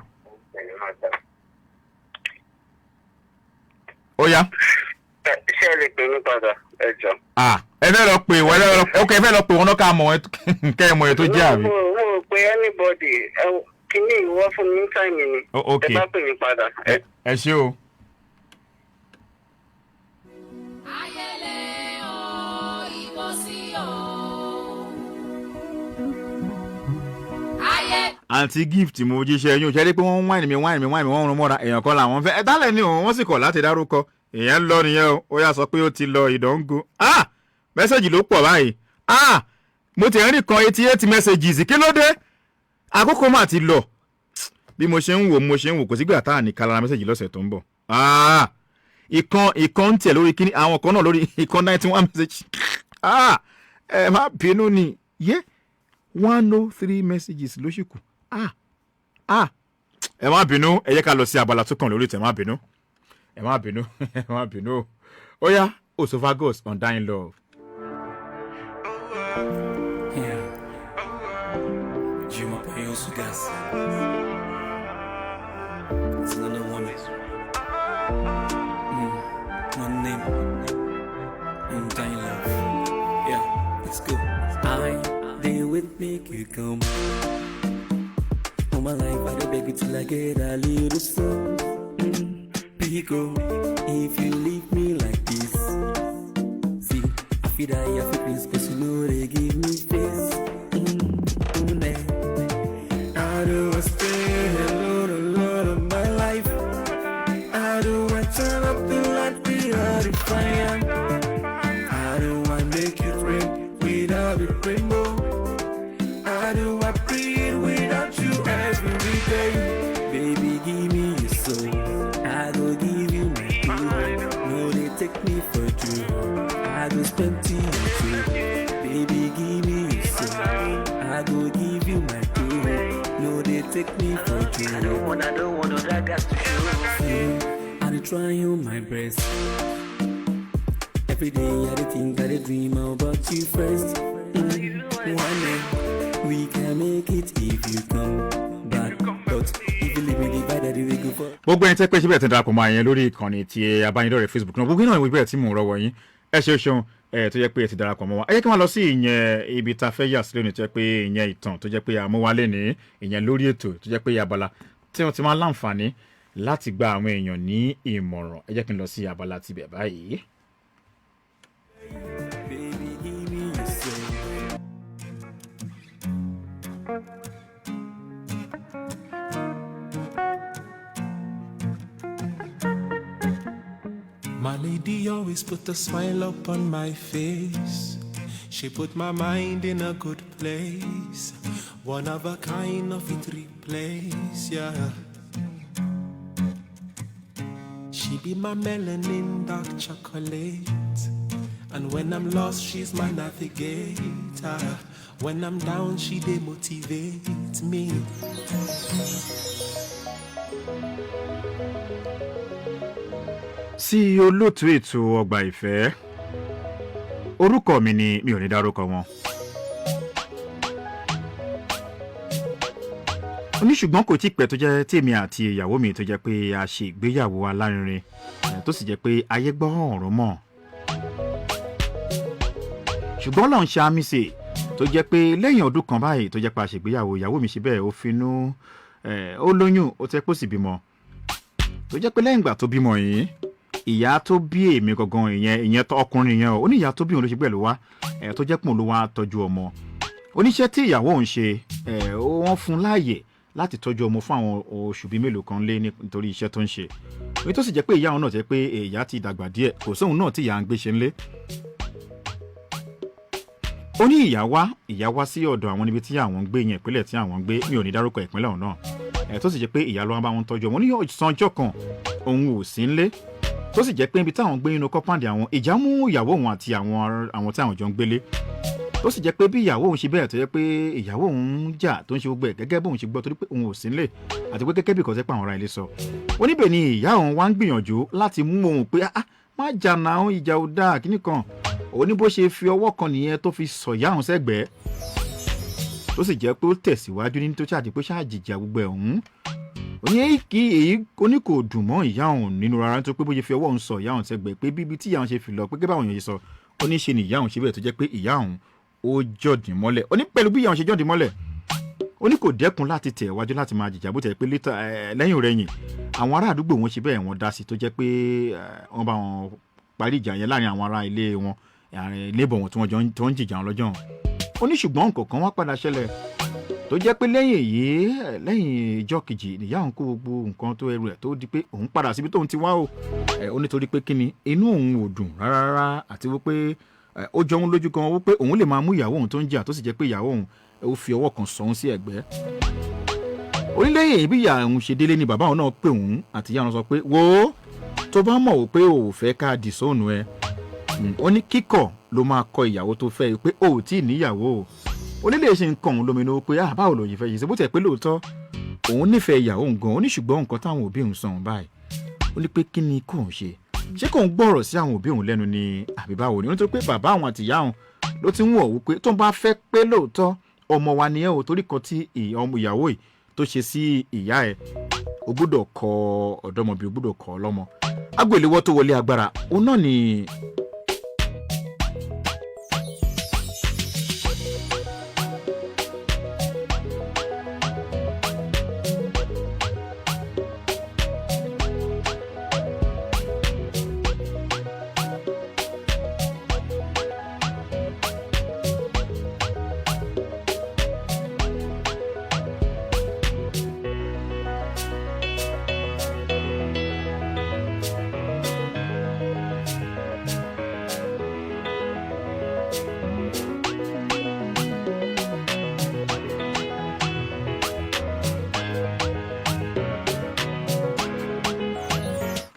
Ó yá. Ṣé ẹ lè pè mí padà ẹ jọ. Ẹ fẹ́ lọ pè wọ́n ẹ fẹ́ lọ pè wọ́n náà ká mọ̀ kẹ́ ẹ mọ̀ ẹ tó jẹ́ àbí. Mo rò pé anybody kíní ìwọ fún mi táìmì ni. Ẹ bá pè mí padà. Ẹ ṣé o. Àǹtí gift mo jíṣẹ́ yín ò ṣe rí pé wọ́n ń wáìnì mi wọ́n rún mọ́ra èèyàn kan làwọn fẹ́ ẹ dálẹ̀ ni òun wọ́n sì kọ̀ láti dárúkọ èèyàn lọ nìyẹn o ó yá sọ pé ó ti lọ ìdángo mẹ́sẹ̀gì ló pọ̀ báyìí mo ti rí kan 88 messages kí ló dé àkókò mà ti lọ bí mo ṣe ń wò kò sígbà tá à ní kálára mẹ́sẹ̀gì lọ́sẹ̀ tó ń bọ̀ ìkan ń tẹ̀ lórí kíní àwọn kan náà lórí ìkan 91 message ẹ má bínú ni 103 messages ló ṣì kù ẹ má bínú ẹ yẹ ká lọ sí abala tó kàn lórí tẹ má bínú ẹ má bínú ó yá Osofagos Undying Love. One name, Undying Love. Yeah, let's go. They with me, you come. All my life, I beg you till I get a little sun. Pico, if you leave me like this, see, I feel that you have to please, cause you know they give me space. How do I stay alone a lot of my life? How do I turn up the light without a fire? How do I make it rain without a rainbow? How do I breathe without you every day? Baby, give me your soul. I go give you my all. No, they take me for true. I go spend to you too. Baby, give me your soul. take me for you. I don't wanna that got to show. I dey try you my best. Every day I dey think, I dey dream about you first. One day we can make it if you come back. But if you leave me divided, we go for. Gbogbo ẹni tẹ́ pé síbẹ̀ tí ń darapọ̀ mọ́ àyẹn lórí ìkànnì tí abánidọ́rẹ̀ẹ́ Facebook náà gbogbo náà ìwé bẹ́ẹ̀ tí mò ń rọwọ́ yín ẹ ṣeun tó jẹ́ pé ẹ ti darapọ̀ mọ́ wa ẹ jẹ́ kí wọ́n lọ sí ìyẹn ibi tá a fẹ́ yà sílẹ̀ ní tó jẹ́ pé ìyẹn ìtàn tó jẹ́ pé àmúwálé ní ìyẹn lórí ètò tó jẹ́ pé abala tí wọ́n ti máa láǹfààní láti gba àwọn èèyàn ní ìmọ̀ràn ẹ jẹ́ kí n lọ sí abala tibẹ̀ báyìí. My lady always put a smile up on my face. She put my mind in a good place. One of a kind of it replace, yeah. She be my melanin dark chocolate. And when I'm lost, she's my navigator. When I'm down, she demotivates me. Sí olóòtú ètò ọgbà ìfẹ́ orúkọ mi ni mi ò ní dárúkọ wọn. Oníṣùgbọ́n kò tí pẹ́ tó jẹ́ tèmi àti ìyàwó mi tó jẹ́ pé a ṣe ìgbéyàwó alárinrin tó sì jẹ́ pé ayé gbọ́ ọ̀rọ̀ mọ́. Ṣùgbọ́n lọ́n ṣe àmì sè tó jẹ́ pé lẹ́yìn ọdún kan báyìí tó jẹ́ pé a ṣe ìgbéyàwó ìyàwó mi ṣe bẹ́ẹ̀ ó finú ó lóyún ó tẹ́ pé ó sì bímọ. Tó jẹ́ pé lẹ́yìn ìgbà tó bímọ yìí ìyá tó bí èmi gangan ìyẹn ọkùnrin yẹn ó ní ìyá tó bí òun ló ṣe bẹ́ẹ̀ ló wá tó jẹ́ pé òun ló wá tọ́jú ọmọ oníṣẹ́ tí ìyàwó òun ṣe wọ́n fún láàyè láti tọ́jú ọmọ fún àwọn oṣù bíi mélòó kan lé nítorí iṣẹ́ tó ń ṣe èyí tó sì jẹ́ pé ìyá òun náà jẹ́ pé ìyá ti dàgbà díẹ̀ kò sóhun náà tí ìyá ń gbé ṣe ńlé ó ní ìyá wá sí ọ̀dọ̀ àwọn níbi tí àwọn ń gbé yẹn ìpínlẹ̀ tí àwọn ń gbé mi ò ní dárúkọ ìpínlẹ̀ ọ̀hún náà tó sì jẹ́ pé ìyá ló wá bá wọn tọ́jú ọmọ ní ọ̀sán ọjọ́ kan òun ò sí ńlé tó sì jẹ́ pé ibi táwọn gbé nínú kọ́páǹdì àwọn ìjà mú ìyàwó òun àti àwọn tí àwọn jọ ń gbélé tó sì jẹ́ pé bí ìyàwó òun ṣe bẹ́ẹ̀ tó jẹ́ pé ìyàwó òun jà tó ń ṣe gbogbo ẹ̀ gẹ́gẹ́ bóun ṣe gbọ́ torí pé òun ò sí nílé àti pé gẹ́gẹ́ bí kò tẹ́ pé àwọn ará ilé sọ oníbẹ̀ ni ìyá òun wá ń gbìyànjú láti mú òun pé má jà náà ìjà ò dáa kíní kan òun ní bó ṣe fi ọwọ́ kan nìyẹn tó fi sọ ìyá òun sẹ́gbẹ̀ẹ́ tó sì jẹ́ pé ó tẹ̀síwájú ní tó ṣáàjì pé ṣáàjìjà gbogbo ẹ̀ òun oní kí èyí oní kò dùn mọ́ ìyá òun nínú rárá nítorí pé bó ṣe fi ọwọ́ òun sọ ìyá òun sẹ́gbẹ̀ẹ́ pé bíbí tí ìyá òun ṣe fi lọ pé gẹ́gẹ́ báwọn èèyàn ṣe sọ ó ní ṣe ni ìyá òun ṣe bẹ́ẹ̀ tó jẹ́ pé ìyá òun ó jọ̀dín mọ́lẹ̀ ó ní pẹ̀lú bí ìyá òun ṣe jọ̀dín mọ́lẹ̀ ó ní kò dẹ́kun láti tẹ̀ wájú láti máa jìjà bó tẹ̀ pé lẹ́yìn rẹ̀yìn àwọn ará àdúgbò wọn ṣe bẹ́ẹ̀ wọ́n dá sí tó jẹ́ pé wọ́n bá wọn parí ìjà yẹn láàrin àwọn ará ilé wọn ilébọ̀ wọn tí wọ́n jọ ń jìjà wọn lọ́jọ́ ó ní ṣùgbọ́n nǹkan kan wá padà ṣẹlẹ̀ tó jẹ́ pé lẹ́yìn ìjọ kejì nìyá òun kó gbogbo nǹkan tó ẹrù ẹ̀ tó di pé òun padà síbi tóun ti wá o ó nítorí pé kíni inú òun ò dùn rárá àti wípé ó jọ òun lójú gan wípé òun lè máa mú ìyàwó òun tó ń jà tó sì jẹ́ pé ìyàwó òun ó fi ọwọ́ kan sọ òun sí ẹ̀gbẹ́ onílẹ̀yìn bí ìyá òun ṣe délé ni bàbá òun náà pè òun àti ìyá òun sọ pé wo tó bá mọ̀ wípé ò fẹ́ ká dì sóònù ẹ ó ní kíkọ̀ ló máa kọ ìyàwó tó fẹ́ pé ò tí ì níyàwó onílé ṣe ń kàn òun lóminú pé báwo lòyìn fẹ́ yìí ṣe bó tẹ̀ pé lóòótọ́ òun nífẹ̀ẹ́ ìyàwó òun gan-an ó ní ṣùgbọ́n nǹkan táwọn òbí òun sọ̀rọ̀ báyìí ó ní pé kí ni kò ń ṣe ṣé kò ń gbọ́rọ̀ sí àwọn òbí òun lẹ́nu ni àbí báwo ni nítorí pé bàbá àwọn àti ìyá òun ló ti ń wọ̀ wípé tó ń bá fẹ́ pé lóòótọ́ ọmọ wa ni ẹ ò torí kan tí ìyàwó yìí tó ṣe sí ìyá ẹ o gbọ́dọ̀ kọ ọ̀dọ́mọbí o gbọ́dọ̀ kọ ọlọ́mọ agbèléwọ́ tó wọlé agbára òun náà ni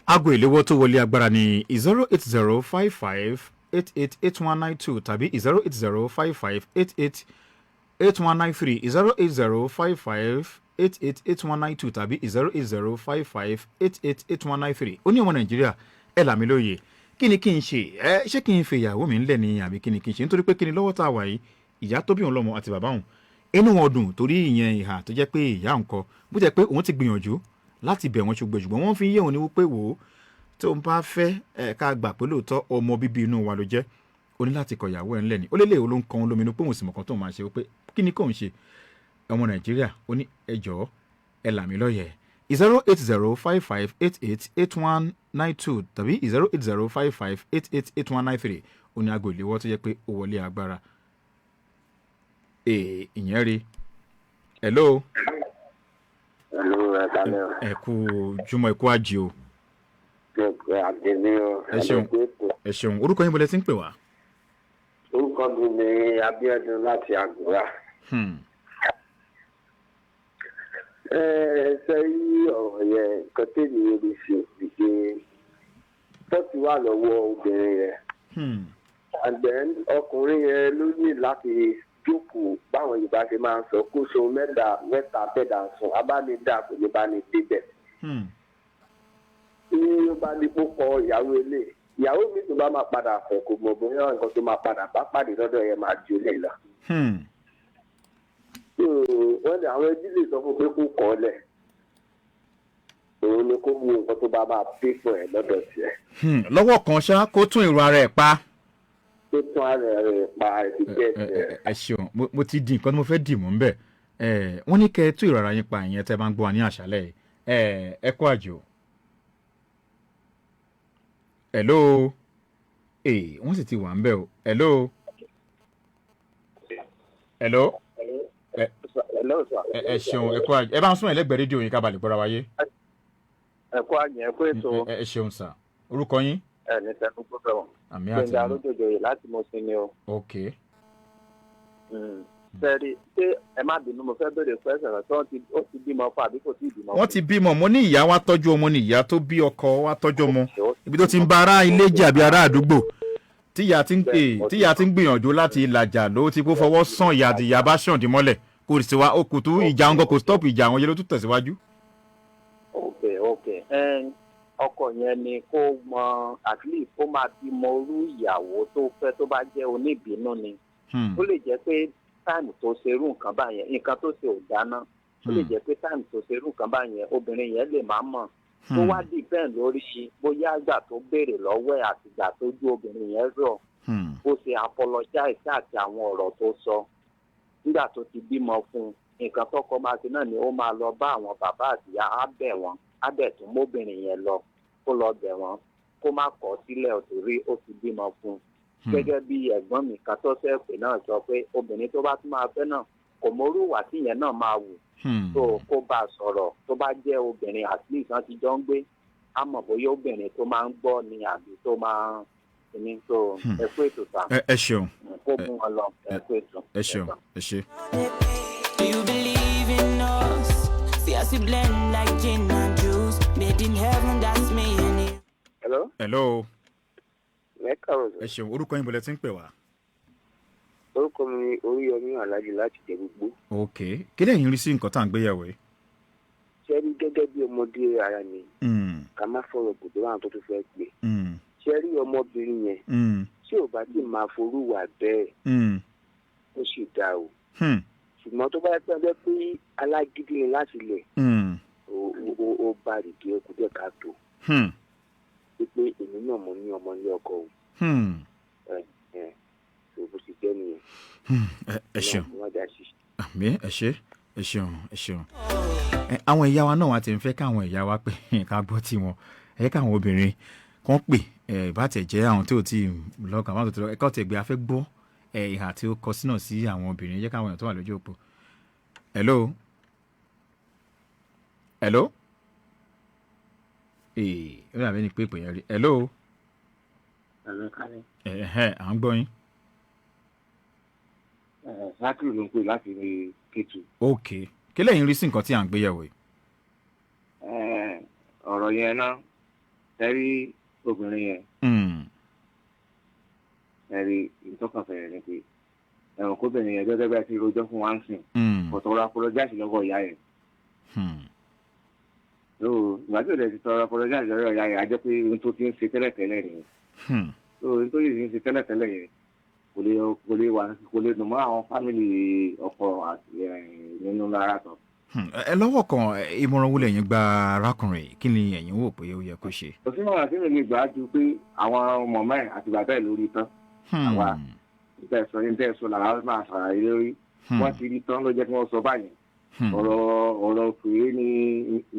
aago ìléwọ́ tó wọlé agbára ní 08055888192 tàbí 08055888193 08055888192 tàbí 08055888193. Ó ní ọmọ Nàìjíríà ẹ là mí lóye. Kí ni kí n ṣe? Ṣé kí n fi ìyàwó mi ńlẹ̀ ni àbí kí ni kí n ṣe? Nítorí pé kí ni lọ́wọ́ tá a wà yìí, ìyá tó bí òun lọ́mọ àti bàbá òun. Inú wọn dùn torí ìyẹn ìhà tó jẹ́ pé ìyá òun kọ. Bó jẹ́ pé òun ti gbìyànjú láti bẹ̀ wọ́n ṣùgbọ́n wọ́n fi yé òun ní wípé wò ó tó ń bá fẹ́ ká gbà pé lóòótọ́ ọmọ bíbí inú wa ló jẹ́. Ó ní láti kọ ìyàwó ẹ̀ ńlẹ̀ ni. Ó lélẹ̀ ó ló ń kan òun lóminú pé òun sì mọ̀ kan tó máa ṣe wípé kí ni kò ń ṣe? Ọmọ Nàìjíríà ó ní ẹ jọ̀ọ́ ẹ là mí lóye. 08055888192 tàbí 08055888193 ó ní aago ìléwọ́ tó jẹ́ pé ó wọlé agbára. Ìyẹn rí. Hello. Ẹ kú jùmọ̀ ẹ kú àjì o. Ẹ ṣeun. Orúkọ yín bọ́lẹ̀ tí ń pè wá. Orúkọ mi ni Abíọ́dún láti Àgùrà. Ṣé yí ọ̀rọ̀ yẹn nǹkan tèmi ò lè ṣe ìṣe tọ́tù wà lọ́wọ́ obìnrin yẹn. And then ọkùnrin yẹn ló ní láti jókòó báwọn Yorùbá ṣe máa ń sọ kó so mẹ́ta tẹ̀dá sùn abánidá kò ní bá ní débẹ̀. Tí ó bá ní kó kọ ìyàwó ilé ìyàwó mi tó bá máa padà fẹ́ kò mọ̀ bóyá nǹkan tó máa padà bá pàdé lọ́dọ̀ yẹn máa ju ilé lọ. Wọ́n ní àwọn ẹbí lè sọ fún pé kó kọ́ ọ lẹ̀ òun ni kó mú nǹkan tó bá máa pé fún ẹ lọ́dọ̀ tiẹ̀. Lọ́wọ́ kan ṣá kó tún èrò ara ẹ̀ pa. Kó tún ara ẹ̀ pa ẹ̀sìnkẹ́ ẹ̀. Ẹ ṣeun mo ti di nǹkan tí mo fẹ́ dì mú bẹ́ẹ̀. Wọ́n ní kẹ́ ẹ tún èrò ara yín pa ìyẹn tẹ́ bá ń gbọ́ wa ní àṣálẹ́ ẹ kú àjò. Hello. Wọ́n sì ti wà ń bẹ̀ o. Hello. Hello. Ẹ ṣeun ẹ kú àjò. Ẹ bá ń sún ẹlẹ́gbẹ̀ẹ́ rédíò yín ká balẹ̀ gbọ́ra wáyé. Ẹ kú àjò ẹ kú ètò. Ẹ ṣeun sà. Orúkọ yín? Ní sẹ́nu gbọ́dọ̀ wọn. Àmì àti Gbẹ̀ngà Arójòjòyè láti Mọ̀sìn ni o. Ok. Sẹ́ẹ̀rì ṣé ẹ má bínú mo fẹ́ bèrè fẹ́sẹ̀ rẹ̀ tí ó ti bímọ fún àbí kò tí ì bímọ fún. Wọ́n ti bímọ mo ní ìyá wa tọ́jú ọmọ ní ìyá tó bí ọkọ wa tọ́jú ọmọ ibi tó ti ń ba ará ilé jà bí ará àdúgbò tíyà ti ń gbìyànjú láti làjà ló ti kó fọwọ́ sàn ìyá àti ìyá bá ṣàn dí mọ́lẹ̀ kò sì wá okùn tó ìjà ń gọ kò stop ìjà àwọn yẹn ló tún tẹ̀síwájú. ok ọkọ yẹn ni kó mọ at least kó máa bímọ orú ìyàwó tó fẹ́ tó bá jẹ́ oníbínú ni ó lè jẹ́ pé táìmù tó ṣerú nǹkan báyẹn nǹkan tó ṣe ò dáná ó lè jẹ́ pé táìmù tó ṣerú nǹkan báyẹn obìnrin yẹn lè má mọ̀ tó wá depend lórí bóyá àgbà tó béèrè lọ́wọ́ ẹ̀ àti ìgbà tó ju obìnrin yẹn rọ̀ bó ṣe apologize àti àwọn ọ̀rọ̀ tó sọ nígbà tó ti bímọ fún nǹkan tọ́kọ máa ṣe náà ni ó máa lọ bá àwọn bàbá àtìyá á bẹ̀ wọ́n á bẹ̀ tún móbìnrin yẹn lọ kó lọ bẹ̀ wọ́n kó má kọ̀ sílẹ̀ òtòrí ó ti bímọ fún gẹ́gẹ́ bí ẹ̀gbọ́n mi kan tó sẹ́ẹ̀pẹ̀ náà sọ pé obìnrin tó bá tún máa fẹ́ náà kò mọrú ìwà tí yẹn náà máa wù tó kó bá a sọ̀rọ̀ tó bá jẹ́ obìnrin at least wọ́n ti jọ ń gbé á mọ̀ bóyá obìnrin tó máa ń gbọ́ ni àbí tó máa ń ní tó ẹ kú ètò sá. Ẹ ṣeun. Kó mú wọn lọ ẹ kú ètò. Ẹ ṣeun ẹ ṣe. Do you believe in us? See us we blend like gin and juice. Made in heaven, that's me and you. Hello. Hello. Mẹ́kàrọ̀. Ẹ ṣeun orúkọ yín bọ̀lẹ̀ tí ń pè wá. Orúkọ mi ni Oríyọmí Aláàjì láti jẹ gbogbo. Ok kí lẹ́yìn rí sí nǹkan tá à ń gbéyàwó yìí. Ṣé rí gẹ́gẹ́ bí ọmọdé ara mi ká má fọ̀rọ̀ gbòdó àwọn tó tún fẹ́ pè. Ṣé rí ọmọbìnrin yẹn tí ò bá ti máa forúwà bẹ́ẹ̀ ó sì dá o. Ṣùgbọ́n tó bá yẹ pé pé alágídí ni láti lẹ̀ ó bá rìndí ẹkú dẹ̀ ká tó. Pé èmi náà mo ní ọmọ ilé ọkọ o. Bó ti jẹ́ nìyẹn. Ẹ ṣeun àmì ẹ ṣeun. Àwọn ìyá wa náà wá ti ń fẹ́ káwọn ìyá wa pé ká gbọ́ tiwọn káwọn obìnrin kan pè bá tẹ̀ jẹ́ àwọn tó ti lọ́kàn àwọn tó ti lọ ẹ̀kọ́ tẹ̀ gbé afẹ́ gbọ́ ìhà tí ó kọ sínú sí àwọn obìnrin jẹ́ káwọn èèyàn tó wà lójú òpó. Hello. Ó dàbí ní pé ìpè yẹn rí. Hello. À ń gbọ́ yín. Sákìrì ló ń pè láti rí Kétu. Ok kí lẹ́yìn rí sí nǹkan tí à ń gbéyẹ̀wò yìí. Ọ̀rọ̀ yẹn náà ẹ̀rí obìnrin yẹn ẹ̀rí ìtọ́kànfẹ̀rẹ̀ ni pé ẹ̀wọ̀n kóbìnrin yẹn gẹ́gẹ́ bí a ti rojọ́ fún wa ń sìn kò tọrọ apologize lọ́wọ́ ìyá yẹn ìgbà tí ò lè ti tọrọ apologize lọ́rọ̀ ìyá rẹ̀ ajẹ́ pé ohun tó ti ń ṣe tẹ́lẹ̀tẹ́lẹ̀ rẹ̀ ohun tó yìí ń ṣe tẹ́lẹ̀tẹ́lẹ̀ rẹ̀ kò lè dùn mọ́ àwọn fámìlì ọkọ nínú lára tán. ẹ lọ́wọ́ kan ìmọ̀ràn wo lẹ́yìn gba arákùnrin kí ni ẹ̀yin wò pé ó yẹ kó ṣe. kò sí mọ̀ràn tí mi lè gbà á ju pé àwọn mọ̀mọ́ ẹ̀ àti bàbá ẹ̀ lórí tán àwa ìtẹ̀sọ làwọn máa ṣàlàyé lórí wọ́n ti rí tán ló jẹ́ kí wọ́n sọ báyìí ọ̀rọ̀ fèrè ní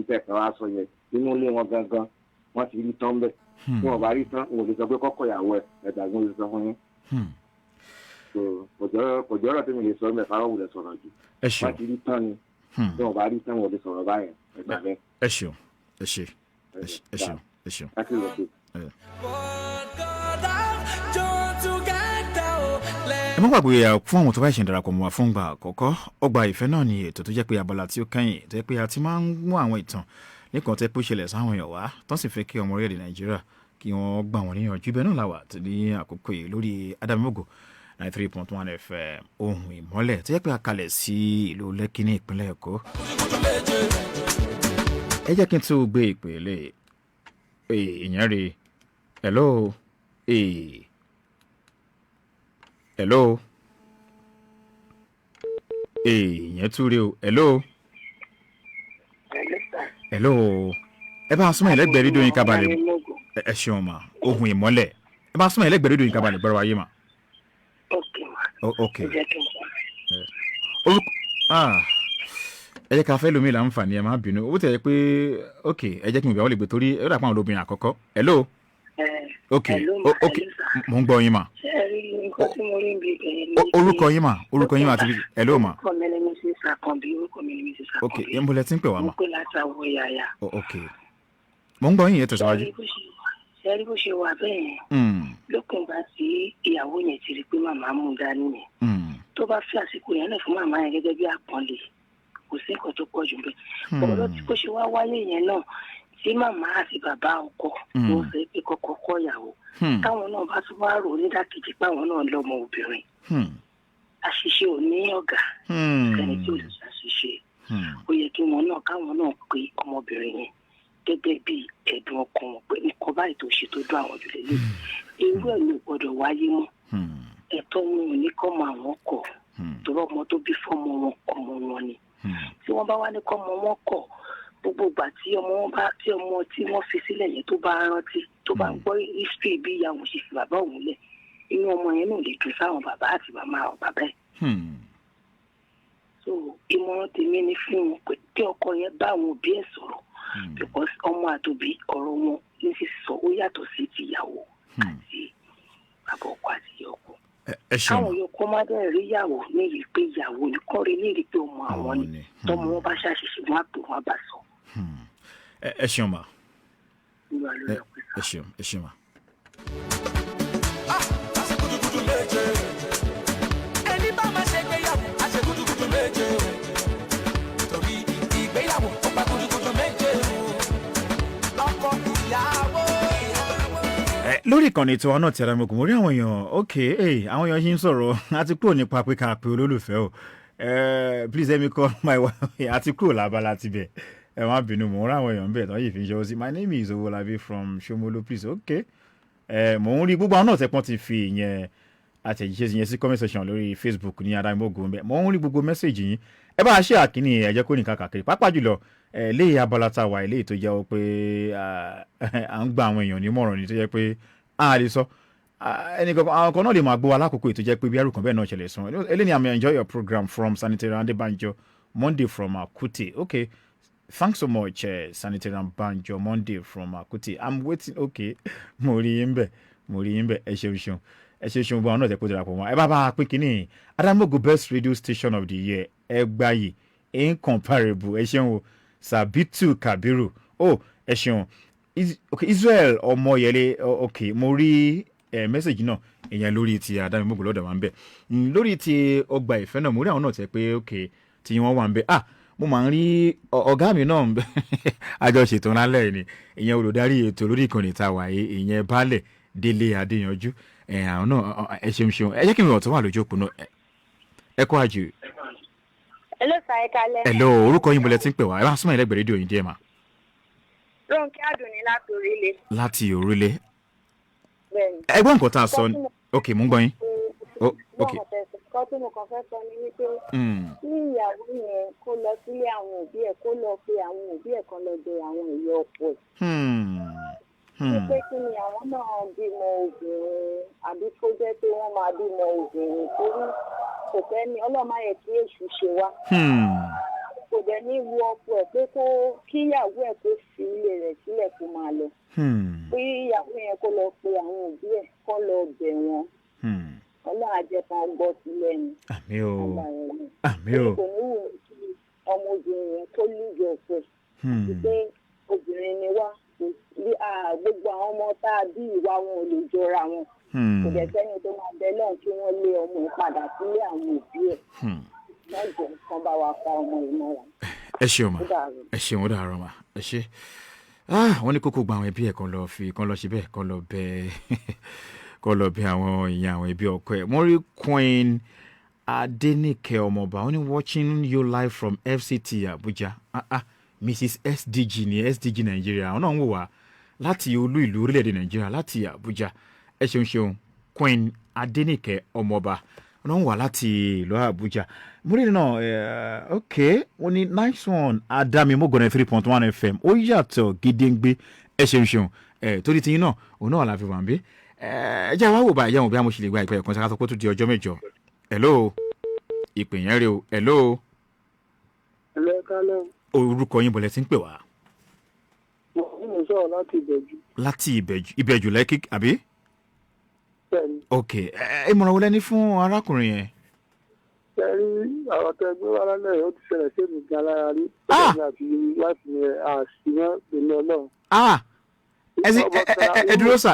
ìtẹ̀sán wa sọ yẹn nínú ilé wọn gangan wọ́n ti rí tán bẹ́ẹ̀ tí wọ́n bá rí tán wọ́n lè sọ pé kọ́kọ́ ìyàwó ẹ̀ ẹ̀dàgbọ́n lè sọ fún yín. kò jọ́rọ̀ tí mi lè sọ mẹ́fà wọ́n wulẹ̀ sọ̀rọ̀ jù wọ́n ti rí tán ni tí wọ́n bá rí tán wọ́n lè sọ̀rọ̀ báyẹn ẹ̀gbà bẹ́ẹ̀. ẹ ṣeun. ẹ má gbàgbé fún àwọn tó bá ṣe ń darapọ̀ mọ́ wa fún ìgbà àkọ́kọ́ Ọgbà Ìfẹ́ náà ni ètò tó jẹ́ pé abala tí ó kẹ́yìn tó jẹ́ pé a ti máa ń mú àwọn ìtàn nìkan tẹ́ pé ó ṣẹlẹ̀ sáwọn èèyàn wá tó sì fẹ́ kí ọmọ orílẹ̀-èdè Nàìjíríà kí wọ́n gbà wọ́n níyànjú ibẹ̀ náà làwà tó ní àkókò yìí lórí ADAMIMOGO 93.1 FM ohun ìmọ́lẹ̀ tó jẹ́ pé a kalẹ̀ sí ìlú Lekki ní ìpínlẹ̀ Èkó. ẹ jẹ́ kí n tó gbé ìpele ìyẹn rí hello ìyẹn tún rí o hello ẹ bá súnmọ́ ẹlẹ́gbẹ̀ẹ́ rédíò yín kábàlẹ̀ ẹ ṣeun ma ohun ìmọ́lẹ̀ ẹ bá súnmọ́ ẹlẹ́gbẹ̀ẹ́ rédíò yín kábàlẹ̀ gbọ́dọ̀ wáyé ma. ok ẹ jẹ́ ká fẹ́ lómi láǹfààní ẹ má bínú owó tẹ̀ pé ok ẹ jẹ́ kí n gbà wọ́n lè gbé torí ẹ dàpọ̀ àwọn olóbìnrin àkọ́kọ́ hello ok mo ń gbọ́ yín ma orúkọ yín ma àti hello ma ok ẹ ń bọ́lẹ̀ tí ń pè wá ma ok mo ń gbọ́ yín yẹn tẹ̀síwájú. ṣẹ́rí bó ṣe wà bẹ́ẹ̀ lókun bá tí ìyàwó yẹn ti rí pé màmá mú dání yẹn tó bá fi àsìkò yẹn lẹ̀ fún màmá yẹn gẹ́gẹ́ bí àpọ́nlé kò sí nǹkan tó pọ̀ jù bẹ́ẹ̀ ọ̀rọ̀ tí kò ṣe wá wáyé yẹn náà tí màmá àti bàbá ọkọ wọn fẹ́ pé kọ́kọ́ kọ́ ìyàwó táwọn náà bá tún wá rò nídàkejì páwọn náà lọ́mọ obìnrin àṣìṣe ò ní ọ̀gá ẹni tí ò lè ṣàṣìṣe ó yẹ kí wọn náà káwọn náà pé ọmọbìnrin yẹn gẹ́gẹ́ bí ẹ̀dùn ọkàn wọn pé nǹkan báyìí tó ṣe tó dún àwọn ojúlé lé irú ẹ̀ ló gbọ́dọ̀ wáyé mọ́ ẹ̀tọ́ wọn ò ní kọ́ mọ àwọn kọ̀ torí ọmọ tó bí fọ́mọ wọn ọmọ wọn ni tí wọ́n bá wá ní kọ́ mọ wọn kọ̀ gbogbo ìgbà tí ọmọ tí wọ́n fi sílẹ̀ yẹn tó bá rántí tó bá gbọ́ history bí ìyá òun ṣe fi bàbá òun lẹ̀ inú ọmọ yẹn náà lè dùn sáwọn bàbá àti màmá àwọn bàbá ẹ̀. so ìmọ̀ràn tèmi ni fún wọn pé kí ọkọ yẹn bá àwọn òbí ẹ̀ sọ̀rọ̀ because ọmọ àtòbí ọ̀rọ̀ wọn ní sísọ ó yàtọ̀ sí tìyàwó àti bàbá ọkọ àti ìyá ọkọ. káwọn yòókù má dẹ̀ rí ìyàwó ní ìrí pé ìyàwó ni kọ́ rí ní ìrí pé ọmọ àwọn ni tọmọ wọn bá ṣàṣìṣe wọn á pè wọn bá sọ. ẹ ṣeun ma ẹ ṣeun ma. ẹni bá máa ṣe ìgbéyàwó á ṣe gúdúgúdú méje torí ìgbéyàwó ó pa gúdúgúdú méje lọ́kọ ìyàwó. lórí ìkànnì tí wọn náà ti ara mi kò mọ rí àwọn èèyàn ok àwọn èèyàn ṣì ń sọ̀rọ̀ àti kúrò nípa pé ká pe olólùfẹ́ o please let me call my wife àti kúrò lábala ti bẹ̀ ẹ má bínú mò ń rí àwọn èèyàn bẹ̀ tó yìí fi ń ṣe ó sí my name is Owolabi from Shomolo please ok mò ń rí gbogbo àwọn náà tẹ́pọ́n ti fi ìyẹn àtẹ̀jíṣẹ́ yẹn sí comment section lórí Facebook ní ADAMIMOGO ń bẹ̀ mò ń rí gbogbo mẹ́sẹ̀gì yín ẹ bá a ṣe àkíní ẹ jẹ́ kó nìkan kàkiri pàápàá jùlọ léyìí abala tá a wà eléyìí tó jẹ́ pé à ń gba àwọn èèyàn nímọ̀ràn ni tó jẹ́ pé a lè sọ ẹnìkan àwọn kan náà lè máa gbọ́ alákòókò ètò jẹ́ pé bí arúgbó bẹ́ẹ̀ náà ṣẹlẹ̀ sùn eléyìí àmì enjoy your program from Sanitarian Banjo Monday from Akute okay thanks so much Sanitarian Banjo Monday from Akute I'm waiting okay mo rí yín bẹ̀ ẹ ṣeun gbọ́n àwọn náà tẹ́ kó darapọ̀ mọ́ ẹ bá bá a pín kínní ADAMIMOGO best radio station of the year ẹ gbáyì incomparable ẹ ṣeun o Sabitu Kabiru ẹ ṣeun okay Israel Ọmọyẹlé okay mo rí mẹ́sẹ̀gì náà èèyàn lórí ti ADAMIMOGO lọ́dọ̀ wa ń bẹ̀ lórí ti Ọgbà Ìfẹ́ náà mo rí àwọn náà tẹ́ pé okay tí wọ́n wà ń bẹ̀ mo máa ń rí ọ̀gá mi náà àjọṣètò lálẹ́ ni ìyẹn olùdarí ètò lórí ìkànnì tá a wà yìí ìyẹn Baálẹ̀ Délé Adéyanjú àwọn náà ẹ ṣeun ẹ jẹ́ kí n rọ̀ tó wà lójú òpó náà ẹ kó àjò. Hello, sir, Kale. Hello, orúkọ yín bọ̀lẹ̀ tí ń pè wá. Ẹ bá súnmọ́ ẹlẹ́gbẹ̀ẹ́ rédíò yín díẹ̀ mà. Ronke Adùnní láti Orílẹ̀. Láti Orílẹ̀. Bẹ́ẹ̀ni. Ẹ gbọ́ nǹkan tá a sọ. Ok, mò ń gbọ́ yín. Ok. Nǹkan tí mo kàn fẹ́ sọ ni wípé kí ìyàwó yẹn kó lọ sílé àwọn òbí ẹ̀ kó lọ pe àwọn òbí ẹ̀ kan lọ bẹ àwọn ìyá ọkọ ẹ̀. Wípé kí ni àwọn náà bímọ obìnrin àbí kó jẹ́ pé wọ́n máa bímọ obìnrin torí kò fẹ́ ni ọlọ́mọ yẹ kí èṣù ṣe wá. Kò dẹ̀ ní wu ọkọ ẹ̀ pé kó kíyàwó ẹ̀ kó fi ilé rẹ̀ sílẹ̀ kó máa lọ. Pé ìyàwó yẹn kó lọ pe àwọn òbí ẹ̀ kó lọ bẹ̀ wọ́n. Ọlọ́run àjẹpọ̀ gbọ́ sílẹ̀ ni. Àmì o. Àmì o. Kò ní wù kí ọmọbìnrin yẹn tó lùjọ pẹ̀. Wípé obìnrin ni wá. Gbogbo àwọn ọmọ tá a bí ìwà wọn ò lè jọra wọn. Kò dẹ̀ sẹ́ni tó máa bẹ náà kí wọ́n lé ọmọ padà sílé àwọn òbí ẹ̀. Wọ́n jẹ́ nǹkan bá wa pa ọmọ ìmọ̀ra. Ẹ ṣeun mà. Ẹ ṣeun ó dàárọ̀ mà. Ẹ ṣe. Wọ́n ní kókó gba àwọn ẹbí ẹ̀ kan lọ ṣe bẹ́ẹ̀ kan lọ bẹ àwọn ìyá àwọn ẹbí ọkọ ẹ̀. Mo rí Queen Adenike ọmọọba ó ní watching you live from FCT Abuja. Mrs SDG ní SDG Nigeria àwọn náà ń wò wá láti olú ìlú orílẹ̀-èdè Nigeria láti Abuja. Ẹ ṣeun Queen Adenike ọmọọba wọn náà ń wà láti ìlú Abuja. Mo rí náà ok wọ́n ní nice one ADAMIMOGO 3.1 FM ó yàtọ̀ gédéǹgbé. Ẹ ṣeun torí tiyín náà òun náà la fi wà ń bí. Ẹ jẹ́ wá wò bá ìyá wọn bí a mo ṣe lè gba ìpẹ́ ẹ̀kan sáká tó kó tó di ọjọ́ mẹ́jọ. Hello ìpè yẹn rè o. Hello. Hello, kálẹ̀. Orúkọ yín bọ̀lẹ̀ tí ń pè wá. Mo sọ̀rọ̀ láti Ìbẹ̀jú. Láti Ìbẹ̀jú Lekki àbí? Bẹ́ẹ̀ni. Ok ìmọ̀ràn wo lẹ́ni fún arákùnrin yẹn? Ṣé rí àwọn tó ẹgbẹ́ wa lálẹ́ ó ti ṣẹlẹ̀ sí èmi gan lára rí. Bẹ́ẹ̀ni àti láti ní àṣìyàn pẹ̀lú Ọlọ́run. Ẹ dúró sà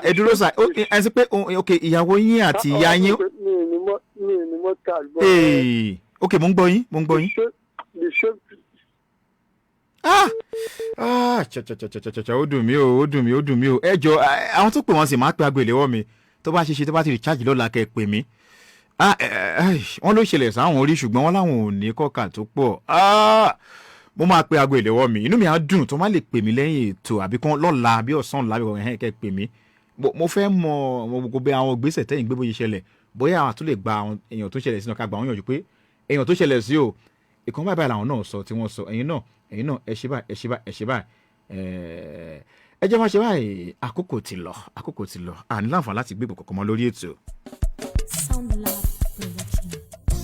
ẹ sì pé ok ìyàwó yín àti ìyá yín. Mi ò ní mọ́tà gbọ́. Ok mo ń gbọ́ yín. Ó dùn mí o. Ẹ jọ àwọn tó pè wọ́n sì máa pe aago ìléwọ́ mi tó bá ṣe tó bá ti recharge lọ́la kẹ́ ẹ pè mí. Wọ́n ló ṣẹlẹ̀ sáwọn orí ṣùgbọ́n wọ́n láwọn ò ní kọ́kà tó pọ̀. Mo máa pe aago ìléwọ́ mi inú mi á dùn tó má lè pè mí lẹ́yìn ètò àbí kan lọ́la bí ọ̀sán lábẹ́ ọ̀hún kẹ́ ẹ pè mí. Mo fẹ́ mọ gbogbo bí àwọn ìgbésẹ̀ tẹ́yìn gbé bóyá ṣẹlẹ̀ bóyá àwọn tó lè gba àwọn èèyàn tó ṣẹlẹ̀ sínú ká gbà wọ́n yànjú pé èèyàn tó ṣẹlẹ̀ sí o ìkan báyìí làwọn náà sọ tí wọ́n sọ ẹ̀yin náà ẹ ṣe báyìí ẹ jẹ́ máa ṣe báyìí àkókò ti lọ àní láǹfààní láti gbé ìbùkún mọ́ lórí ètò.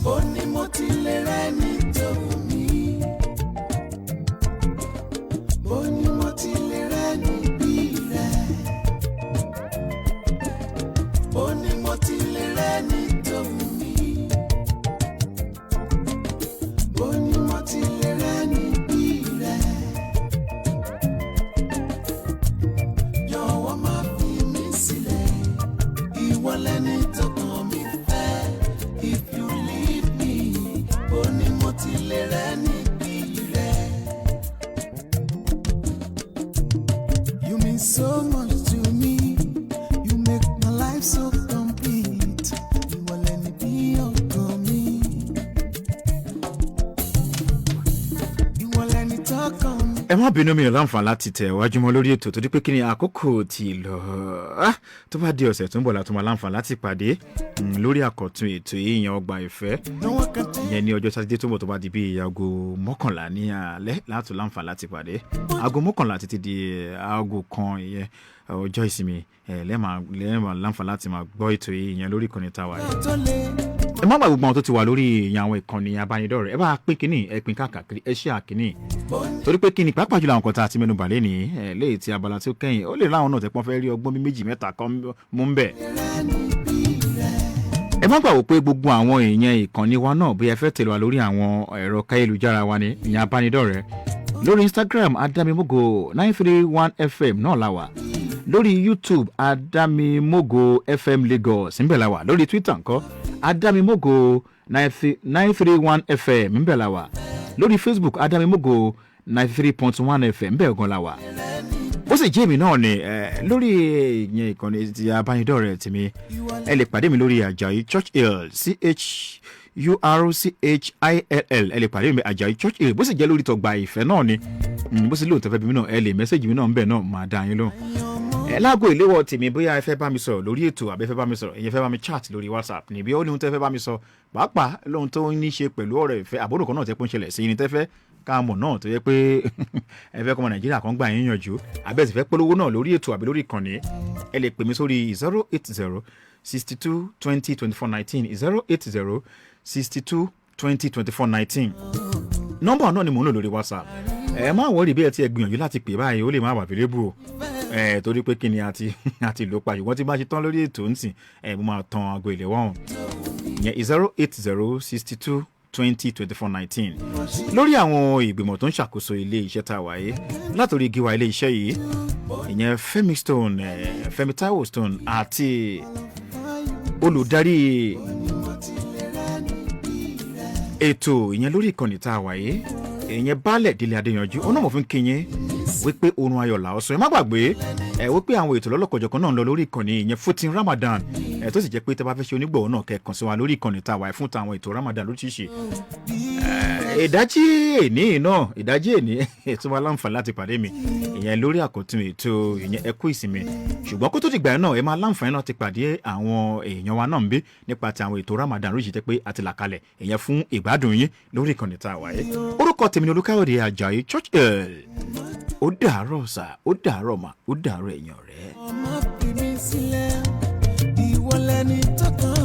ó ní mo ti lè rẹ́ni tó wù mí ó ní mo ti lè rẹ́ni bí rẹ̀ ó ní mo ti lè rẹ́ni tó wù mí ó ní mo ti lè rẹ́ni bí rẹ̀ jọ̀wọ́ má fi mí sílẹ̀ ìwọ lẹ́ni tó kàn mí fẹ́ if you leave me ó ní mo ti lè rẹ́ni bí rẹ̀. You mean so much to me, you make my life so complete. Ìwọ lẹ́ni bí ọkàn mi, ìwọ lẹ́ni tọkàn mi. Ẹ má bínú mi ò láǹfààní láti tẹ̀ wájú mọ́ lórí ètò torí pé kí ni àkókò ti lọ tó bá di ọ̀sẹ̀ tó ń bọ̀ látún máa láǹfààní láti pàdé lórí àkọ́tún ètò ìyẹn Ọgbà Ìfẹ́ ìyẹn ní ọjọ́ sátidé tó ń bọ̀ tó bá di bí aago 11 ní alẹ́ látún láǹfààní láti pàdé aago 11 títí di aago 1 ìyẹn ọjọ́ ìsinmi lẹ́ẹ̀ma láǹfààní láti máa gbọ́ ètò ìyẹn lórí ìkànnì táwa yìí. Ẹ má gbàgbọ́ àwọn tó ti wà lórí ìyẹn àwọn ìkànnì abánidọ́rẹ̀ẹ́ ẹ bá pín kínní ẹ pín káàkiri ẹ ṣe àkínní torí pé kínní pàápàá jùlọ àwọn kan tá a ti mẹ́nu bà lẹ́nìí léyìí tí abala tí ó kẹ́yìn ó lè láwọn náà tẹ́pọ́n fẹ́ rí ọgbọ́n bí 2 mẹ́ta kan mú ń bẹ̀. Ẹ má gbàgbọ́ pé gbogbo àwọn èèyàn ìkànnì wa náà bí ẹ fẹ́ tẹ̀lé wa lórí àwọn ẹ̀rọ káyélujára wa ní ìyẹn abánidọ́rẹ̀ẹ́ lórí Instagram ADAMIMOGO 931 FM náà la wà lórí YouTube ADAMIMOGO FM Lagos ńbẹ̀ la wà lórí Twitter ńkọ́ ADAMIMOGO 931 FM ńbẹ̀ la wà lórí Facebook ADAMIMOGO 93.1 FM ńbẹ̀ gan la wà bó sì jẹ́ èmi náà ni lórí ìyẹn ìkànnì ti abánidọ́rẹ̀ẹ́ tèmi ẹ lè pàdé mi lórí Àjàyí Church Hill URCHILL ẹ lè pàdé mi Àjàyí church èrè bó sì jẹ́ lórí tọgbà ìfẹ́ náà ni bó sì lóòótọ́ fẹ́ bí mi náà ẹ lè mẹ́sẹ̀gì mi náà ń bẹ̀ náà máa dá yín lóhùn. ẹ láago ìléwọ́ tèmi bóyá ẹ fẹ́ bá mi sọ̀rọ̀ lórí ètò àbẹ́ fẹ́ bá mi sọ̀rọ̀ ìyẹn fẹ́ bá mi chat lórí WhatsApp níbi ó ní ohun tẹ́ fẹ́ bá mi sọ pàápàá lóhun tó ní ṣe pẹ̀lú ọ̀rọ̀ ìfẹ́ àbúrò kan náà tẹ́ pé ń ṣẹlẹ̀ sí yín tẹ́ fẹ́ ká mọ̀ náà tó yẹ pé ẹ fẹ́ kọ́mọ Nàìjíríà kan gbà yín yànjú àbẹ́ sì fẹ́ polówó náà lórí ètò àbí lórí ìkànnì ẹ lè pè mí sórí 080 62 20 24 19 080 62 20 24 19 nọ́mbà náà ni mò ń lò lórí WhatsApp ẹ má wọrí bí ẹ ti ẹ gbìyànjú láti pè báyìí ó lè má wà available o torí pé kí ni àti lò pa ṣùgbọ́n tí bá ṣe tán lórí ètò ńsìn mo máa tan aago ìléwọ́ ọ̀hún ìyẹn 080 62 20 24 19 lórí àwọn ìgbìmọ̀ tó ń ṣàkóso ilé iṣẹ́ tá a wáyé látòrí gíwá ilé iṣẹ́ yìí ìyẹn Fẹ́mi Stone Fẹ́mi Táíwò Stone àti olùdarí ètò ìyẹn lórí ìkànnì tá a wáyé ìyẹn Baálẹ̀ Délé Adéyanjú ọ̀nà mọ̀ fún kíyìn wípé oorun ayọ̀ là ó sọ ẹ má gbàgbé wípé àwọn ètò lọ́lọ́kọ̀jọ̀kan náà ń lọ lórí ìkànnì ìyẹn fútin Ramadan tó sì jẹ́ pé tẹ́ bá fẹ́ ṣe onígbọ̀wọ́ náà kẹ́kàn sí wa lórí ìkànnì tá a wáyé fún tàwọn ètò Ramadan lóríṣiríṣi ìdájí èní ètò wa láǹfààní láti pàdé mi ìyẹn lórí àkọ́tún ètò ìyẹn ẹkú ìsinmi ṣùgbọ́n kó tó dìgbà yẹn náà ẹ máa láǹfààní láti pàdé àwọn èèyàn wa náà ń bí nípa ti àwọn ètò Ramadan lóríṣiríṣi tẹ́ pé àti làkalẹ̀ ìyẹn fún ìgbádùn yín lórí ìkànnì tá a wáyé orúkọ tèmi ni Olúkáyọ̀dé Àjàyí church ó dàárọ̀ sà ó dàárọ̀ mà ó dàárọ̀ èèyàn rẹ̀. ọmọ bìnrin sílẹ̀ ìwọlẹ̀ ní tọkàn